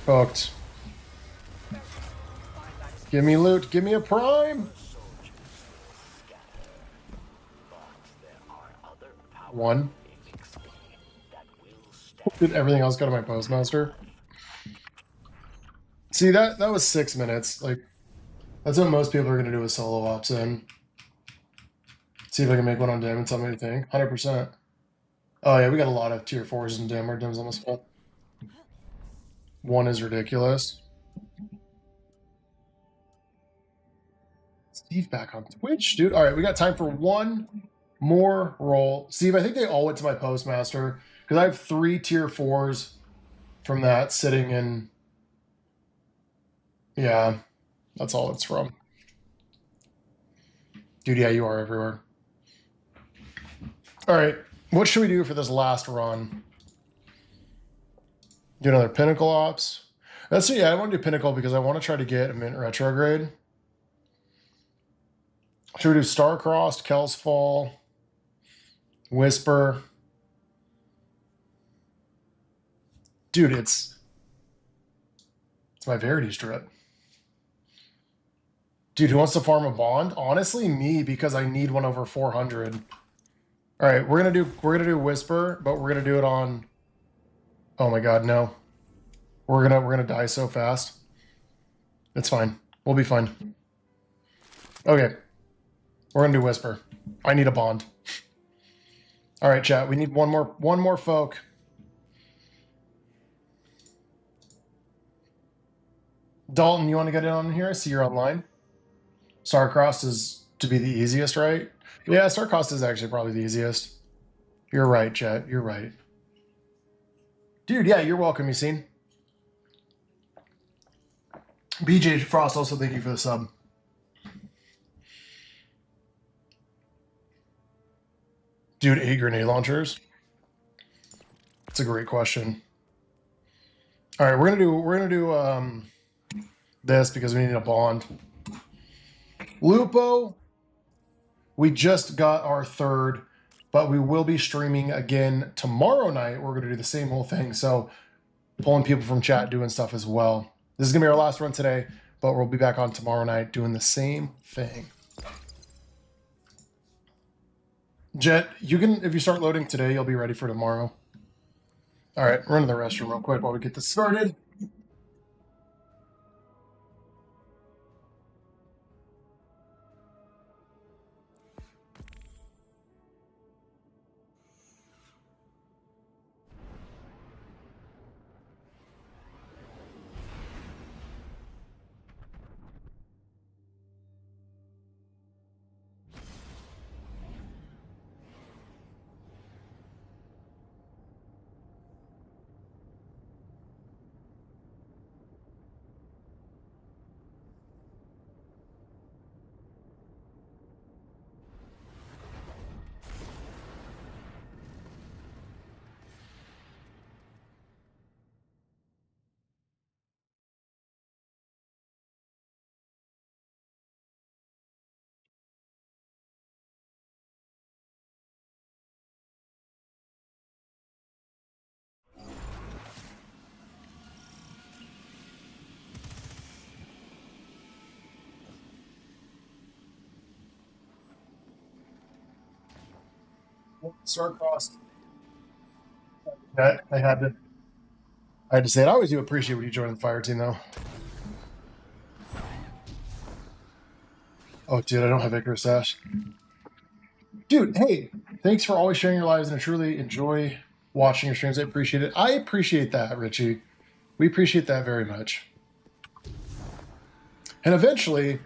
Hooked. Give me loot. Give me a prime. One. Did everything else go to my postmaster? See, that was 6 minutes. Like, that's what most people are going to do with solo ops in. See if I can make one on Dim and tell me what you think. 100%. Oh yeah, we got a lot of tier 4s in Dim. Our Dim's almost full. One is ridiculous. Steve back on Twitch, dude. All right, we got time for one more roll. Steve, I think they all went to my postmaster because I have 3 tier 4s from that sitting in. Yeah, that's all it's from. Dude, yeah, you are everywhere. All right, what should we do for this last run? Do another Pinnacle Ops. Let's see, yeah, I want to do Pinnacle because I want to try to get a Mint Retrograde. Should we do Star-Crossed, Kel's Fall, Whisper? Dude, it's my Verity's Drip. Dude, who wants to farm a bond? Honestly, me, because I need one over 400. All right, we're gonna do Whisper, but we're gonna do it on. Oh my God, no. We're gonna die so fast. It's fine. We'll be fine. Okay, we're gonna do Whisper. I need a bond. All right, chat. We need one more folk. Dalton, you want to get in on here? I see you're online. Star-Crossed is to be the easiest, right? Yeah, Star-Crossed is actually probably the easiest. You're right, chat. You're right. Dude, yeah, you're welcome, you seen? BJ Frost, also thank you for the sub. Dude, 8 grenade launchers. It's a great question. All right, we're gonna do this because we need a bond. Lupo, we just got our third, but we will be streaming again tomorrow night. We're gonna do the same whole thing. So pulling people from chat, doing stuff as well. This is gonna be our last run today, but we'll be back on tomorrow night doing the same thing. Jet, you can, if you start loading today, you'll be ready for tomorrow. All right, run to the restroom real quick while we get this started. Start cross. I had to say it. I always do appreciate when you join the fire team, though. Oh, dude, I don't have Icarus Sash. Dude, hey, thanks for always sharing your lives, and I truly enjoy watching your streams. I appreciate it. I appreciate that, Richie. We appreciate that very much. And eventually,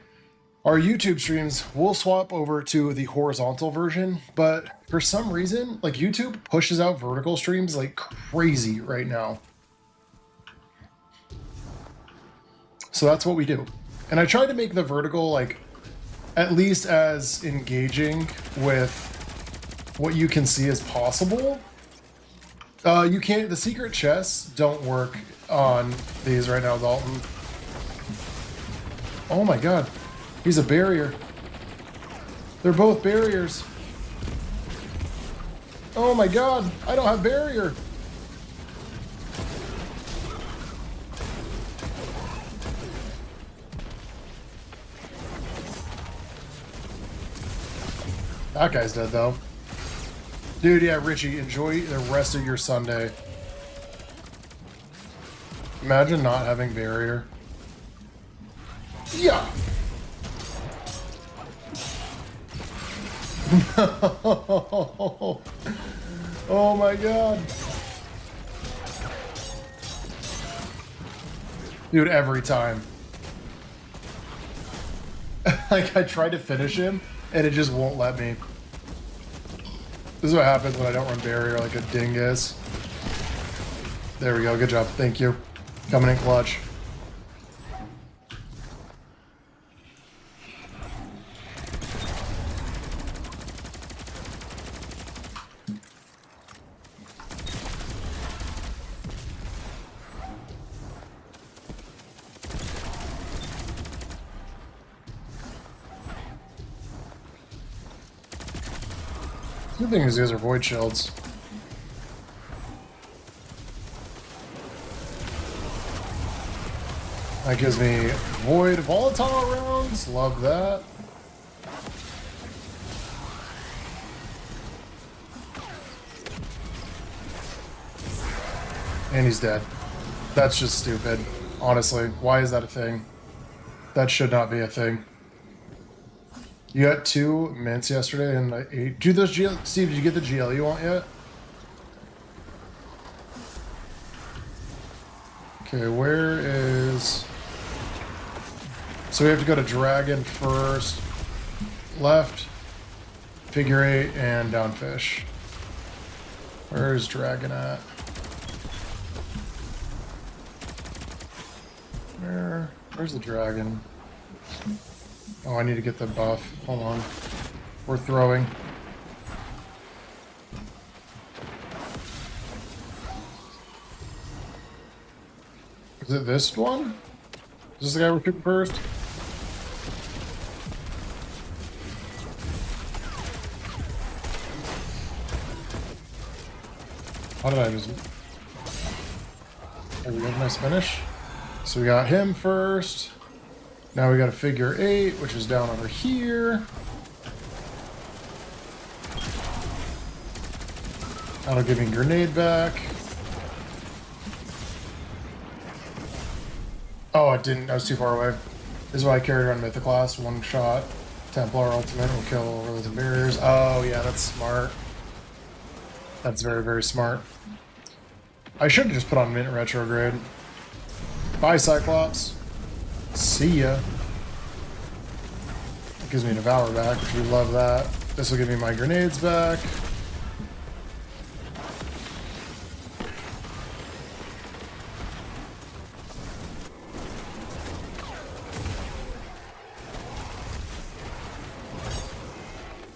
our YouTube streams will swap over to the horizontal version, but for some reason, like YouTube pushes out vertical streams like crazy right now. So that's what we do. And I try to make the vertical like at least as engaging with what you can see as possible. You can't, the secret chests don't work on these right now, Dalton. Oh my god. He's a barrier. They're both barriers. Oh my god, I don't have barrier. That guy's dead though. Dude, yeah, Richie, enjoy the rest of your Sunday. Imagine not having barrier. Yeah. Oh my god. Dude, every time. Like, I tried to finish him, and it just won't let me. This is what happens when I don't run barrier like a dingus. There we go, good job, thank you. Coming in clutch. The thing is, these are void shields. That gives me void volatile rounds. Love that. And he's dead. That's just stupid. Honestly, why is that a thing? That should not be a thing. You got 2 mints yesterday and I ate. Do those GL, Steve, did you get the GL you want yet? Okay, where is... So we have to go to Dragon first. Left, Figure 8, and down fish. Where's Dragon at? Where's the Dragon? Oh, I need to get the buff. Hold on. We're throwing. Is it this one? Is this the guy we're shooting first? How did I just... There we go, nice finish. So we got him first. Now we got a figure 8, which is down over here. That'll give me grenade back. Oh, it didn't. I was too far away. This is why I carried around Mythic class. One shot. Templar ultimate will kill Rillers and Barriers. Oh, yeah, that's smart. That's very, very smart. I should have just put on Mint Retrograde. Bye, Cyclops. See ya. It gives me a Devour back, which we love that. This will give me my grenades back.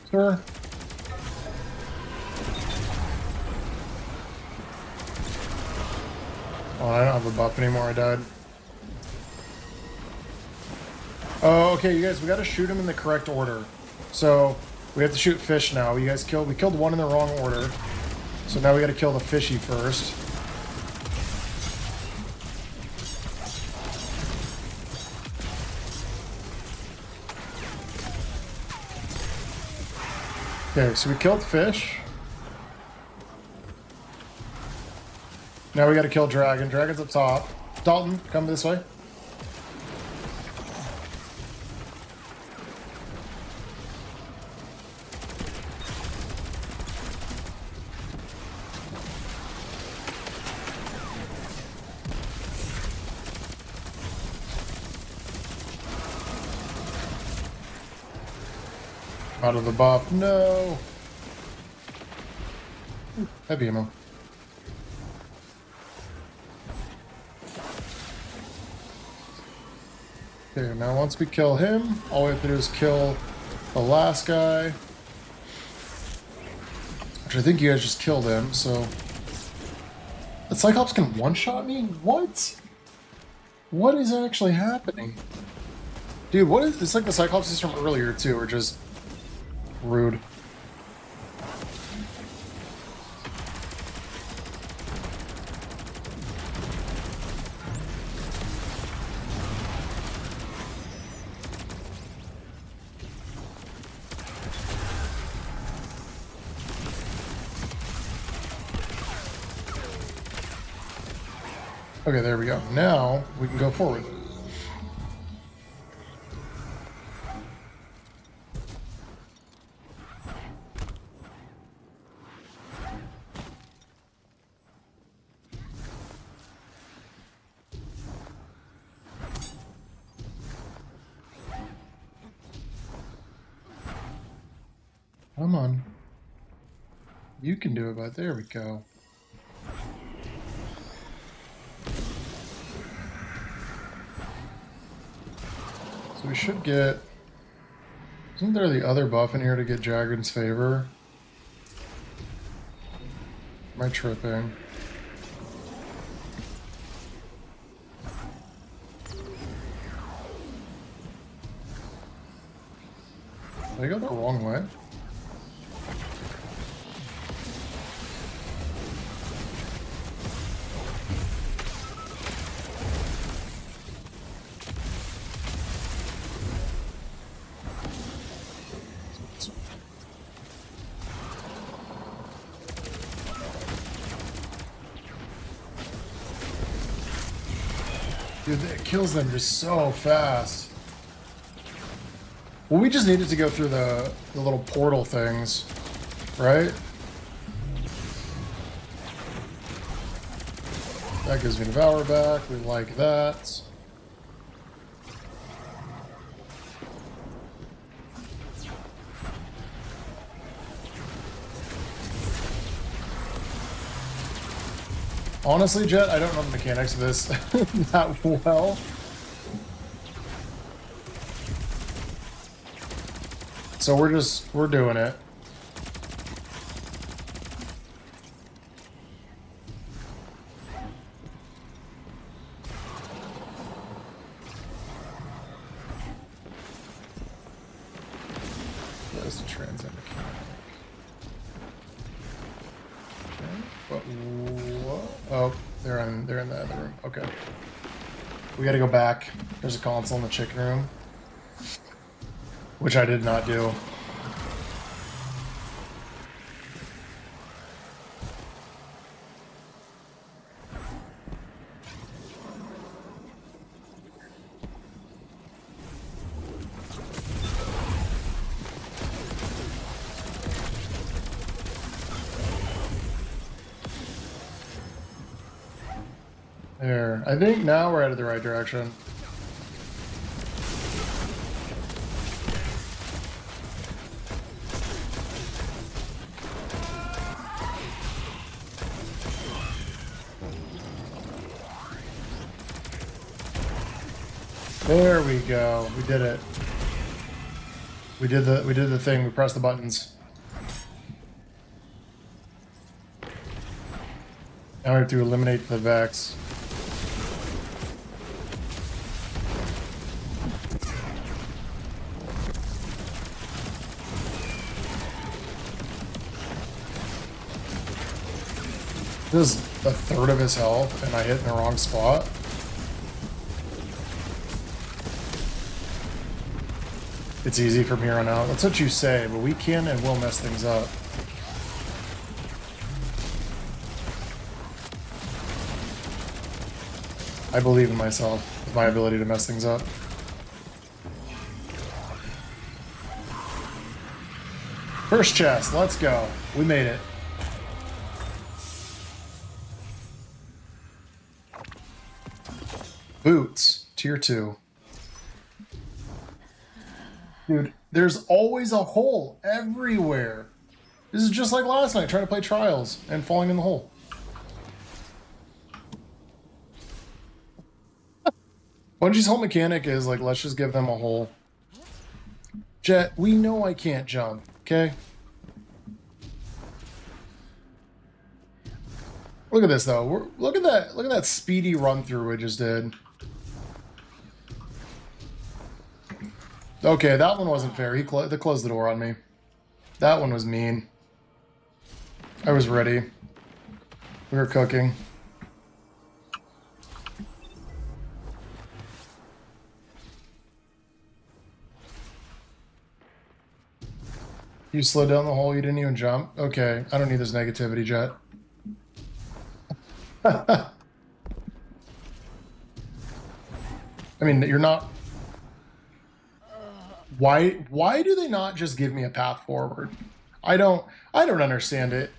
Sure. Oh, I don't have a buff anymore, I died. Oh, okay, you guys, we gotta shoot him in the correct order. So, we have to shoot fish now. We killed one in the wrong order. So now we gotta kill the fishy first. Okay, so we killed fish. Now we gotta kill dragon. Dragon's up top. Dalton, come this way. Out of the buff. No. Heavy ammo. Okay, now once we kill him, all we have to do is kill the last guy. Which I think you guys just killed him, so... The Cyclops can one-shot me? What? What is actually happening? Dude, what is... It's like the Cyclopses from earlier, too, are just... rude. Okay, there we go. Now we can go forward. Come on. You can do it, but there we go. So we should get... Isn't there the other buff in here to get Dragon's Favor? Am I tripping? Did I go the wrong way? Dude, it kills them just so fast. Well, we just needed to go through the little portal things, right? That gives me Devour back. We like that. Honestly, Jet, I don't know the mechanics of this that well. So we're doing it. Oh, they're in the other room. Okay. We gotta go back. There's a console in the chicken room. Which I did not do. There. I think now we're headed the right direction. There we go. We did it. We did the thing. We pressed the buttons. Now we have to eliminate the Vex. This is a third of his health, and I hit in the wrong spot. It's easy from here on out. That's what you say, but we can and will mess things up. I believe in myself, with my ability to mess things up. First chest, let's go. We made it. Boots, tier 2. Dude, there's always a hole everywhere. This is just like last night, trying to play Trials and falling in the hole. Bungie's whole mechanic is like, let's just give them a hole. Jet, we know I can't jump, okay? Look at this though. Look at that speedy run through we just did. Okay, that one wasn't fair. They closed the door on me. That one was mean. I was ready. We were cooking. You slid down the hole, you didn't even jump? Okay, I don't need this negativity, Jet. I mean, you're not... Why do they not just give me a path forward? I don't understand it.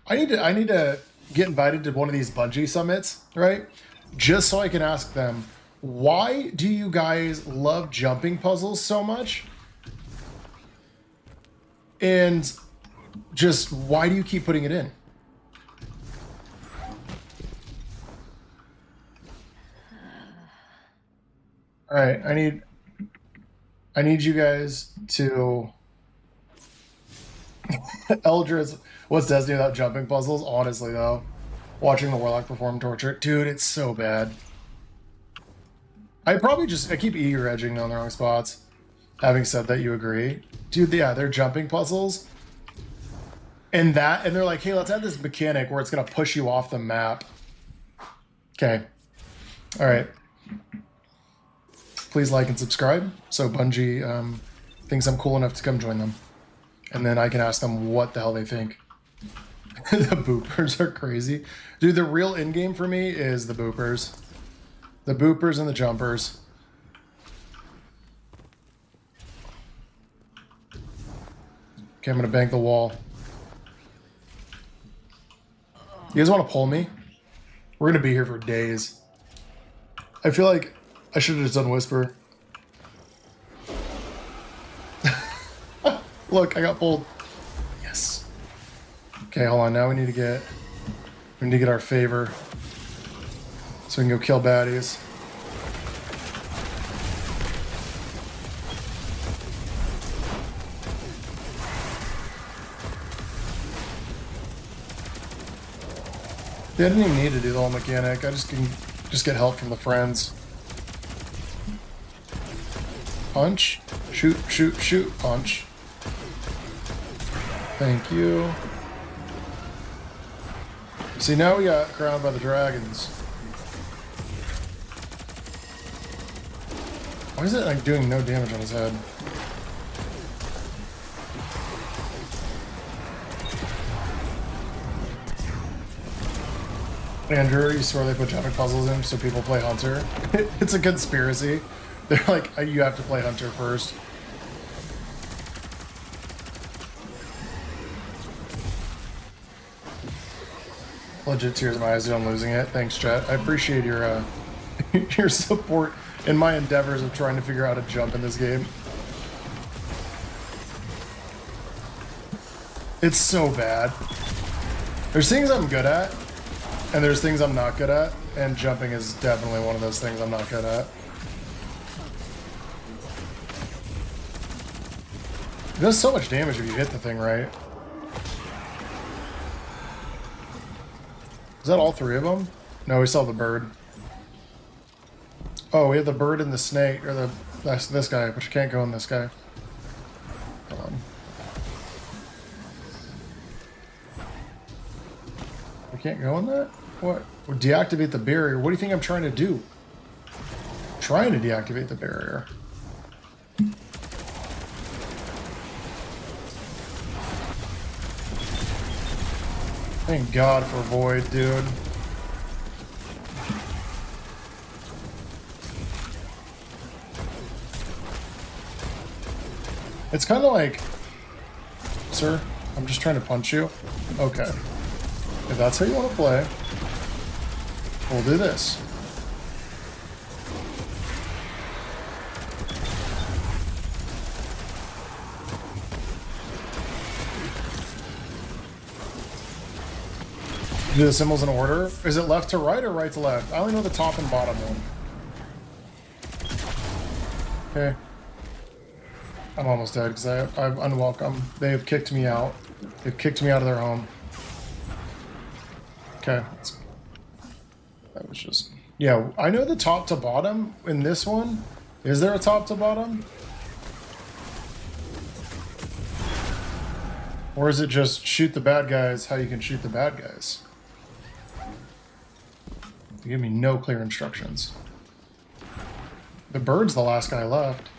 I need to get invited to one of these Bungie summits, right? Just so I can ask them, why do you guys love jumping puzzles so much? And just why do you keep putting it in? All right, I need you guys to Eldritch. What's Destiny without jumping puzzles? Honestly, though, watching the Warlock perform torture, dude, it's so bad. I keep eager edging on the wrong spots. Having said that, you agree, dude? Yeah, they're jumping puzzles, and they're like, hey, let's add this mechanic where it's gonna push you off the map. Okay, all right. Please like and subscribe so Bungie thinks I'm cool enough to come join them. And then I can ask them what the hell they think. The boopers are crazy. Dude, the real in-game for me is the boopers. The boopers and the jumpers. Okay, I'm gonna bank the wall. You guys wanna pull me? We're gonna be here for days. I feel like I should have just done Whisper. Look, I got pulled. Yes. Okay, hold on. Now we need to get our favor. So we can go kill baddies. Yeah, I didn't even need to do the whole mechanic. I can just get help from the friends. Punch. Shoot, shoot, shoot. Punch. Thank you. See, now we got crowned by the dragons. Why is it like doing no damage on his head? Andrew, you swear they put jumping puzzles in so people play Hunter? It's a conspiracy. They're like, you have to play Hunter first. Legit tears in my eyes, I'm losing it. Thanks, chat. I appreciate your your support in my endeavors of trying to figure out how to jump in this game. It's so bad. There's things I'm good at, and there's things I'm not good at, and jumping is definitely one of those things I'm not good at. It does so much damage if you hit the thing right. Is that all three of them? No, we saw the bird. Oh, we have the bird and the snake, or this guy, but you can't go in this guy. Hold on. We can't go in that? What? We'll deactivate the barrier. What do you think I'm trying to do? I'm trying to deactivate the barrier. Thank God for Void, dude. It's kind of like, sir, I'm just trying to punch you. Okay. If that's how you want to play, we'll do this. Do the symbols in order? Is it left to right or right to left? I only know the top and bottom one. Okay. I'm almost dead because I'm unwelcome. They have kicked me out. They've kicked me out of their home. Okay. That was just... Yeah, I know the top to bottom in this one. Is there a top to bottom? Or is it just shoot the bad guys how you can shoot the bad guys? They give me no clear instructions. The bird's the last guy left.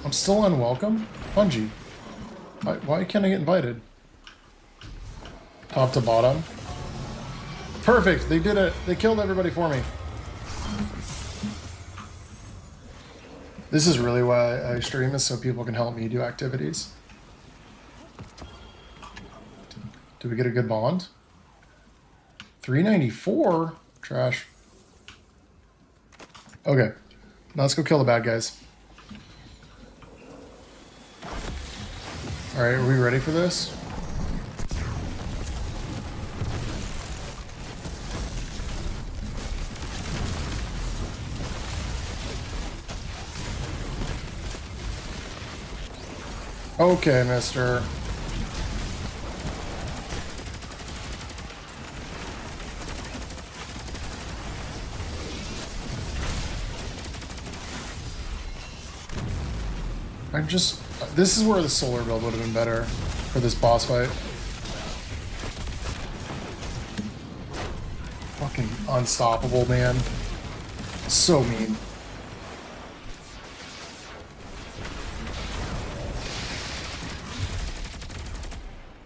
I'm still unwelcome? Bungie. Why can't I get invited? Top to bottom. Perfect! They did it! They killed everybody for me. This is really why I stream, is so people can help me do activities. Did we get a good bond? 394? Trash. Okay. Now let's go kill the bad guys. Alright, are we ready for this? Okay, mister. This is where the solar build would have been better for this boss fight. Fucking unstoppable, man. So mean.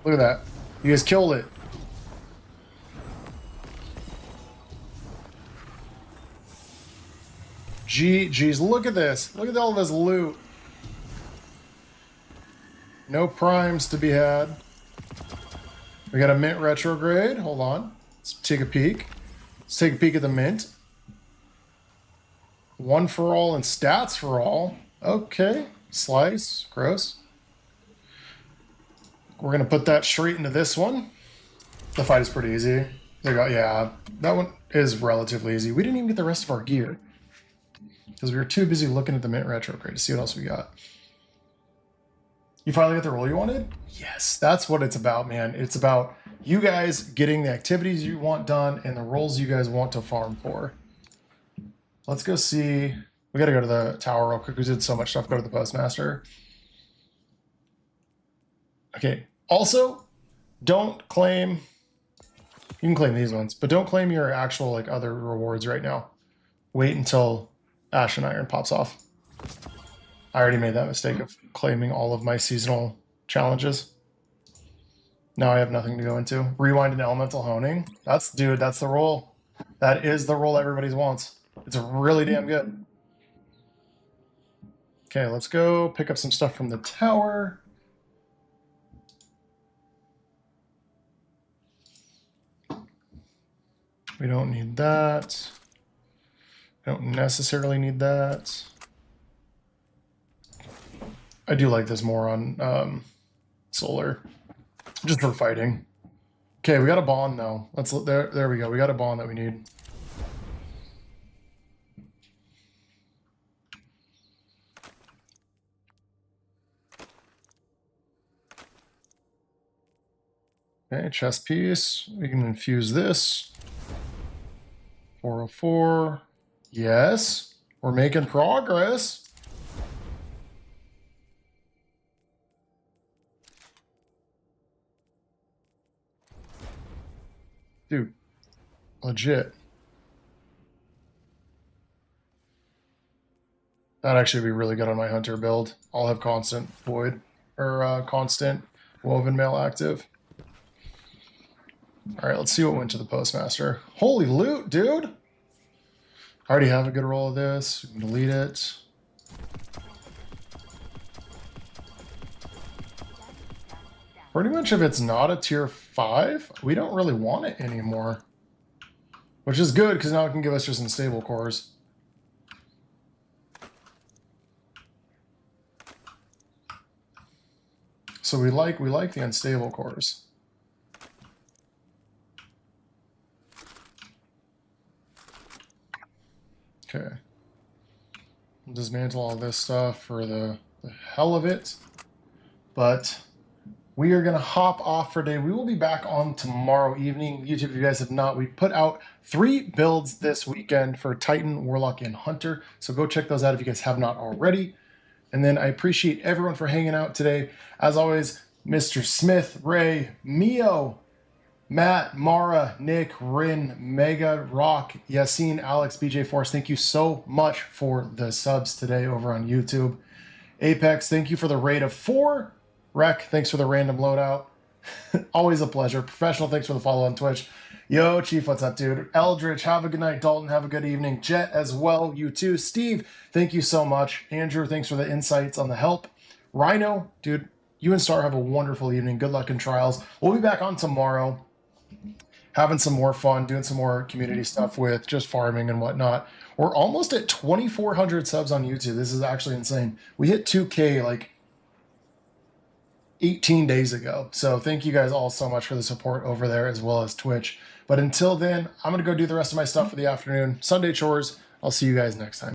Look at that. You guys killed it. Geez, look at this. Look at all this loot. No primes to be had. We got a mint retrograde. Hold on. Let's take a peek. Let's take a peek at the mint. One for all and stats for all. Okay. Slice. Gross. We're going to put that straight into this one. The fight is pretty easy. Yeah, that one is relatively easy. We didn't even get the rest of our gear because we were too busy looking at the mint retrograde to see what else we got. You finally got the role you wanted? Yes, that's what it's about, man. It's about you guys getting the activities you want done and the roles you guys want to farm for. Let's go see. We got to go to the tower real quick. We did so much stuff. Go to the postmaster. Okay, Also, don't claim... You can claim these ones, but don't claim your actual like other rewards right now. Wait until Ash and Iron pops off. I already made that mistake of claiming all of my seasonal challenges. Now I have nothing to go into. Rewind and elemental honing. Dude, that's the role. That is the role everybody wants. It's really damn good. Okay, let's go pick up some stuff from the tower. We don't need that. Don't necessarily need that. I do like this more on solar, just for fighting. Okay, we got a bond though. There we go. We got a bond that we need. Okay, chest piece. We can infuse this. 404. Yes, we're making progress. Dude, legit. That'd actually be really good on my hunter build. I'll have constant void, or constant woven mail active. All right, let's see what went to the postmaster. Holy loot, dude! I already have a good roll of this. We can delete it. Pretty much if it's not a tier 5, we don't really want it anymore. Which is good, because now it can give us just unstable cores. So we like the unstable cores. Okay. Dismantle all this stuff for the hell of it. But we are going to hop off for today. We will be back on tomorrow evening. YouTube, if you guys have not, we put out 3 builds this weekend for Titan, Warlock, and Hunter. So go check those out if you guys have not already. And then I appreciate everyone for hanging out today. As always, Mr. Smith, Ray, Mio, Matt, Mara, Nick, Rin, Mega, Rock, Yassine, Alex, BJ Force, thank you so much for the subs today over on YouTube. Apex, thank you for the raid of 4. Rec, thanks for the random loadout. Always a pleasure. Professional, thanks for the follow on Twitch. Yo, Chief, what's up, dude? Eldridge, have a good night. Dalton, have a good evening. Jet as well, you too. Steve, thank you so much. Andrew, thanks for the insights on the help. Rhino, dude, you and Star have a wonderful evening. Good luck in trials. We'll be back on tomorrow, having some more fun, doing some more community stuff with just farming and whatnot. We're almost at 2,400 subs on YouTube. This is actually insane. We hit 2K like 18 days ago. So thank you guys all so much for the support over there as well as Twitch. But until then, I'm going to go do the rest of my stuff for the afternoon. Sunday chores. I'll see you guys next time.